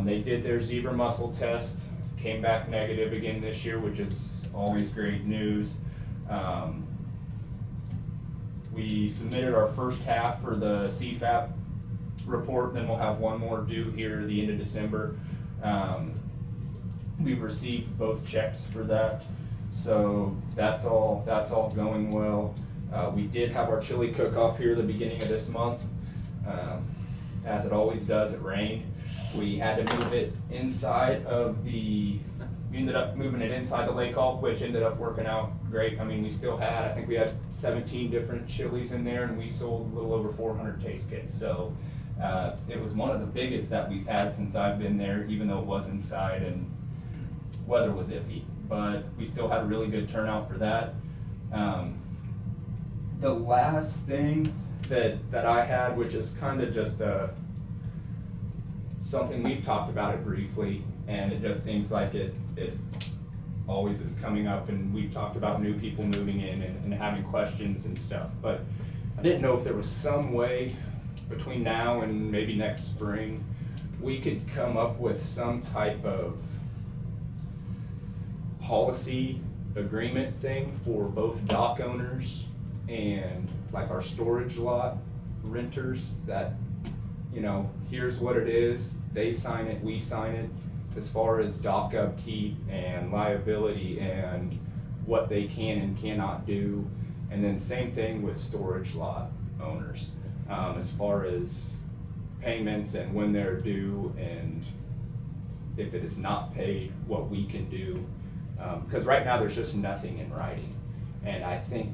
They did their zebra mussel test, came back negative again this year, which is always great news. We submitted our first half for the CFAP report, then we'll have one more due here at the end of December. We've received both checks for that, so that's all going well. We did have our chili cook-off here at the beginning of this month. As it always does, it rained. We had to move it inside of the We ended up moving it inside the lake hall, which ended up working out great. I mean, we still had, I think we had 17 different chilies in there, and we sold a little over 400 taste kits. So it was one of the biggest that we've had since I've been there, even though it was inside and weather was iffy. But we still had a really good turnout for that. The last thing that I had, which is kind of just something we've talked about it briefly, and it just seems like it always is coming up, and we've talked about new people moving in and having questions and stuff, but I didn't know if there was some way between now and maybe next spring we could come up with some type of policy agreement thing for both dock owners and like our storage lot renters, that, you know, here's what it is, they sign it, we sign it, as far as dock upkeep and liability and what they can and cannot do. And then same thing with storage lot owners, as far as payments and when they're due, and if it is not paid, what we can do. Because right now there's just nothing in writing. And I think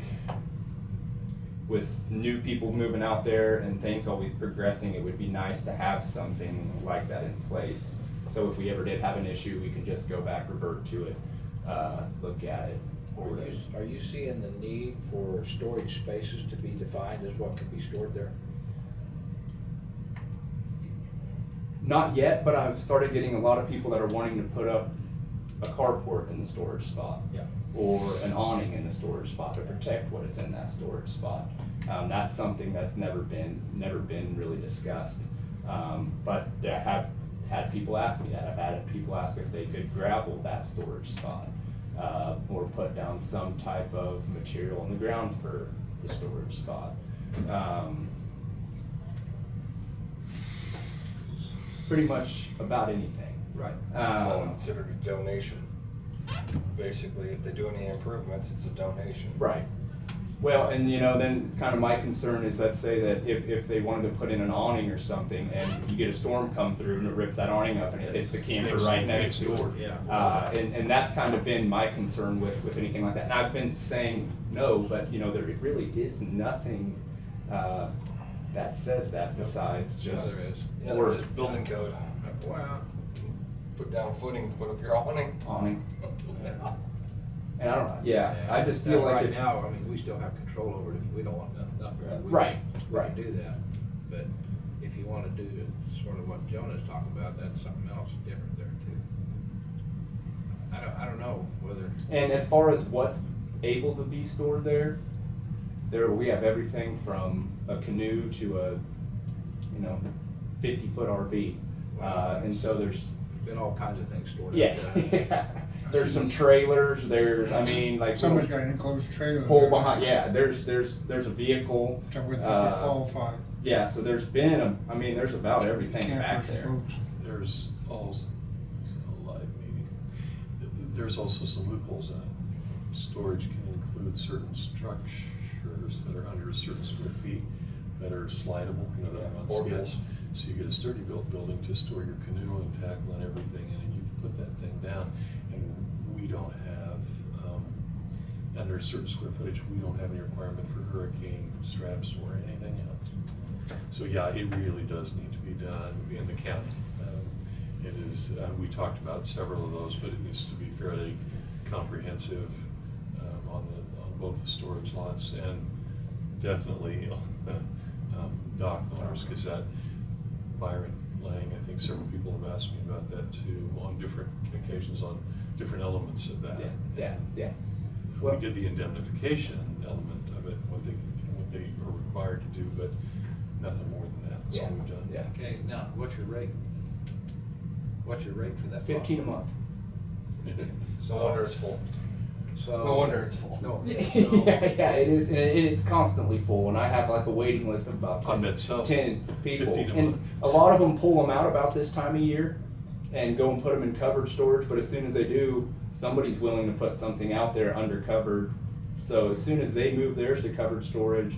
with new people moving out there and things always progressing, it would be nice to have something like that in place. So if we ever did have an issue, we can just go back, revert to it, look at it. Are you seeing the need for storage spaces to be defined as what can be stored there? Not yet, but I've started getting a lot of people that are wanting to put up a carport in the storage spot. Yeah. Or an awning in the storage spot to protect what is in that storage spot. That's something that's never been really discussed. But I have had people ask me that. I've had people ask if they could gravel that storage spot, or put down some type of material in the ground for the storage spot. Pretty much about anything. Right. It's all considered a donation. Basically, if they do any improvements, it's a donation. Right. Well, and you know, then it's kind of my concern is, let's say that if they wanted to put in an awning or something, and you get a storm come through and it rips that awning up and it hits the camper right next door. Yeah. And that's kind of been my concern with anything like that. And I've been saying no, but you know, there really is nothing that says that besides just. there is. Yeah, there is building code. Wow. Put down footing, put up your awning. Awning. And I don't know, yeah, I just feel like right if, now, I mean, we still have control over it. If we don't want nothing up there, Right, we right. can do that. But if you want to do sort of what Jonah's talking about, that's something else different there too. I don't know whether. and as far as what's able to be stored there we have everything from a canoe to a, 50-foot RV. And so there's Been all kinds of things stored. Yeah, up there. yeah. There's some trailers, like. Somebody's got an enclosed trailer. Pull there. behind, yeah, there's a vehicle. That would qualify. Yeah, so there's been, there's about everything back Campers and there. boats. There's also a live meeting. There's also some loopholes in it. Storage can include certain structures that are under a certain square feet that are slidable, that are on skids. So you get a sturdy built building to store your canoe and tackle and everything in, and you can put that thing down. And we don't have, under a certain square footage, we don't have any requirement for hurricane straps or anything else. So yeah, it really does need to be done in the county. It is, we talked about several of those, but it needs to be fairly comprehensive on both the storage lots and definitely dock owners, because that Byron Lang, I think several people have asked me about that too on different occasions on different elements of that. Yeah. We did the indemnification element of it, what they are required to do, but nothing more than that. That's all we've done. Yeah. Okay, now, what's your rate? What's your rate for that? 15 a month. No wonder it's full. So. No wonder it's full. No. Yeah, it is, and it's constantly full, and I have like a waiting list of about On Med-South, 10 people. 15 a And month. a lot of them pull them out about this time of year and go and put them in covered storage, but as soon as they do, somebody's willing to put something out there under covered. So as soon as they move theirs to covered storage,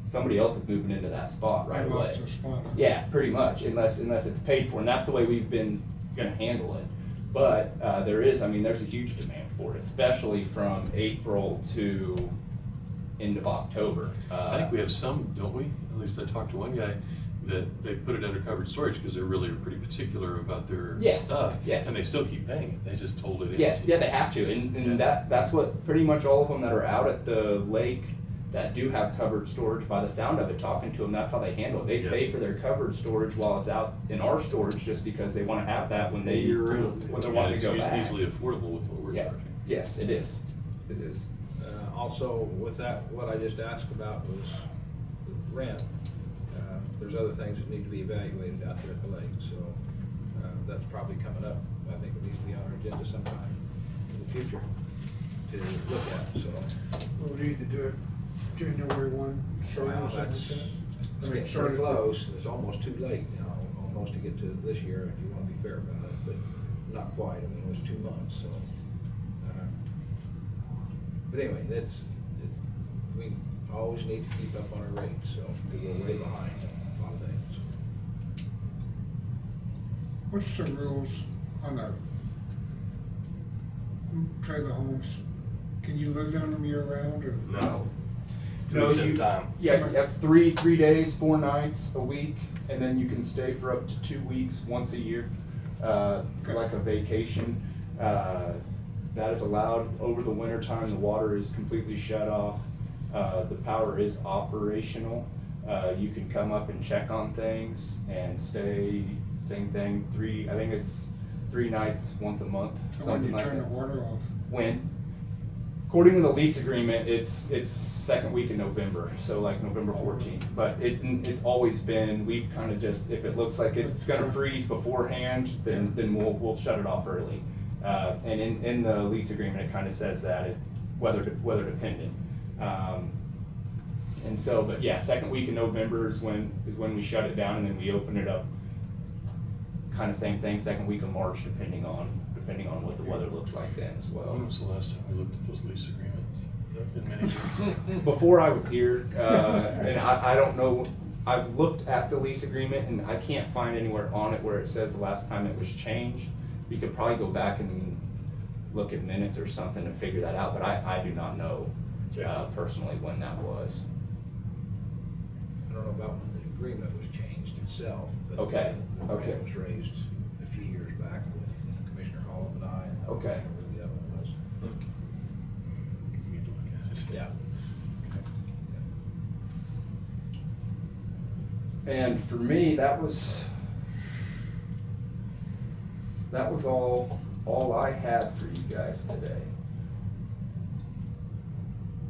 somebody else is moving into that spot right They lost away. their spot. Yeah, pretty much, unless it's paid for, and that's the way we've been gonna handle it. But there is, I mean, there's a huge demand for it, especially from April to end of October. I think we have some, don't we? At least I talked to one guy that they put it under covered storage because they're really pretty particular about their Yeah, stuff. yes. And they still keep paying it. They just hold it in. Yes, yeah, they have to, and that's what pretty much all of them that are out at the lake that do have covered storage, by the sound of it, talking to them, that's how they handle it. They Yeah. pay for their covered storage while it's out in our storage, just because they wanna have that when they, Year-round. when they're Yeah, wanting to it's go back. easily affordable with what we're Yeah, charging. yes, it is, it is. Also, with that, what I just asked about was rent. There's other things that need to be evaluated out there at the lake, so that's probably coming up. I think it needs to be on our agenda sometime in the future to look at, so. We'll need to do it January 1, start Well, or something that's, like that. it's I mean, getting start pretty at the- close, it's almost too late now, almost to get to this year, if you wanna be fair about it, but not quite, I mean, it was 2 months, so. But anyway, we always need to keep up on our rates, so, because we're way behind on a lot of things. What's the rules on the trailer homes? Can you live in them year-round, or? No. No, Weeks at a you, time. yeah, you have three days, 4 nights a week, and then you can stay for up to 2 weeks once a year, like a vacation. That is allowed over the winter time. The water is completely shut off. The power is operational. You can come up and check on things and stay, same thing, I think it's 3 nights once a month, So when something you like turn the that. water off? When? According to the lease agreement, it's second week in November, so like November 14th. But it's always been, we've kind of just, if it looks like it's gonna freeze beforehand, then we'll shut it off early. And in the lease agreement, it kind of says that, weather dependent. And so, but yeah, second week in November is when we shut it down, and then we open it up. Kind of same thing, second week of March, depending on what the weather looks like then as well. When was the last time we looked at those lease agreements? Has that been many years? Before I was here, and I don't know, I've looked at the lease agreement and I can't find anywhere on it where it says the last time it was changed. We could probably go back and look at minutes or something to figure that out, but I do not know personally when that was. I don't know about when the agreement was changed itself, but Okay, the okay. rate was raised a few years back with Commissioner Hall and I. And Okay. I don't remember who the other one was. We need to look at it. Yeah. And for me, that was all I had for you guys today.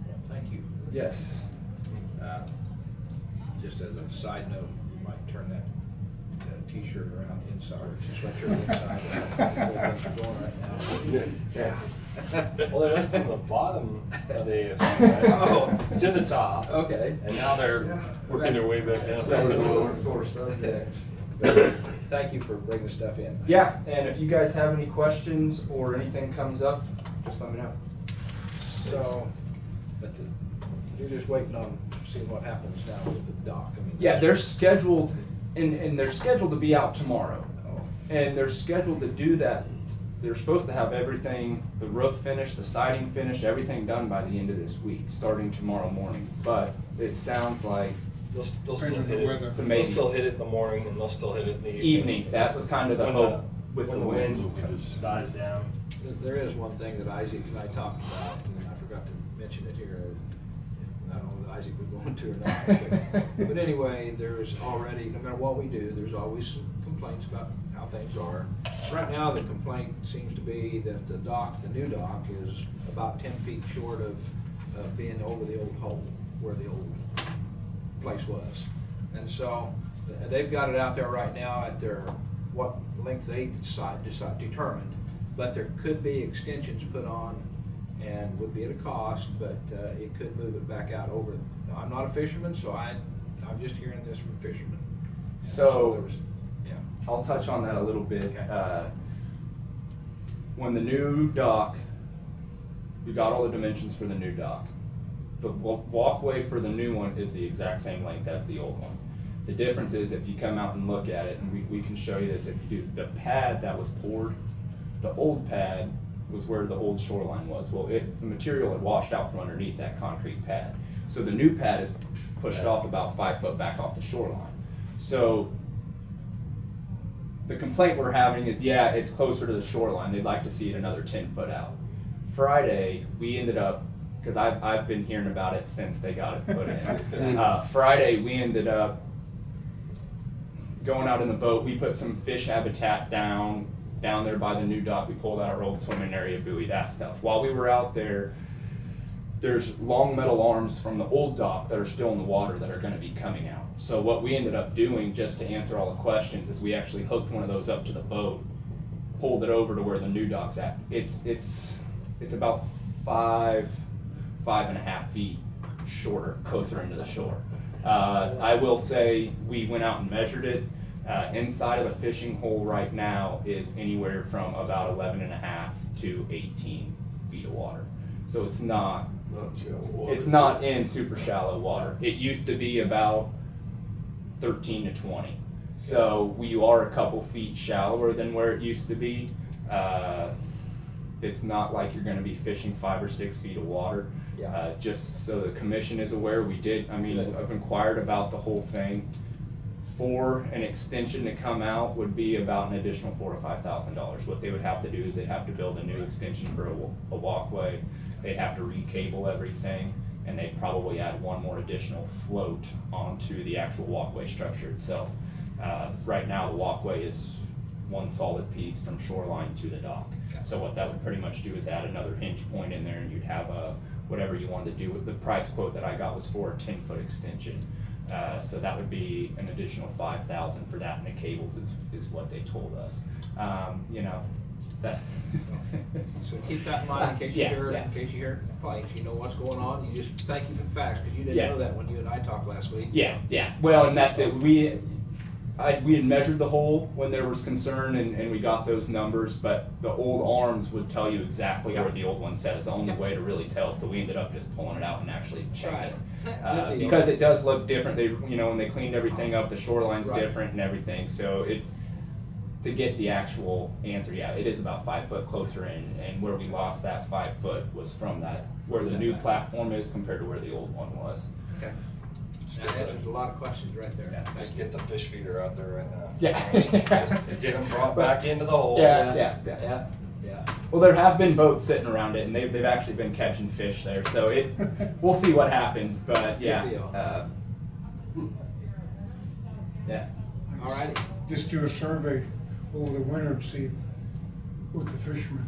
Well, thank you. Yes. Just as a side note, you might turn that T-shirt around inside, or sweatshirt inside. Where things are going right now. Yeah. Well, they went from the bottom of the AFC to the top. Okay. And now they're working their way back down. That was a sore subject. Thank you for bringing stuff in. Yeah, and if you guys have any questions or anything comes up, just let me know. So, but you're just waiting on seeing what happens now with the dock. I mean, Yeah, they're scheduled, and they're scheduled to be out tomorrow. Oh. And they're scheduled to do that. They're supposed to have everything, the roof finished, the siding finished, everything done by the end of this week, starting tomorrow morning. But it sounds like They'll still Depends on hit the it. weather. It's a They'll maybe. still hit it in the morning and they'll still hit it in the Evening, that was kind of the When hope with when the wind. dies down. There is one thing that Isaac and I talked about, and I forgot to mention it here. I don't know if Isaac would go into or not. But anyway, there's already, no matter what we do, there's always some complaints about how things are. Right now, the complaint seems to be that the dock, the new dock, is about 10 feet short of being over the old hole where the old place was. And so they've got it out there right now at their, what length they determined, but there could be extensions put on and would be at a cost, but it could move it back out over. Now, I'm not a fisherman, so I'm just hearing this from fishermen. And So- there was, yeah. I'll touch on that a little bit. Okay. When the new dock, we got all the dimensions for the new dock. The walkway for the new one is the exact same length as the old one. The difference is if you come out and look at it, and we can show you this, if you do, the pad that was poured The old pad was where the old shoreline was. Well, the material had washed out from underneath that concrete pad. So the new pad is pushed off about 5 foot back off the shoreline. So the complaint we're having is, yeah, it's closer to the shoreline. They'd like to see it another 10 foot out. Friday, we ended up, because I've been hearing about it since they got it put in. Friday, we ended up going out in the boat. We put some fish habitat down there by the new dock. We pulled out our old swimming area buoy, that stuff. While we were out there, there's long metal arms from the old dock that are still in the water that are going to be coming out. So what we ended up doing, just to answer all the questions, is we actually hooked one of those up to the boat, pulled it over to where the new dock's at. It's about 5.5 feet shorter, closer into the shore. I will say we went out and measured it. Inside of the fishing hole right now is anywhere from about 11.5 to 18 feet of water. So it's not shallow water. It's not in super shallow water. It used to be about 13 to 20. So we are a couple feet shallower than where it used to be. It's not like you're going to be fishing 5 or 6 feet of water. Just so the commission is aware, I've inquired about the whole thing. For an extension to come out would be about an additional $4,000 to $5,000. What they would have to do is they'd have to build a new extension for a walkway. They'd have to recable everything, and they'd probably add one more additional float onto the actual walkway structure itself. Right now, the walkway is one solid piece from shoreline to the dock. So what that would pretty much do is add another hinge point in there, and you'd have whatever you wanted to do. With the price quote that I got was for a 10-foot extension. So that would be an additional $5,000 for that, and the cables is what they told us. That. So keep that in mind in case you hear complaints, you know what's going on. You just thank you for the facts, because you didn't know that when you and I talked last week. Yeah. Well, and that's it. We had measured the hole when there was concern, and we got those numbers, but the old arms would tell you exactly where the old one said. It's the only way to really tell, so we ended up just pulling it out and actually checking it. Because it does look different. They, when they cleaned everything up, the shoreline's different and everything, so to get the actual answer, it is about 5 foot closer in, and where we lost that 5 foot was from where the new platform is compared to where the old one was. Okay. That answers a lot of questions right there. Just get the fish feeder out there right now. Yeah. Just get them brought back into the hole. Yeah. Yeah. Well, there have been boats sitting around it, and they've actually been catching fish there. So we'll see what happens. But yeah. All right. Just do a survey over the winter and see what the fishermen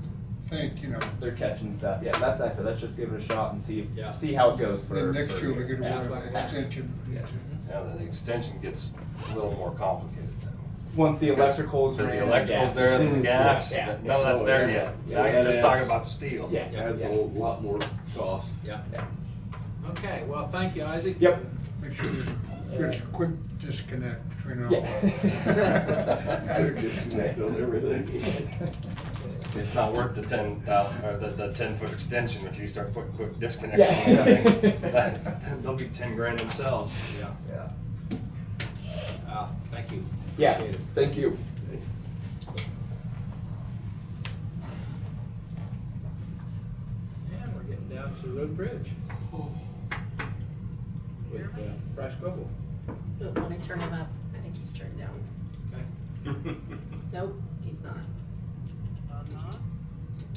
think, They're catching stuff. Yeah, that's I said. Let's just give it a shot and see how it goes. Then next year we could work on the extension. Now the extension gets a little more complicated. Once the electrical's Because ran, the electrical's there, then the gas, Yeah. none of that's there yet. Now you're just talking about steel. Yeah. Adds a lot more cost. Yeah. Okay, well, thank you, Isaac. Yep. Make sure there's a good, quick disconnect between all. Disconnect on everything. It's not worth the 10-foot extension if you start putting quick disconnects on Yeah. everything. They'll be 10 grand themselves. Yeah. Thank you. Yeah. Appreciate it. Thank you. And we're getting down to the road bridge with Bryce Goble. Let me turn him up. I think he's turned down. Okay. Nope, he's not.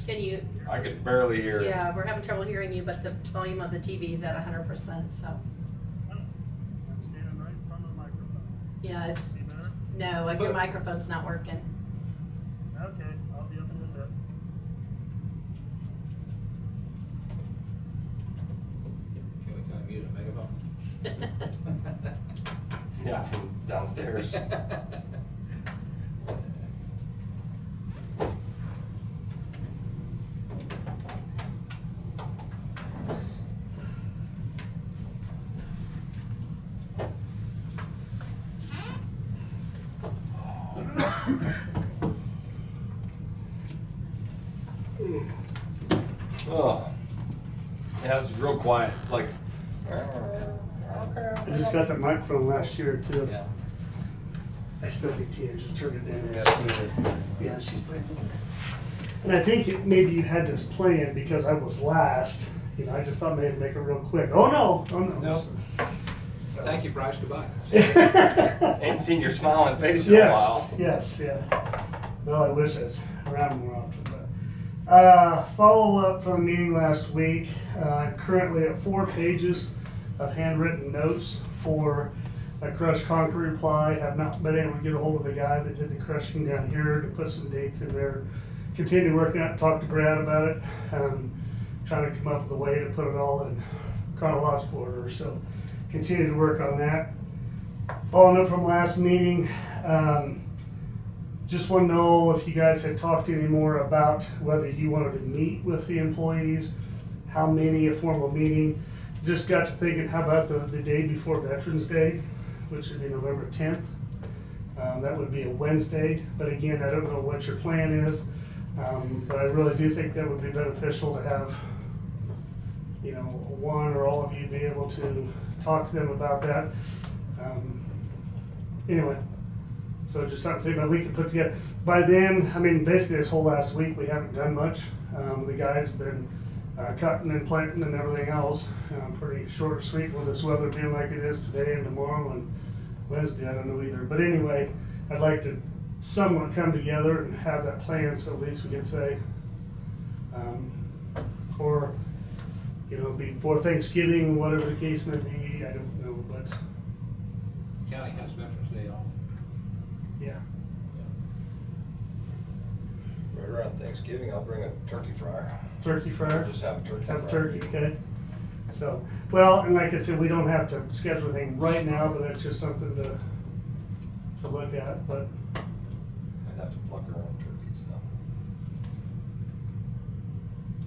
Can you? I could barely hear. Yeah, we're having trouble hearing you, but the volume of the TV is at 100%, so. I'm standing right in front of the microphone. Yeah, it's, Any better? no, like your microphone's not working. Okay, I'll be up in a bit. Can we kind of mute a megaphone? Yeah, from downstairs. Oh, yeah, it's real quiet. Like, I just got the microphone last year too. Yeah. I still think Tia just turned it down. yeah, Yeah, she's playing. And I think maybe you had this planned because I was last. You know, I just thought maybe make it real quick. Oh no! No. So. Thank you, Bryce, goodbye. Ain't seen your smiling face in a while. Yes, yeah. Well, I wish I was around more often. Follow up from the meeting last week. Currently at 4 pages of handwritten notes for a crushed concrete reply. Have not been able to get a hold of the guy that did the crushing down here to put some dates in there. Continue working out, talk to Brad about it. Trying to come up with a way to put it all in chronological order. So continue to work on that. Following up from last meeting, just want to know if you guys had talked any more about whether you wanted to meet with the employees, how many, a formal meeting. Just got to thinking, how about the day before Veterans Day, which would be November 10th. That would be a Wednesday, but again, I don't know what your plan is. But I really do think that would be beneficial to have, you know, one or all of you be able to talk to them about that. Anyway, so just something that we can put together. By then, I mean, basically this whole last week, we haven't done much. The guys have been cutting and planting and everything else. Pretty short and sweet with this weather being like it is today and tomorrow and Wednesday, I don't know either. But anyway, I'd like to somewhat come together and have that plan, so at least we can say, or, you know, before Thanksgiving, whatever the case may be, I don't know, but County has Veterans Day off. yeah. Right around Thanksgiving, I'll bring a turkey fryer. Turkey fryer? Just have a turkey Have fryer. turkey, okay. So, well, and like I said, we don't have to schedule anything right now, but that's just something to look at, but I'd have to pluck her own turkeys though.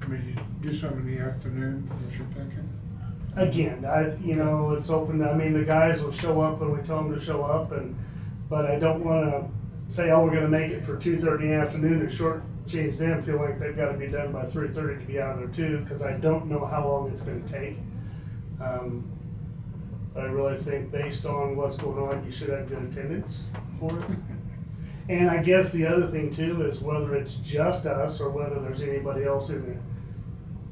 I mean, you do something in the afternoon, what you're thinking? again, you know, it's open. I mean, the guys will show up when we tell them to show up, but I don't want to say, oh, we're going to make it for 2:30 in the afternoon and shortchange them, feel like they've got to be done by 3:30 to be out of there too, because I don't know how long it's going to take. But I really think based on what's going on, you should have good attendance for it. And I guess the other thing too is whether it's just us or whether there's anybody else in the,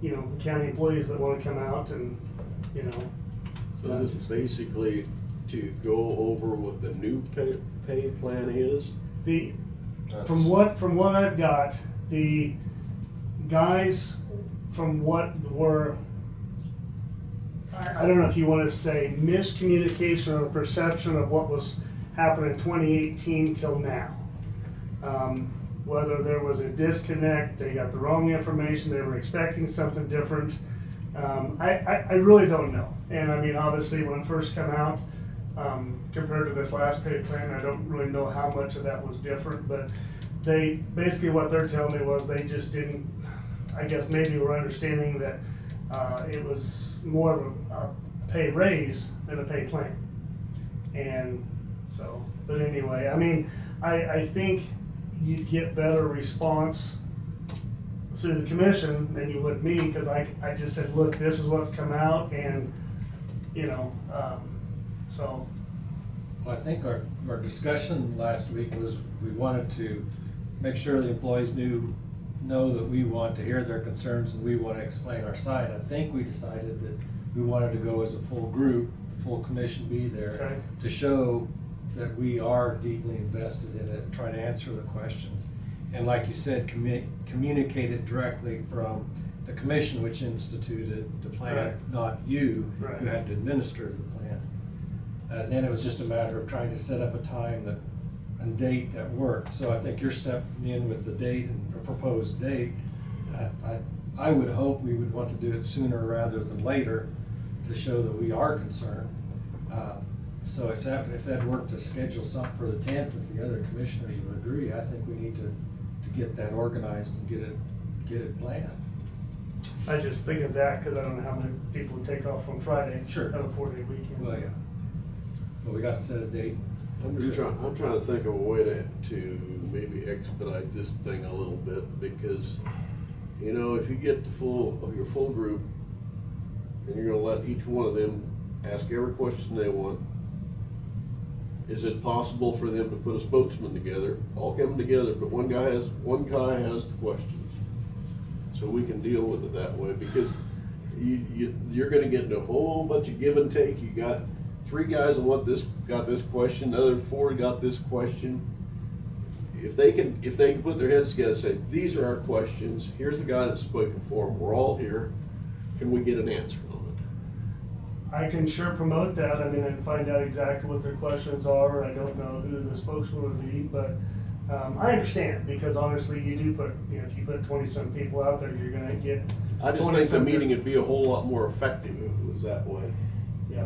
you know, county employees that want to come out and, you know. So this is basically to go over what the new pay plan is? From what I've got, the guys from what were, I don't know if you want to say miscommunication or perception of what was happening in 2018 till now. Whether there was a disconnect, they got the wrong information, they were expecting something different. I really don't know. And I mean, obviously when it first came out, compared to this last pay plan, I don't really know how much of that was different, but they, basically what they're telling me was they just didn't, I guess maybe were understanding that it was more of a pay raise than a pay plan. And so, but anyway, I mean, I think you'd get better response through the commission than you would me, because I just said, look, this is what's come out, and, you know, so. Well, I think our discussion last week was we wanted to make sure the employees know that we want to hear their concerns and we want to explain our side. I think we decided that we wanted to go as a full group, the full commission be there, Okay. to show that we are deeply invested in it, trying to answer the questions. And like you said, communicate it directly from the commission, which instituted the plan, Right. not you, Right. who had to administer the plan. And then it was just a matter of trying to set up a time and date that worked. So I think you're stepping in with the date and a proposed date. I would hope we would want to do it sooner rather than later to show that we are concerned. So if that worked to schedule something for the 10th, if the other commissioners would agree, I think we need to get that organized and get it planned. I just figured that because I don't know how many people would take off on Friday. Sure. Have a 4-day weekend. Well, yeah. Well, we got to set a date. I'm trying to think of a way to maybe expedite this thing a little bit, because, you know, if you get your full group and you're gonna let each one of them ask every question they want, is it possible for them to put a spokesman together, all come together, but one guy has the questions? so we can deal with it that way, because you're gonna get into a whole bunch of give and take. You got 3 guys that got this question, the other 4 got this question. If they can put their heads together and say, these are our questions, here's the guy that's spoken for them, we're all here, can we get an answer on it? I can sure promote that, I mean, and find out exactly what their questions are. I don't know who the spokesman would be, but I understand, because honestly, you do put, you know, if you put 20-some people out there, you're gonna get. I just think the meeting would be a whole lot more effective if it was that way. Yeah.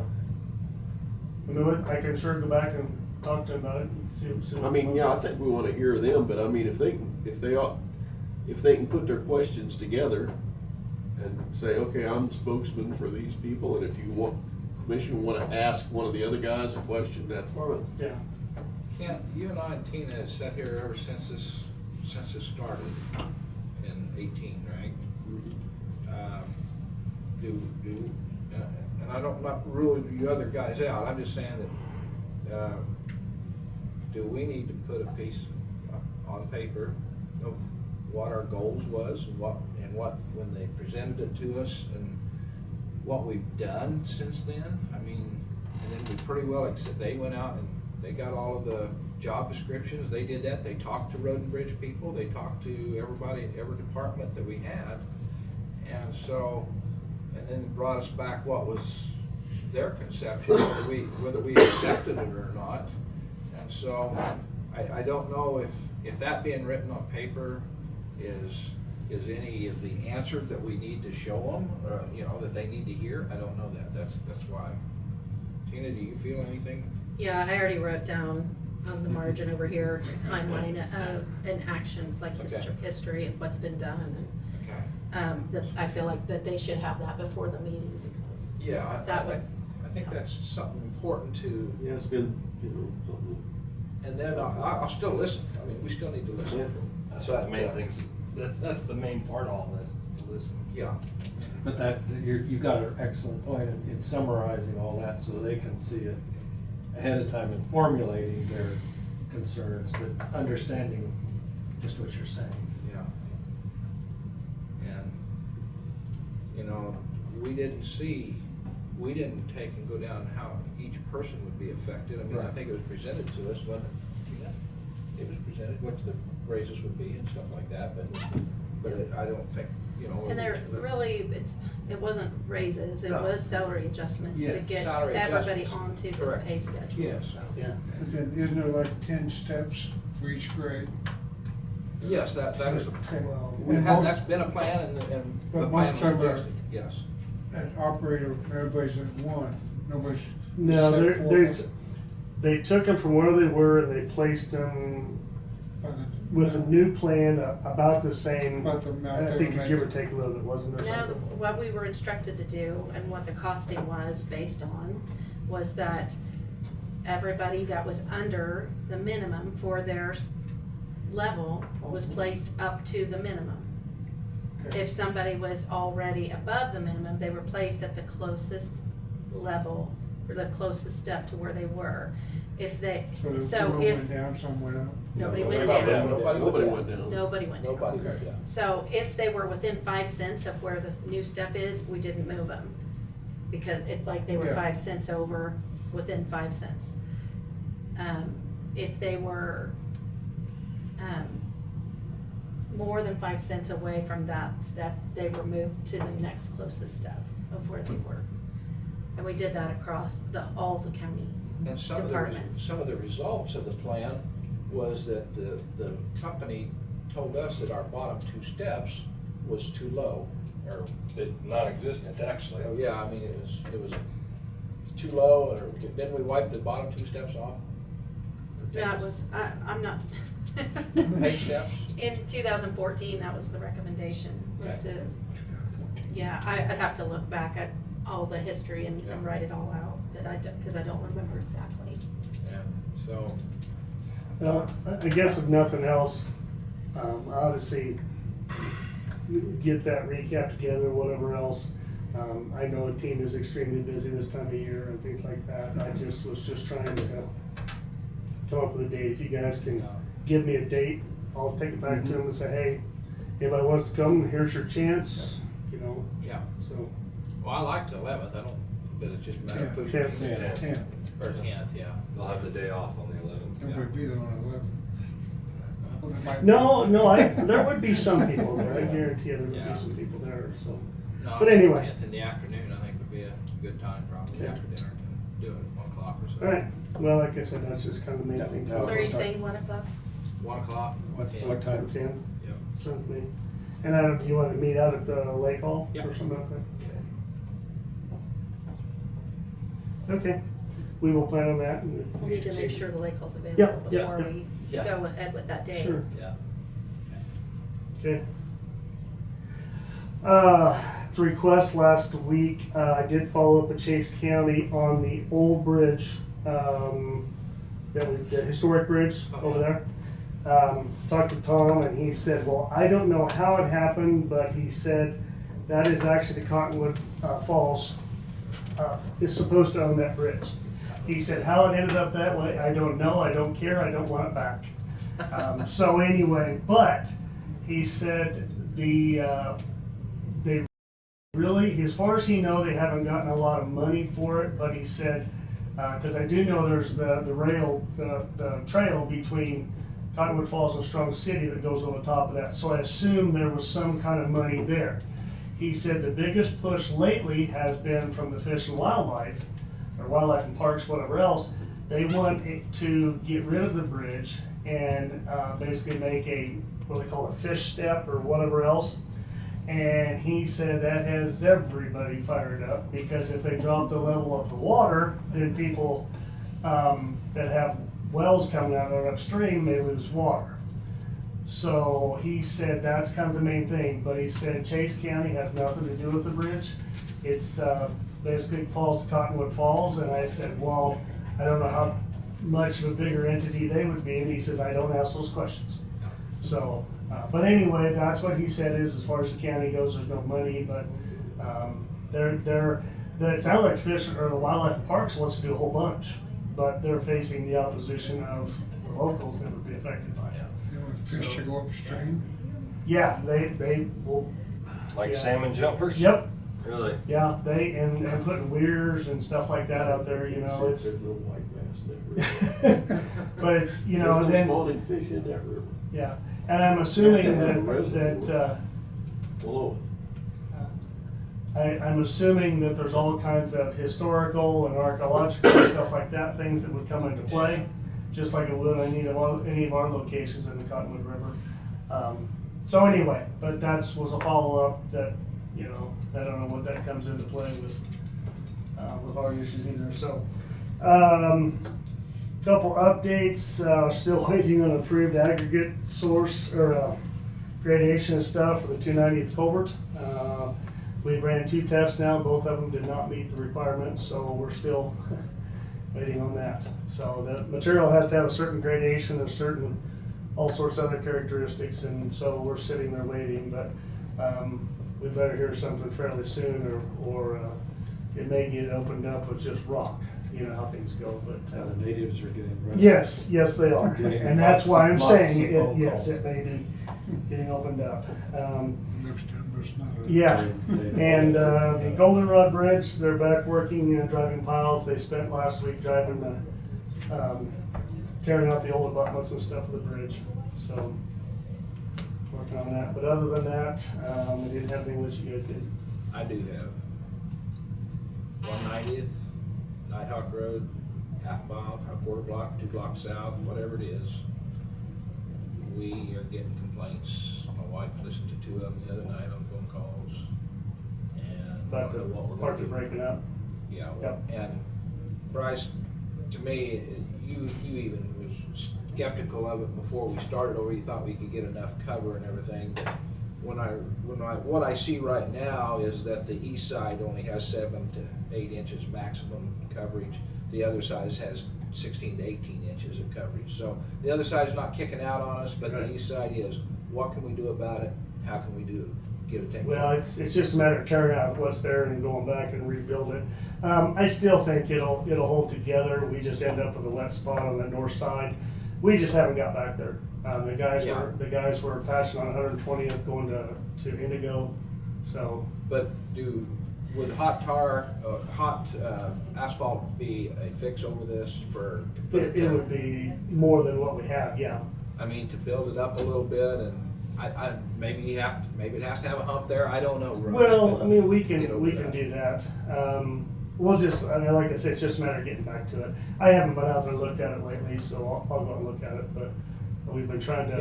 I mean, I can sure go back and talk to them about it and see. I mean, yeah, I think we wanna hear them, but I mean, if they can put their questions together and say, okay, I'm the spokesman for these people, and if you want, commission wanna ask one of the other guys a question, that's fine. Yeah. Kent, you and I and Tina have sat here ever since this started in 18, right? And I don't, not ruling you other guys out, I'm just saying that, do we need to put a piece on paper of what our goals was and what, when they presented it to us and what we've done since then? I mean, and then we pretty well accept, they went out and they got all of the job descriptions, they did that, they talked to road and bridge people, they talked to everybody, every department that we had. And so, and then brought us back what was their conception, whether we accepted it or not. And so, I don't know if that being written on paper is any of the answer that we need to show them, you know, that they need to hear. I don't know that, that's why. Tina, do you feel anything? Yeah, I already wrote down on the margin over here, timeline of, and actions, like history of what's been done, and that I feel like that they should have that before the meeting, because yeah, that would. I think that's something important to. Yeah, it's been, you know, something. And then I'll still listen. I mean, we still need to listen. Yeah. That's what the main things, that's the main part of all this, is to listen. Yeah. But you've got an excellent point in summarizing all that so they can see it ahead of time and formulating their concerns, but understanding just what you're saying. Yeah. And, you know, we didn't take and go down how each person would be affected. I mean, I Right. think it was presented to us, wasn't it? Yeah. It was presented, what the raises would be and stuff like that, but I don't think, you know. And there really, it wasn't raises, it No. was salary adjustments to Yes. get Salary everybody adjustments. onto the Correct. pay schedule. Yes. So. Yeah. But then, isn't there like 10 steps for each grade? Yes, that is a, Well, that's been a plan and the But plan most was of them are- suggested, yes. At operator, everybody's at 1, nobody's. No, set forth there's, they took them from where they were and they placed them by the- with a new plan about the same. About the amount I they think were give or making. take a little bit, wasn't there No, something? what we were instructed to do and what the costing was based on was that everybody that was under the minimum for their level was placed up to the minimum. Okay. If somebody was already above the minimum, they were placed at the closest level or the closest step to where they were. If they, So so some if went down, some went up. nobody No, went nobody down. Nobody went down. Nobody went down. Nobody went down. So if they were within 5 cents of where the new step is, we didn't move them. Because it's like they were Yeah. 5 cents over, within 5 cents. If they were, more than 5 cents away from that step, they were moved to the next closest step of where they were. And we did that across all the county And departments. some of the results of the plan was that the company told us that our bottom 2 steps was too low, or, Non-existent, actually. oh yeah, I mean, it was too low, or then we wiped the bottom 2 steps off. That was, I'm not. Pay steps? In 2014, that was the recommendation, was Okay. to, yeah, I'd have to look back at all the history and Yeah. write it all out, but because I don't remember exactly. Yeah, so. Well, I guess if nothing else, obviously, get that recap together, whatever else. I know the team is extremely busy this time of year and things like that. I was just trying to come up with a date. If you guys can give me a date, I'll take it back to them and say, hey, anybody wants to come, here's your chance, you know, Yeah. so. Well, I like the 11th, I don't, but it's just a matter of Yeah, pushing it to 10th. 10th. Or 10th, yeah. They'll have the day off on the 11th. Nobody be there on 11. Well, they might be. No, there would be some people there, I guarantee you there would Yeah. be some people there, so. No, But anyway. 10th in the afternoon, I think would be a good time probably Okay. after dinner to do it at 1 o'clock or so. All right, well, like I said, that's just kind of the main thing. No, So are you start- saying 1 o'clock? 1 o'clock? What 10. time? 10, Yep. so with me. And I don't, do you want to meet out at the lake hall Yeah. or something like that? Okay, we will plan on that. And We need to make sure the lake hall's Yeah, available yeah, before yeah. we Yeah. go ahead with that day. Sure, Yeah. okay. At the request last week, I did follow up with Chase County on the old bridge, the historic bridge over there. Talked to Tom and he said, well, I don't know how it happened, but he said that is actually the Cottonwood Falls is supposed to own that bridge. He said, how it ended up that way, I don't know, I don't care, I don't want it back. So anyway, but he said they really, as far as he know, they haven't gotten a lot of money for it, but he said, because I do know there's the trail between Cottonwood Falls and Strong City that goes on the top of that, so I assume there was some kind of money there. He said the biggest push lately has been from the Fish and Wildlife, or Wildlife and Parks, whatever else. They want it to get rid of the bridge and basically make what they call a fish step or whatever else. And he said that has everybody fired up, because if they drop the level of the water, then people that have wells coming out of upstream may lose water. So he said that's kind of the main thing, but he said Chase County has nothing to do with the bridge. It's basically falls to Cottonwood Falls, and I said, well, I don't know how much of a bigger entity they would be, and he says, I don't ask those questions. So, but anyway, that's what he said is, as far as the county goes, there's no money, but it sounds like Fish or the Wildlife and Parks wants to do a whole bunch, but they're facing the opposition of the locals that would be affected by it. You want fish to go upstream? Yeah, they will. Like Yeah. salmon jumpers? Yep, Really? yeah, and putting weirs and stuff like that out there, you know, it's. There's no white bass in that river. But it's, you There's know, no then, spawning fish in that river. yeah, and I'm assuming Have to have a that, reservoir. Below I'm assuming that there's all kinds of historical and archaeological and stuff like that, things that would come into play, just like it would on any of our locations in the Cottonwood River. So anyway, but was a follow-up that, you know, I don't know what that comes into play with our issues either, so. Couple updates, still waiting on approved aggregate source or gradation and stuff for the 290th culvert. We ran 2 tests now, both of them did not meet the requirements, so we're still waiting on that. So the material has to have a certain gradation, a certain, all sorts of other characteristics, and so we're sitting there waiting, but we better hear something fairly soon, or it may get opened up with just rock. You know how things go, but. The natives are getting restless. Yes, they are, Getting and that's why I'm lots of saying, phone yes, calls. it may be getting opened up. Looks done, but it's not. Yeah, They- and the Goldenrod Bridge, they're back working, driving piles. They spent last week driving tearing out the old abutments and stuff of the bridge, so working on that. But other than that, we didn't have anything that you guys did. I do have 190th, Nighthawk Road, half mile, a quarter block, 2 blocks south, whatever it is. We are getting complaints. My wife listened to 2 of them the other night on phone calls. And About the what we're part gonna they're do. breaking up. Yeah, Yep. and Bryce, to me, you even was skeptical of it before we started, or you thought we could get enough cover and everything. But what I see right now is that the east side only has 7 to 8 inches maximum coverage. The other side has 16 to 18 inches of coverage. So the other side's not kicking out on us, but Right. the east side is. What can we do about it? How can we get it taken care Well, of? it's just a matter of tearing out what's there and going back and rebuild it. I still think it'll hold together. We just end up with a wet spot on the north side. We just haven't got back there. The Yeah. guys were patching on 120th going to Indigo, so. But would hot asphalt be a fix over this for? To put It down? would be more than what we have, yeah. I mean, to build it up a little bit, and maybe it has to have a hump there, I don't know. Russ, Well, but I mean, we get can over do that. We'll just, I mean, like I said, it's just a matter of getting back to it. I haven't been out there and looked at it lately, so I'll go and look at it, but we've been trying to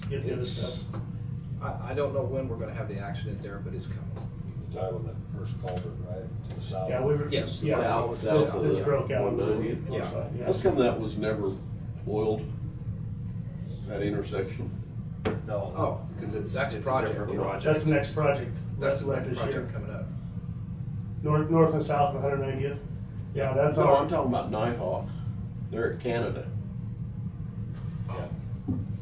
get the other stuff. I don't know when we're gonna have the accident there, but it's coming. You're talking about that first culvert, right, to the south? Yeah, we were. Yes. Yeah, South it's of the broke out. 190th. Yeah. How come that was never oiled, that intersection? No, Oh, because it's that's a a project, different you know. project. That's the next project. That's the left next this year. project coming up. North and south of 190th. Yeah, that's No, our. I'm talking about Nighthawk. They're at Canada.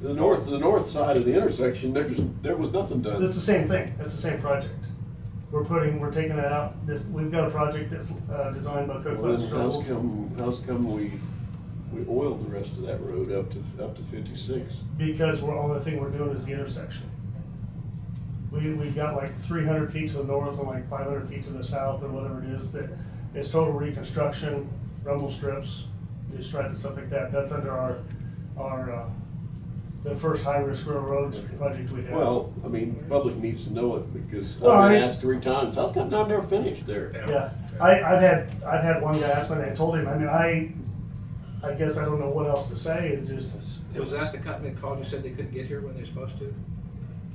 The north side of the intersection, there was nothing done. It's the same thing. It's the same project. We're taking that out. We've got a project that's designed by Cook Well, Foot then Strobel. how's come we oiled the rest of that road up to 56? Because the only thing we're doing is the intersection. We've got like 300 feet to the north and like 500 feet to the south or whatever it is that is total reconstruction, rumble strips, new stripe and stuff like that. That's under our the first high-risk rural roads project we have. Well, I mean, public needs to know it because Well, I've been I- asked 3 times, how's come down there finished there? Yeah, I've had one guy ask me, and I told him, I mean, I guess I don't know what else to say, it's just. Was that the company that called you, said they couldn't get here when they're supposed to?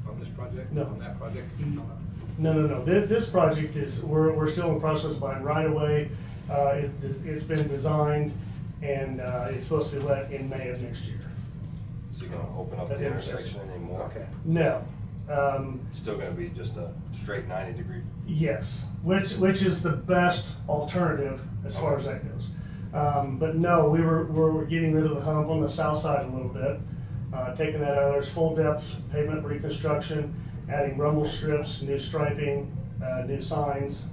On this project? No. On that project? that you're talking about? No. This project is, we're still in the process of buying right away. It's been designed and it's supposed to be let in May of next year. So you're gonna open up At the the intersection. intersection anymore? Okay. No. It's still gonna be just a straight 90-degree? Yes, which is the best alternative as far as that goes. But no, we're getting rid of the hump on the south side a little bit, taking that out. There's full depth pavement reconstruction, adding rumble strips, new striping, new signs.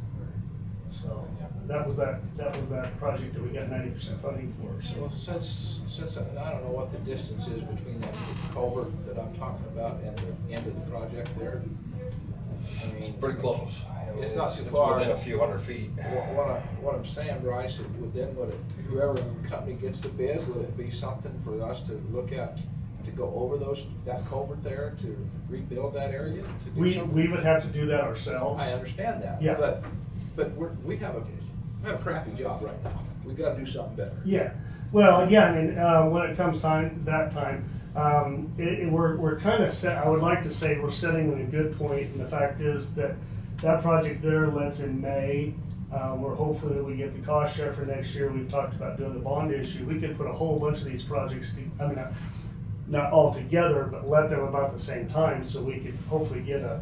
So that was that project that we got 90% funding for. Well, So since I don't know what the distance is between that culvert that I'm talking about and the end of the project there. I mean, It's pretty close. I mean, It's not too far. It's within a few hundred feet. What I'm saying, Bryce, whoever company gets the bid, would it be something for us to look at, to go over that culvert there, to rebuild that area? To do we something? would have to do that ourselves. I understand that. Yeah. But we have a crappy job right now. We've got to do something better. Yeah, well, yeah, I mean, when it comes that time, we're kind of set, I would like to say we're setting in a good point, and the fact is that project there lets in May. We're hopeful that we get the cost share for next year. We've talked about doing the bond issue. We could put a whole bunch of these projects, not all together, but let them about the same time, so we could hopefully get a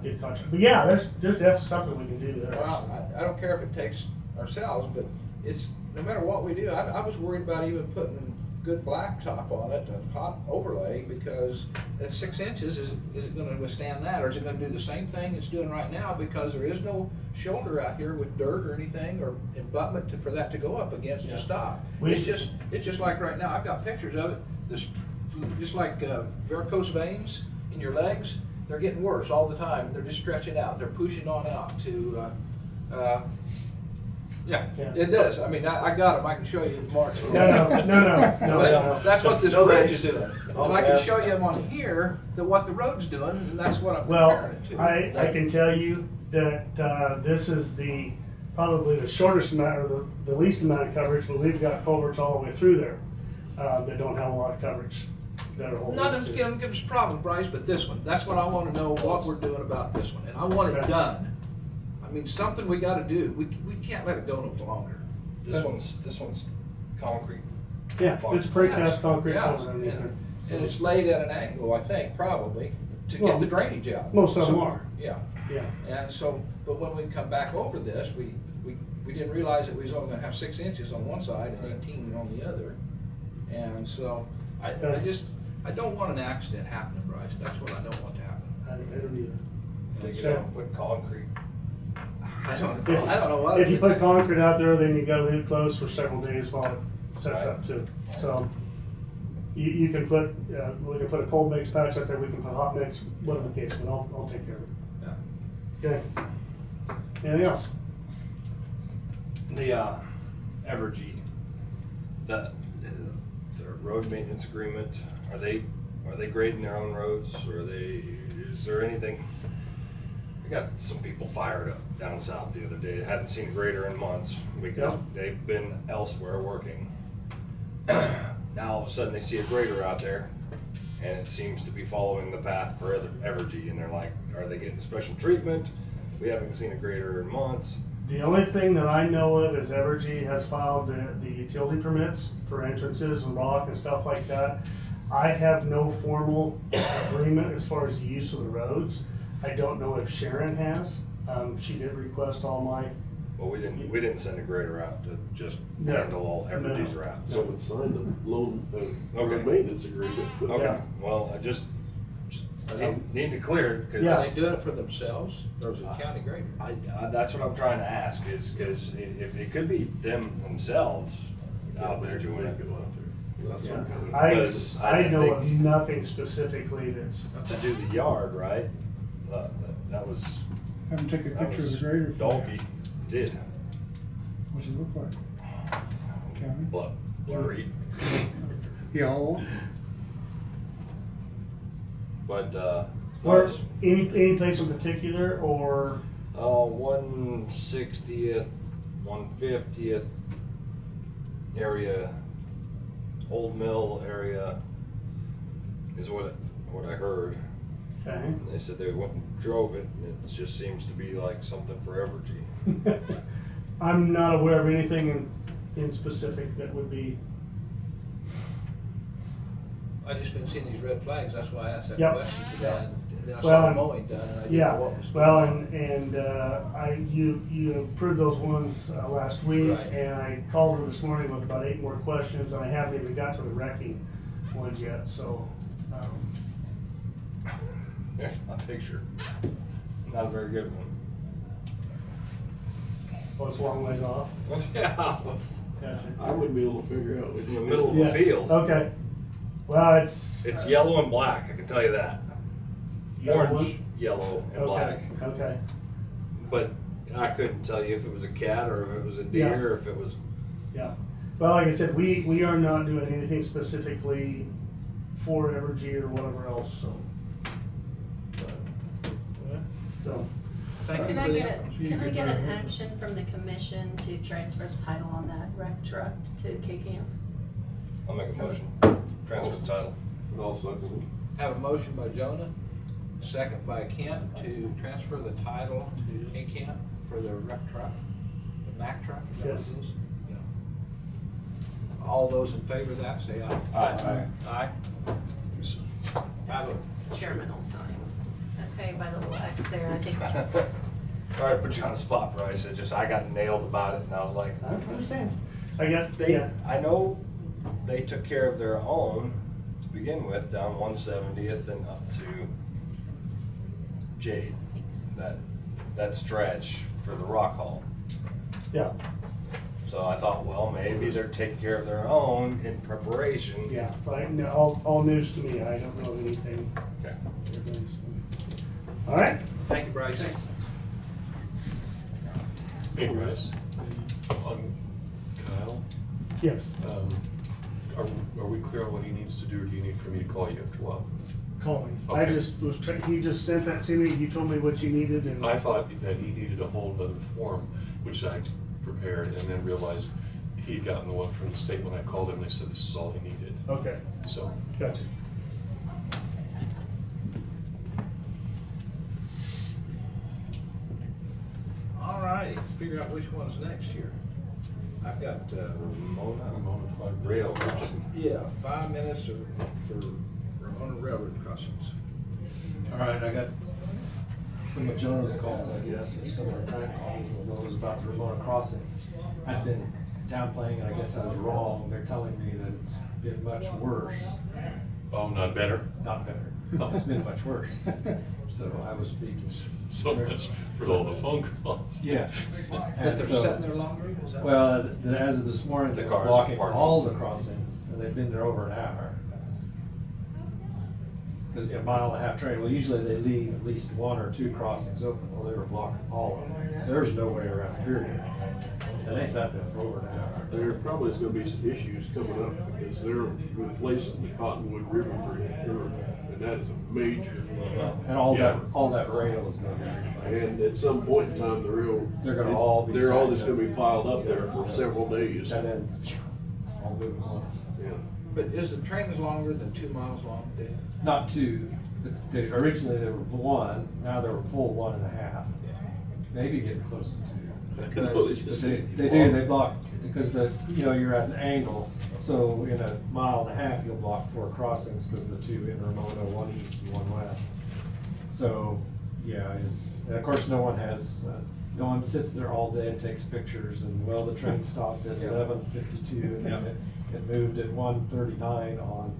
good contract. But yeah, there's definitely something we can do there. Well, I don't care if it takes ourselves, but it's, no matter what we do, I was worried about even putting good blacktop on it, a hot overlay, because at 6 inches, is it gonna withstand that, or is it gonna do the same thing it's doing right now, because there is no shoulder out here with dirt or anything, or abutment for that to go up against to stop. It's just like right now, I've got pictures of it, just like varicose veins in your legs, they're getting worse all the time, they're just stretching out, they're pushing on out to, yeah, it does. I mean, I got them. I can show you the marks. No. That's what this No, bridge thanks. is doing. I'll And I can pass. show you them on here, what the road's doing, and that's what I'm Well, comparing it to. I can tell you that this is probably the shortest amount, or the least amount of coverage, but we've got culverts all the way through there that don't have a lot of coverage. That are holding Not it to to- give us problems, Bryce, but this one. That's what I want to know, what we're doing about this one, and I want it Okay. done. I mean, something we got to do. We can't let it go no longer. This one's concrete. Yeah, it's precast Yes, concrete yeah, culvert underneath there. and it's laid at an angle, I think, probably, to Well, get the drainage out. most of them So, are. Yeah. Yeah. And so, but when we come back over this, we didn't realize that we was only gonna have 6 inches on one side and 18 on the other. And so, I don't want an accident happening, Bryce. That's what I don't want to happen. I don't either. Dig it So- out and put concrete. I don't know what. If you put concrete out there, then you gotta leave it closed for several days while it sets up too. So, You can put, we can put a cold mix patch up there, we can put hot mix, whatever the case, but I'll take care of it. Yeah. Okay. Anything else? The Evergy, the road maintenance agreement, are they grading their own roads, or is there anything? I got some people fired up down south the other day, hadn't seen a grader in months, because Yep. they've been elsewhere working. Now all of a sudden they see a grader out there, and it seems to be following the path for Evergy, and they're like, are they getting special treatment? We haven't seen a grader in months. The only thing that I know of is Evergy has filed the utility permits for entrances and rock and stuff like that. I have no formal agreement as far as the use of the roads. I don't know if Sharon has. She did request all my. Well, we didn't send a grader out to just No. handle all Evergy's No. routes. So would sign the loan, Okay. maintenance agreement. but- Okay, Yeah. well, I just need to clear it, because Yeah. Are they doing it for themselves, or is it county grader? that's what I'm trying to ask, is because if it could be them themselves out there doing it. That's Yeah. some kind of- Because I I didn't know of think- nothing specifically that's. To do the yard, right? That was. Have them take a that picture of was the grader. Dalkey did, What's it look like? County? blurry, Yeah. but, Where, any place in particular, or? 160th, 150th area, Old Mill area is what I heard. Okay. They said they went and drove it, and it just seems to be like something for Evergy. I'm not aware of anything in specific that would be. I just been seeing these red flags, that's why I asked that Yep. question today. And then I Well, saw the and- mowing done, and I didn't Yeah, know what was well, going on. you approved those ones last week, Right. and I called her this morning with about 8 more questions, and I haven't even got to the wrecking ones yet, so. There's my picture. Not a very good one. Well, it's a long ways off. Yeah, Gotcha. I wouldn't be able to figure out which. in the middle of the Yeah, field. Okay. Well, it's. It's yellow and black, I can tell you that. Yellow Orange, one? yellow, and black. Okay. But I couldn't tell you if it was a cat or if it was a deer, Yeah. or if it was. Yeah. Well, like I said, we are not doing anything specifically for Evergy or whatever else, so. So. Thank you Can for I the get info. can I get an action from the commission to transfer the title on that wreck truck to K-Camp? I'll make a motion. Transfer the title. And also, Have a motion by Jonah, second by Kent, to transfer the title to K-Camp for the wreck truck, the Mack truck. Is that what Yes. it is? Yeah. All those in favor of that, say aye. Aye. Aye. Have a Chairman will sign. Okay, by the little X there, I think. All right, put you on the spot, Bryce. I got nailed about it, and I was like, I understand. I got, I know they took care of their own to begin with, down 170th and up to Jade. That stretch for the rock haul. Yeah, So I thought, well, maybe they're taking care of their own in preparation. yeah, right, no, all news to me, I don't know anything. Okay. All right. Thank you, Bryce. Hey, Bryce, on Kyle, Yes, are we clear on what he needs to do, or do you need for me to call you after a while? call me. I Okay. just was, he just sent that to me, you told me what you needed, and. I thought that he needed a whole other form, which I prepared, and then realized he'd gotten the one from the state when I called him, they said this is all he needed, Okay, so. gotcha. All righty, figure out which one's next here. I've got, Ramona 5 Rail minutes. crossing. yeah, 5 minutes for Ramona Railroad crossings. All right, I got some of Jonah's calls, I guess, or similar type calls, of those about the Ramona crossing. I've been downplaying, and I guess I was wrong. They're telling me that it's been much worse, Oh, not better? not better. It's been much worse. So I was speaking. So much for all the phone calls. Yeah. But And they're so- sitting there longer, is that? Well, as of this morning, The they're cars blocking parked. all the crossings, and they've been there over an hour. because a 1.5 train, well, usually they leave at least 1 or 2 crossings open. Well, they were blocking all of them. So there's no way around, period. And they sat there for over an hour. There probably is gonna be some issues coming up because they're replacing the Cottonwood River Bridge, and that is a major. And all Yeah. that rail is gonna be replaced. And at some point in time, the rail. They're gonna all be They're all stacked just gonna be up. piled up there for several days. And then all moving once. Yeah. But is the trains longer than 2 miles long, Dave? Not 2, originally they were 1, now they're a full 1.5. Maybe getting close to 2. Because They block, because you're at an angle, so in a 1.5 miles, you'll block 4 crossings because the 2 in Ramona, 1 east and 1 west. So, yeah, and of course, no one sits there all day and takes pictures, and well, the train stopped at 11:52, and then it moved at 1:39 on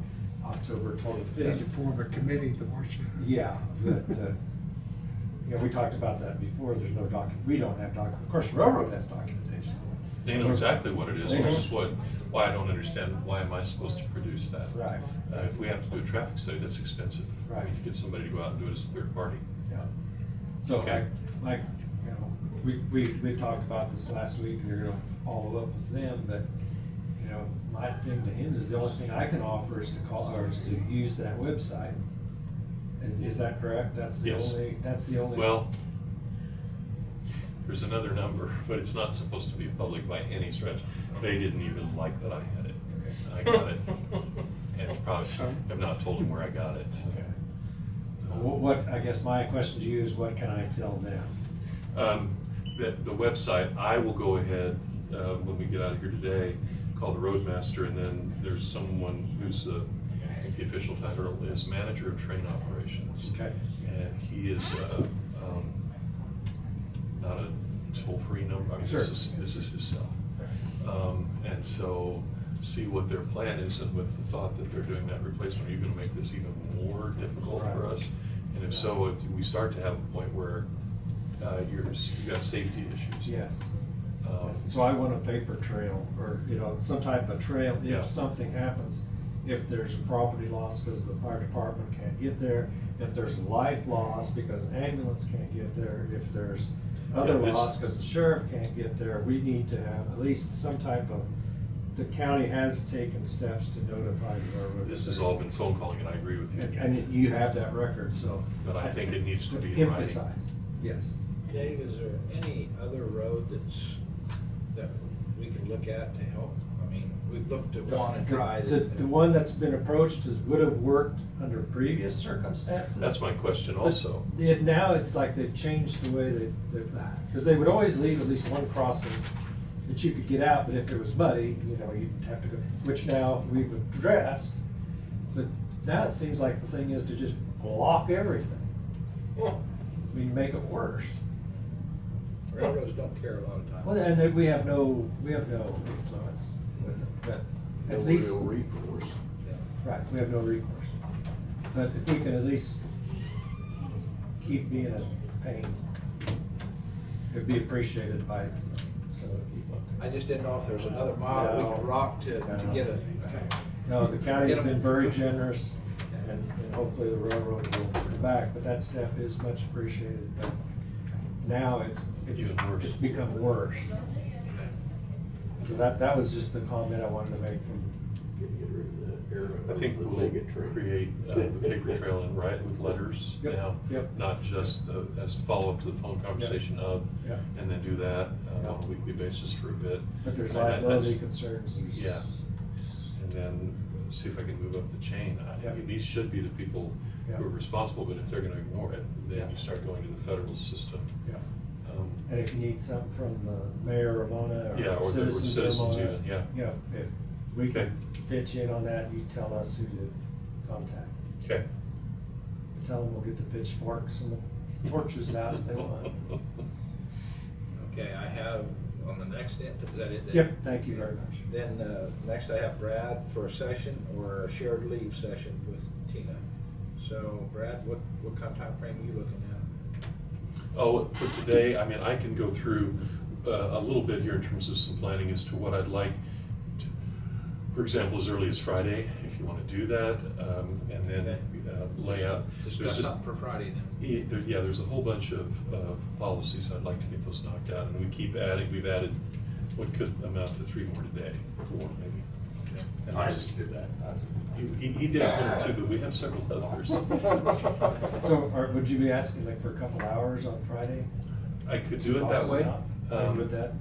October Need to 25th. form a committee, the worst. Yeah, but, we talked about that before, there's no we don't have of course, railroad has documentation. They know exactly what it is, They which know. is why I don't understand, why am I supposed to produce that? Right. If we have to do a traffic study, that's expensive. Right. We need to get somebody to go out and do it as a third party. Yeah. So Okay. we talked about this last week, and you're gonna follow up with them, but, my thing to him is the only thing I can offer is to call, or is to use that website. And is that correct? That's the Yes. only. Well, there's another number, but it's not supposed to be public by any stretch. They didn't even like that I had it. I got it, and probably have not told them where I got it. So. Okay. What, I guess my question to you is, what can I tell them? The website, I will go ahead, when we get out of here today, call the roadmaster, and then there's someone who's I think the official title is Manager of Train Operations. Okay. And he is, not a toll-free number, I mean, Sure. this is his cell. And so, see what their plan is, and with the thought that they're doing that replacement, are you gonna make this even more difficult for Right. us? And if so, if we start to have a point where, you've got safety issues. Yes. Um, So I want a paper trail, or, some type of trail Yeah. if something happens. If there's a property loss because the fire department can't get there, if there's life loss because an ambulance can't get there, if there's other Yeah, loss because the sheriff can't get there, we need to have at least some type of, the county has taken steps to notify the railroad. This has all been phone calling, and I agree with you. And you have that record, so. But I think it needs to be in writing. Emphasized, yes. Dave, is there any other road that we can look at to help? I mean, we've looked at one and tried it. The one that's been approached would have worked under previous circumstances. That's my question also. But now it's like they've changed the way because they would always leave at least one crossing that you could get out, but if it was muddy, you'd have to go, which now we've addressed. But now it seems like the thing is to just block everything. I mean, make it worse. Railroads don't care a lot of times. Well, and then we have no influence with it, but No at least. real recourse. Right, we have no recourse. But if we can at least keep being a pain, it'd be appreciated by some of the people. I just didn't know if there's another mile that we No. could rock to No. get a. No, the county's been very generous, and hopefully the railroad will come back, but that step is much appreciated. But now it's Even worse. It's become worse. So that was just the comment I wanted to make from. Get rid of that arrow. I think the we'll mega train. create the paper trail and write with letters Yep, now. yep. Not just as a follow-up to the phone conversation of, Yep. and then do that on Yep. a weekly basis for a bit. But there's And that- liability that's- concerns. Yeah, and then see if I can move up the chain. Yep. These should be the people Yep. who are responsible, but if they're gonna ignore it, then Yep. you start going to the federal system. Yeah. Um, And if you need something from the mayor of Ramona Yeah, or or the citizens of citizens Ramona, even, yeah. if we Okay. can pitch in on that, you tell us who to contact. Okay. Tell them we'll get the pitchforks and the torches out if they want. Okay, I have on the next end, is that it? Dave? Yep, thank you very much. Then, next I have Brad for a session or a shared leave session with Tina. So Brad, what kind of timeframe are you looking at? Oh, for today, I mean, I can go through a little bit here in terms of some planning as to what I'd like to, for example, as early as Friday, if you want to do that, and then lay out. there's Discuss just- something for Friday then. Yeah, there's a whole bunch of policies. I'd like to get those knocked out, and we keep adding. We've added what could amount to 3 more today, 4 maybe. And I just did that. He did one too, but we have several others. So, would you be asking like for a couple hours on Friday? I could do it that way. With that,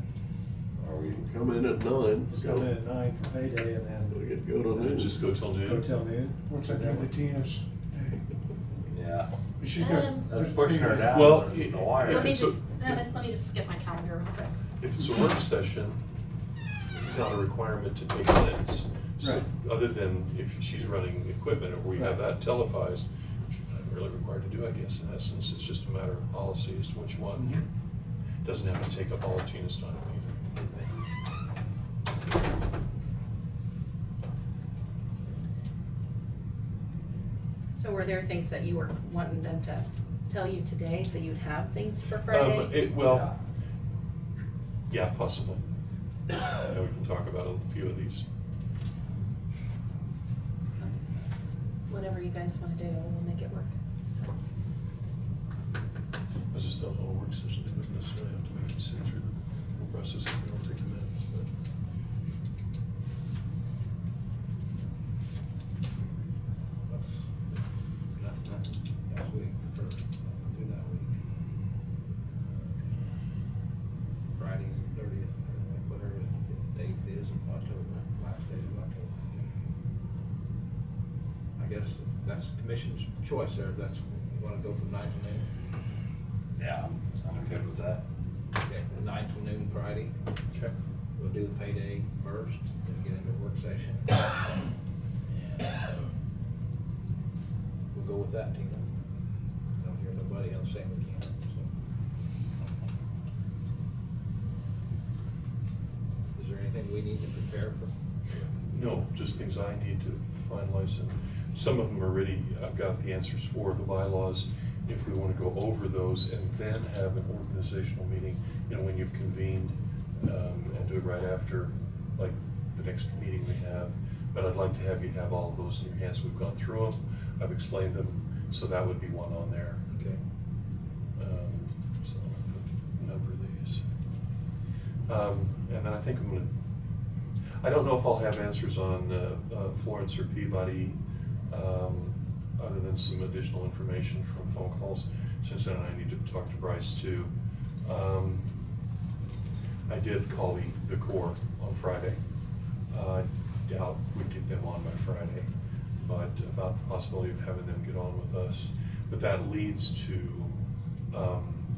Or we can come in at 9, just come in at 9 for payday and then we could go to And noon. just go till noon. go till noon. What's that do with Tina's day? Yeah. She's got. That's pushing her down. Well, the Let wire. me it's a- just, let me just skip my calendar real quick. If it's a work session, it's not a requirement to take minutes. So, Right. other than if she's running equipment or we have that televised, which you're not really required to do, I guess, in essence, it's just a matter of policy as to what you want. Mhm. Doesn't have to take up all of Tina's time either. So were there things that you were wanting them to tell you today, so you'd have things for Friday? Well, yeah, possibly. We can talk about a few of these. Whatever you guys wanna do, we'll make it work, so. I was just telling a work session, they wouldn't necessarily have to make you sit through the whole process if we don't take the minutes, but. Next week, or do that week. Friday's the 30th, or whatever the date is of October, last day of October. I guess that's the commission's choice there, if that's, you wanna go from 9 to noon? Yeah, I'm good with that. Okay, 9 to noon Friday. Okay. We'll do the payday first, then get into work session. And we'll go with that, Tina. Don't hear nobody else saying we can't, so. Is there anything we need to prepare for? No, just things I need to finalize, and some of them are already, I've got the answers for the bylaws. If we want to go over those and then have an organizational meeting, you know, when you've convened, and do it right after, like, the next meeting we have. But I'd like to have you have all of those in your hands. We've gone through them, I've explained them, so that would be one on there. Okay. So I'll put a number of these. And then I think I'm gonna, I don't know if I'll have answers on Florence or Peabody, other than some additional information from phone calls, since then I need to talk to Bryce too. I did call the Corps on Friday. Doubt we'd get them on by Friday, but about the possibility of having them get on with us. But that leads to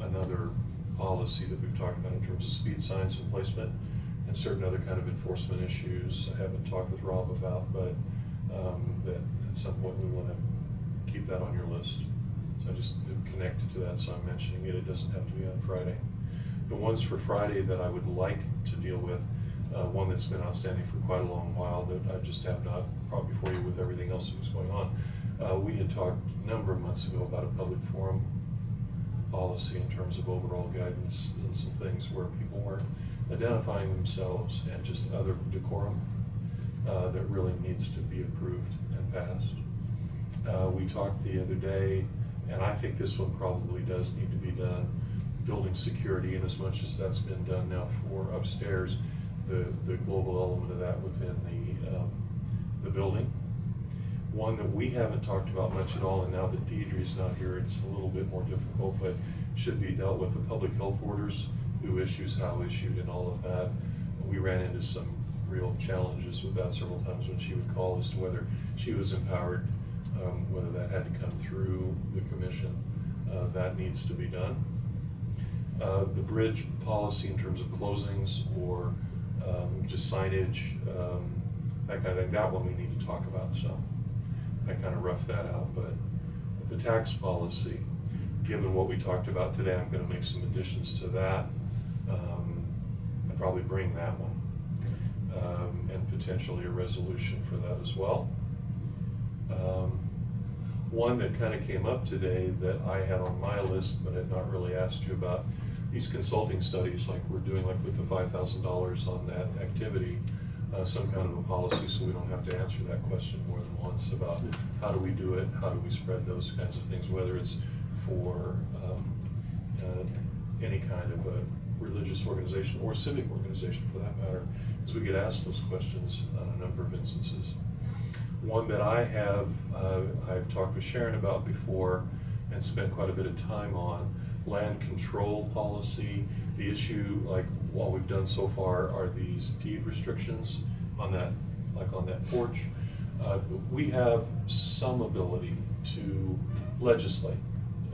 another policy that we've talked about in terms of speed signs and placement and certain other kind of enforcement issues I haven't talked with Rob about, but that at some point we want to keep that on your list. So I just connected to that, so I'm mentioning it. It doesn't have to be on Friday. The ones for Friday that I would like to deal with, one that's been outstanding for quite a long while that I just have not brought before you with everything else that was going on. We had talked a number of months ago about a public forum policy in terms of overall guidance and some things where people weren't identifying themselves and just other decorum that really needs to be approved and passed. We talked the other day, and I think this one probably does need to be done, building security, and as much as that's been done now for upstairs, the global element of that within the building. One that we haven't talked about much at all, and now that Deidre's not here, it's a little bit more difficult, but should be dealt with, the public health orders, who issues, how issued, and all of that. We ran into some real challenges with that several times when she would call as to whether she was empowered, whether that had to come through the commission. That needs to be done. The bridge policy in terms of closings or just signage, that kind of thing, that one we need to talk about some. I kind of roughed that out, but the tax policy, given what we talked about today, I'm going to make some additions to that and probably bring that one. And potentially a resolution for that as well. One that kind of came up today that I had on my list but had not really asked you about, these consulting studies like we're doing, like with the $5,000 on that activity, some kind of a policy so we don't have to answer that question more than once about how do we do it, how do we spread those kinds of things, whether it's for any kind of a religious organization or civic organization for that matter, because we get asked those questions on a number of instances. One that I have, I've talked with Sharon about before and spent quite a bit of time on, land control policy. The issue, like what we've done so far, are these deed restrictions on that, like on that porch. We have some ability to legislate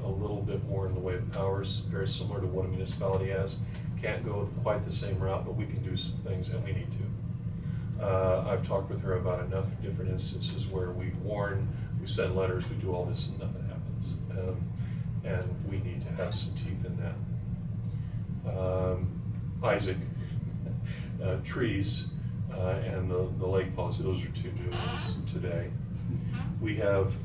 a little bit more in the way of powers, very similar to what a municipality has. Can't go quite the same route, but we can do some things, and we need to. I've talked with her about enough different instances where we warn, we send letters, we do all this, and nothing happens. And we need to have some teeth in that. Isaac, trees, and the lake policy, those are two new ones today. We have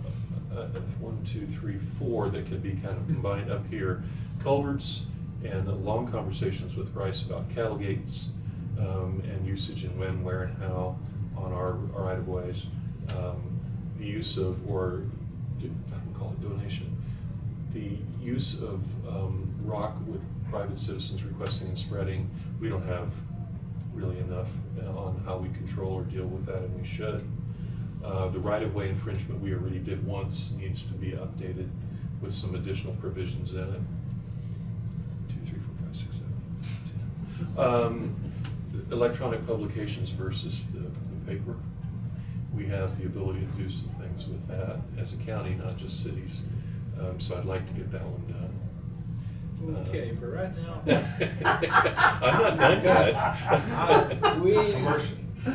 1, 2, 3, 4 that could be kind of combined up here. Culverts and long conversations with Bryce about cattle gates and usage and when, where, and how on our right-of-ways. The use of, or I don't call it donation, the use of rock with private citizens requesting and spreading. We don't have really enough on how we control or deal with that, and we should. The right-of-way infringement we already did once needs to be updated with some additional provisions in it. 2, 3, 4, 5, 6, 7, 10. Electronic publications versus the paper. We have the ability to do some things with that as a county, not just cities. So I'd like to get that one done. Okay, for right now. I'm not done yet.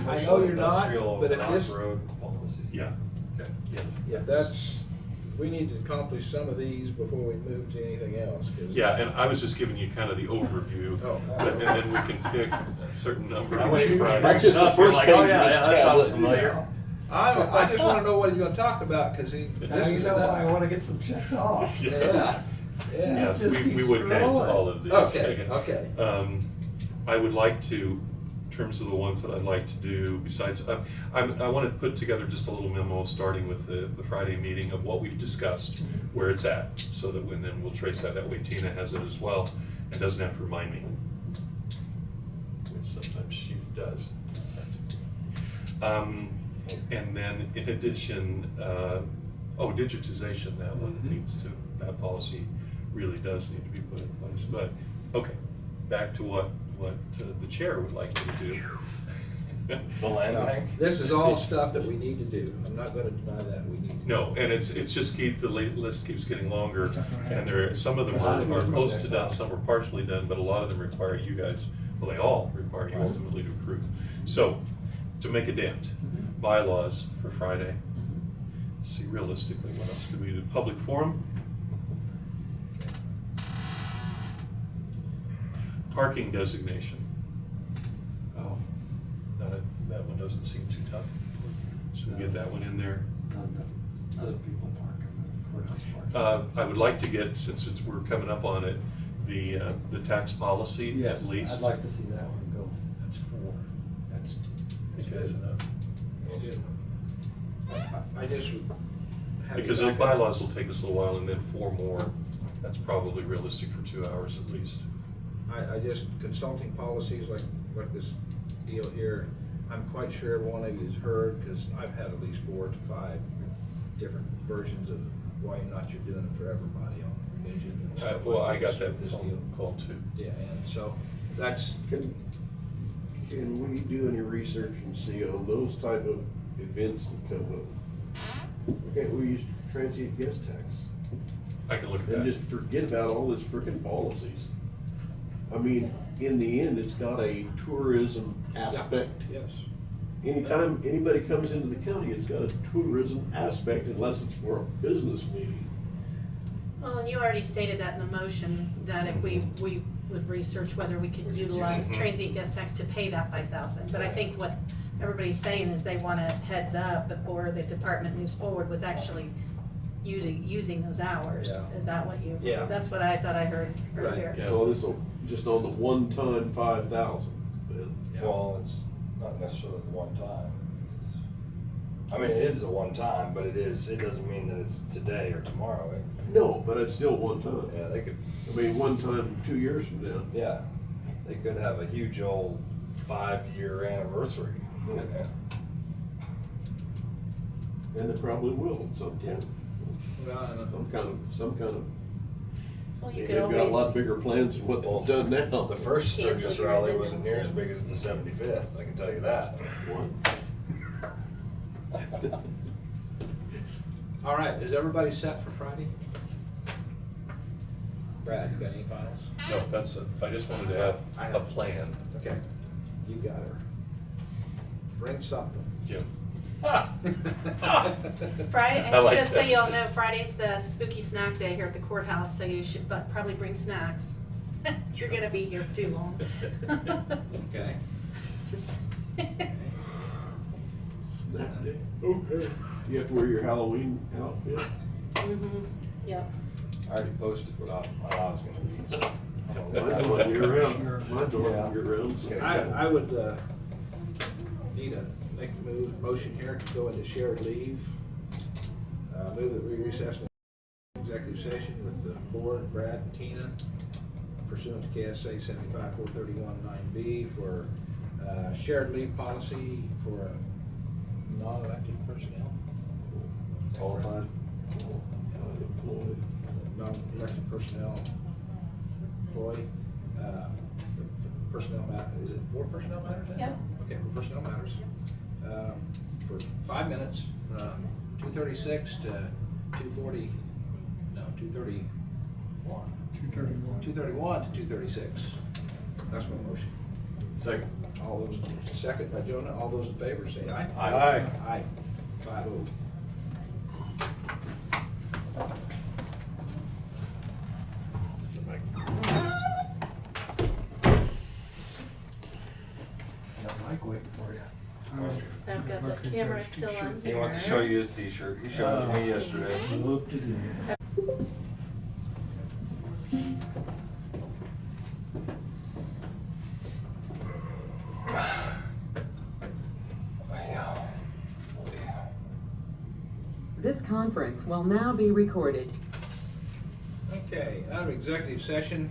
I know you're not, but if this, road policy. Yeah. Okay. Yes. if that's, we need to accomplish some of these before we move to anything else. 'Cause- Yeah, and I was just giving you kind of the overview, Oh. and then we can pick a certain number. That's just the first page of this tablet. I just wanna know what he's gonna talk about, cause he. Now you know why I wanna get some checked off. Yeah. Yeah. It just we keeps would get into growing. all of these. Okay. I would like to, in terms of the ones that I'd like to do, besides, I want to put together just a little memo, starting with the Friday meeting of what we've discussed, where it's at, so that when then we'll trace that. That way Tina has it as well, and doesn't have to remind me, which sometimes she does. And then in addition, digitization, that one needs to, that policy really does need to be put in place. But, okay, back to what the chair would like me to do. The land bank? This is all stuff that we need to do. I'm not gonna deny that we need to. No, and it's just the list keeps getting longer, and some of them are close to done, some are partially done, but a lot of them require you guys, well, they all require you ultimately to approve. So, to make a dent, bylaws for Friday. Let's see realistically, what else could we do? Public forum? Parking designation. Oh, that one doesn't seem too tough. So we get that one in there. Other people park in the courthouse park. I would like to get, since we're coming up on it, the tax policy Yes, at least. I'd like to see that one go. That's 4. That's, I think that's enough. I just. Because the bylaws will take us a little while, and then 4 more. That's probably realistic for 2 hours at least. I just, consulting policies like this deal here, I'm quite sure every one of you has heard, because I've had at least 4 to 5 different versions of why not you're doing it for everybody on religion and stuff. Well, like I got this that with this deal. call too. Yeah, and so that's, Can we do any research and see on those type of events that come up? Okay, we use transient guest tax. I can look at And that. just forget about all this frickin' policies. I mean, in the end, it's got a tourism aspect. yes. Anytime anybody comes into the county, it's got a tourism aspect unless it's for a business meeting. Well, and you already stated that in the motion, that if we would research whether we could utilize transient guest tax to pay that 5,000. But I think what everybody's saying is they want a heads up before the department moves forward with actually using those hours. Yeah. Is that what you? Yeah. That's what I thought I heard earlier. Yeah. So this will, just on the one-time 5,000. Well, it's, not necessarily the one time. I mean, it is a one time, but it doesn't mean that it's today or tomorrow. No, but it's still one time. Yeah, they could, I mean, one time 2 years from now. yeah, they could have a huge old 5-year anniversary. Yeah. And it probably will at some point. Well, I don't know. Some kind of, Well, you they've could got a lot always, bigger plans than what they've done now. The first Cancel Sturgis your rally original wasn't near as too. big as the 75th, I can tell you that. One. All right, is everybody set for Friday? Brad, you got any finals? No, that's it. I just wanted to have a plan. Okay, you got her. Bring something. Jim. Friday, I like just so that. you all know, Friday's the spooky snack day here at the courthouse, so you should probably bring snacks. You're gonna be here too long. Okay. Just. Snack day. Okay. You have to wear your Halloween outfit. Mhm, yep. I already posted what I was gonna be. So Mine's on year round. Mine's on year round. so- I would need a motion here to go into shared leave. Move that we recess in executive session with the board, Brad and Tina, pursuant to KSA 75-431-9B for shared leave policy for non-elected personnel. Qualified. Unemployed. Non-elected personnel employee, personnel matter, is it for personnel matters then? Yep. Okay, for personnel matters, for 5 minutes, 2:36 to 2:40, no, 2:31. 2:31 to 2:36. That's my motion. Second. All those, second by Jonah, all those in favor say aye. Aye. Aye. 5-0. Got Mike waiting for you. I've got the camera still on He here. wants to show you his t-shirt. He showed it to me yesterday. Look to do. This conference will now be recorded. Okay, out of executive session,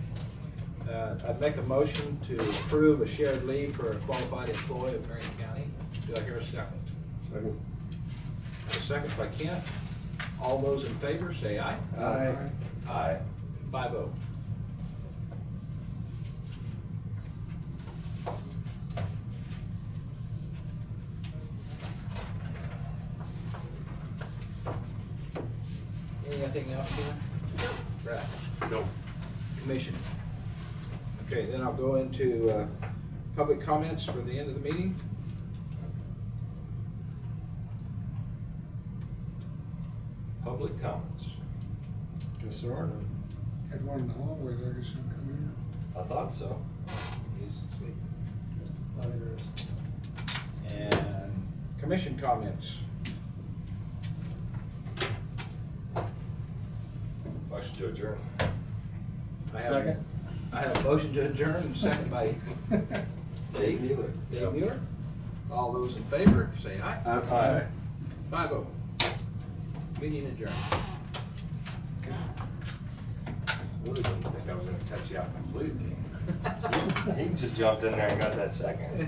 I'd make a motion to approve a shared leave for a qualified employee of Marion County. Do I hear a second? Second. A second by Kent. All those in favor, say aye. Aye. Aye. 5-0. Anything else here? Right. No. Commission. Okay, then I'll go into public comments for the end of the meeting. Public comments. Guess there are none. Had one in the hallway there, just gonna come in. I thought so. He's asleep. And commission comments. Motion to adjourn. I have- Second. I have a motion to adjourn, and second by Dave Mueller. Dave Mueller. All those in favor, say aye. Aye. 5-0. Meeting adjourned. Really didn't think I was gonna cut you out completely. He just jumped in there and got that second.